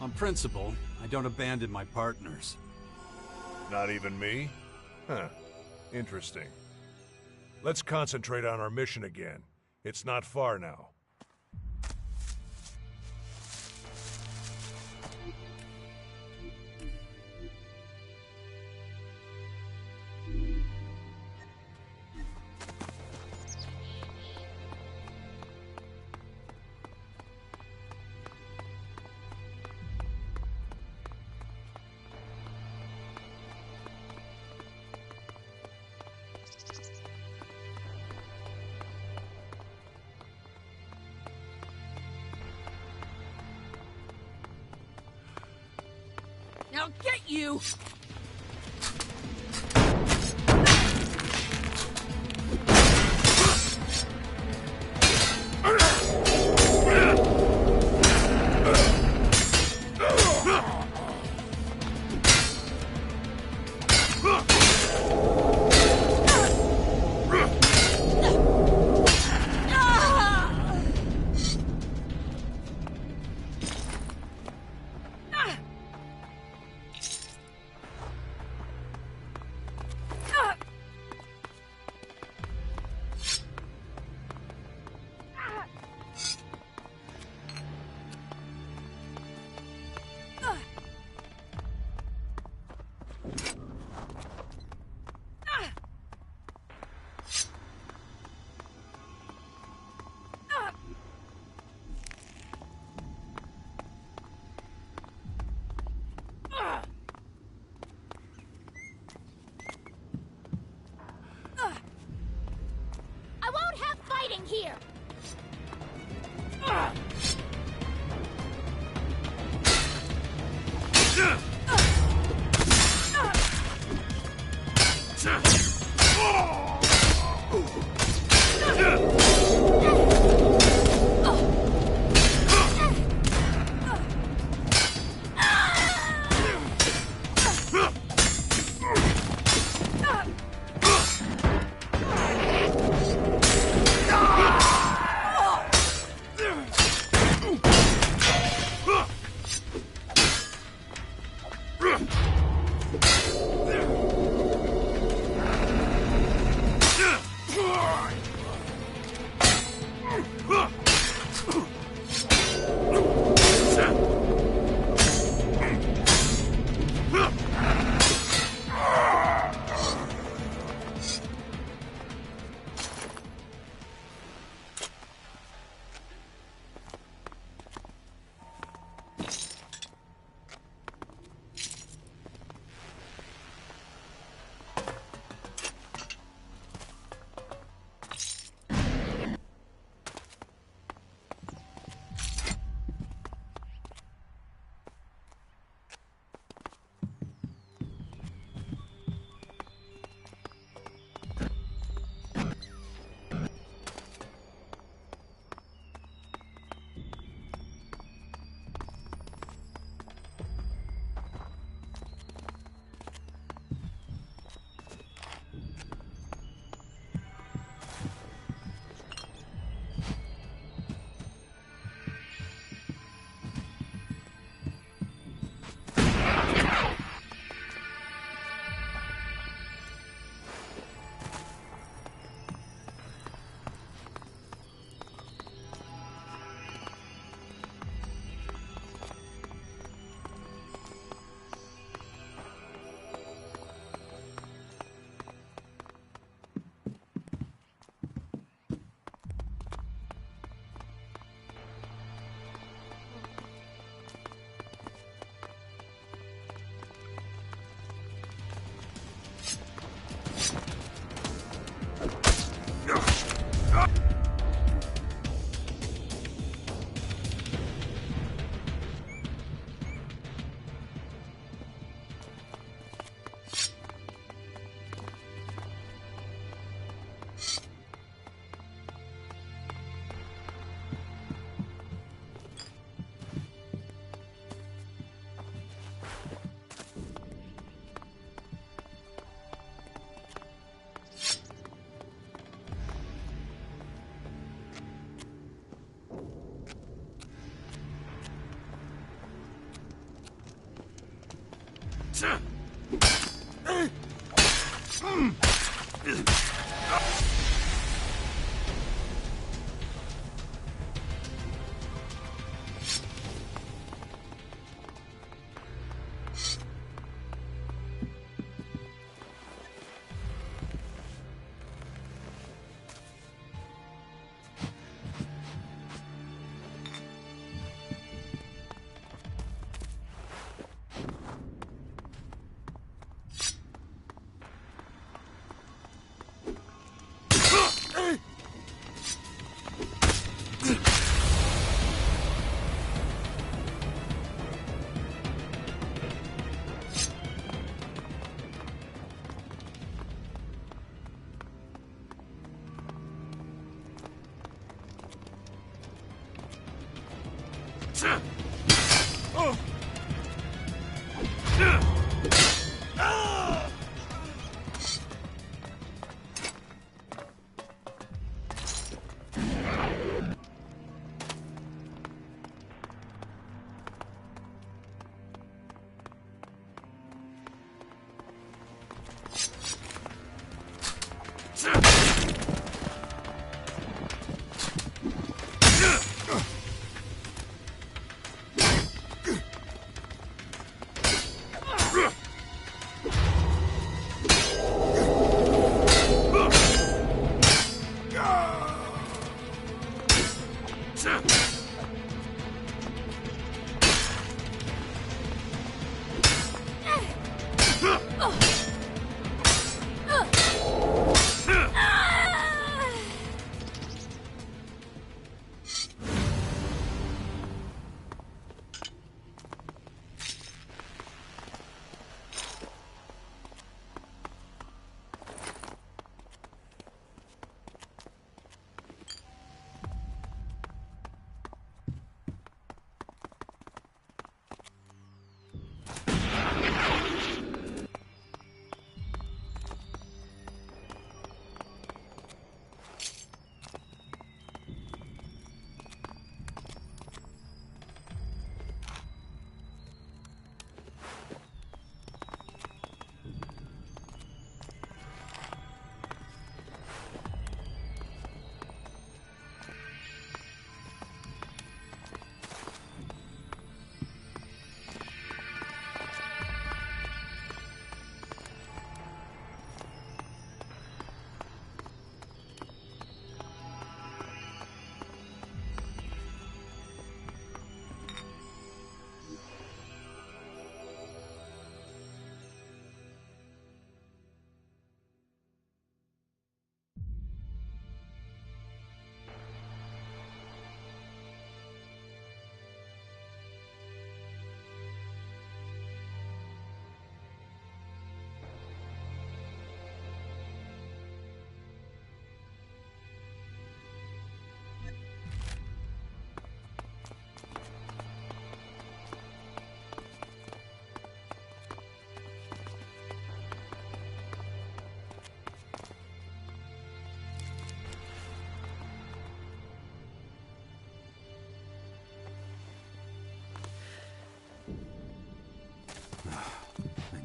On principle, I don't abandon my partners. Not even me? Huh. Interesting. Let's concentrate on our mission again. It's not far now. I'll get you! Here!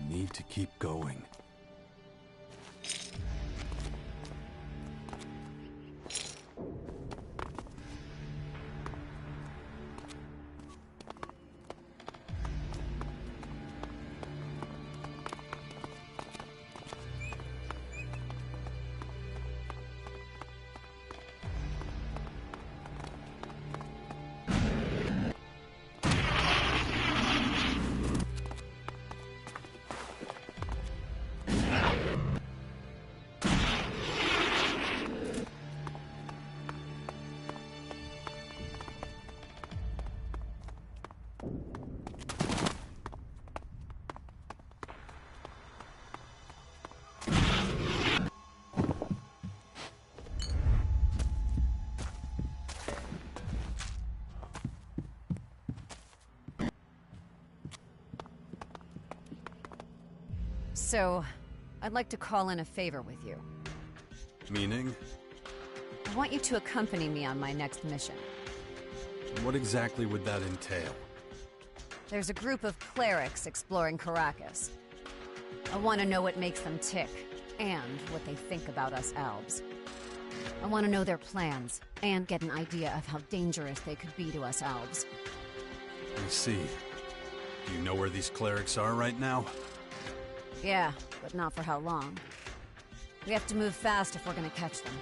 Need to keep going. So, I'd like to call in a favor with you. Meaning? I want you to accompany me on my next mission. What exactly would that entail? There's a group of clerics exploring Caracas. I want to know what makes them tick, and what they think about us elves. I want to know their plans, and get an idea of how dangerous they could be to us elves. I see. Do you know where these clerics are right now? Yeah, but not for how long. We have to move fast if we're gonna catch them.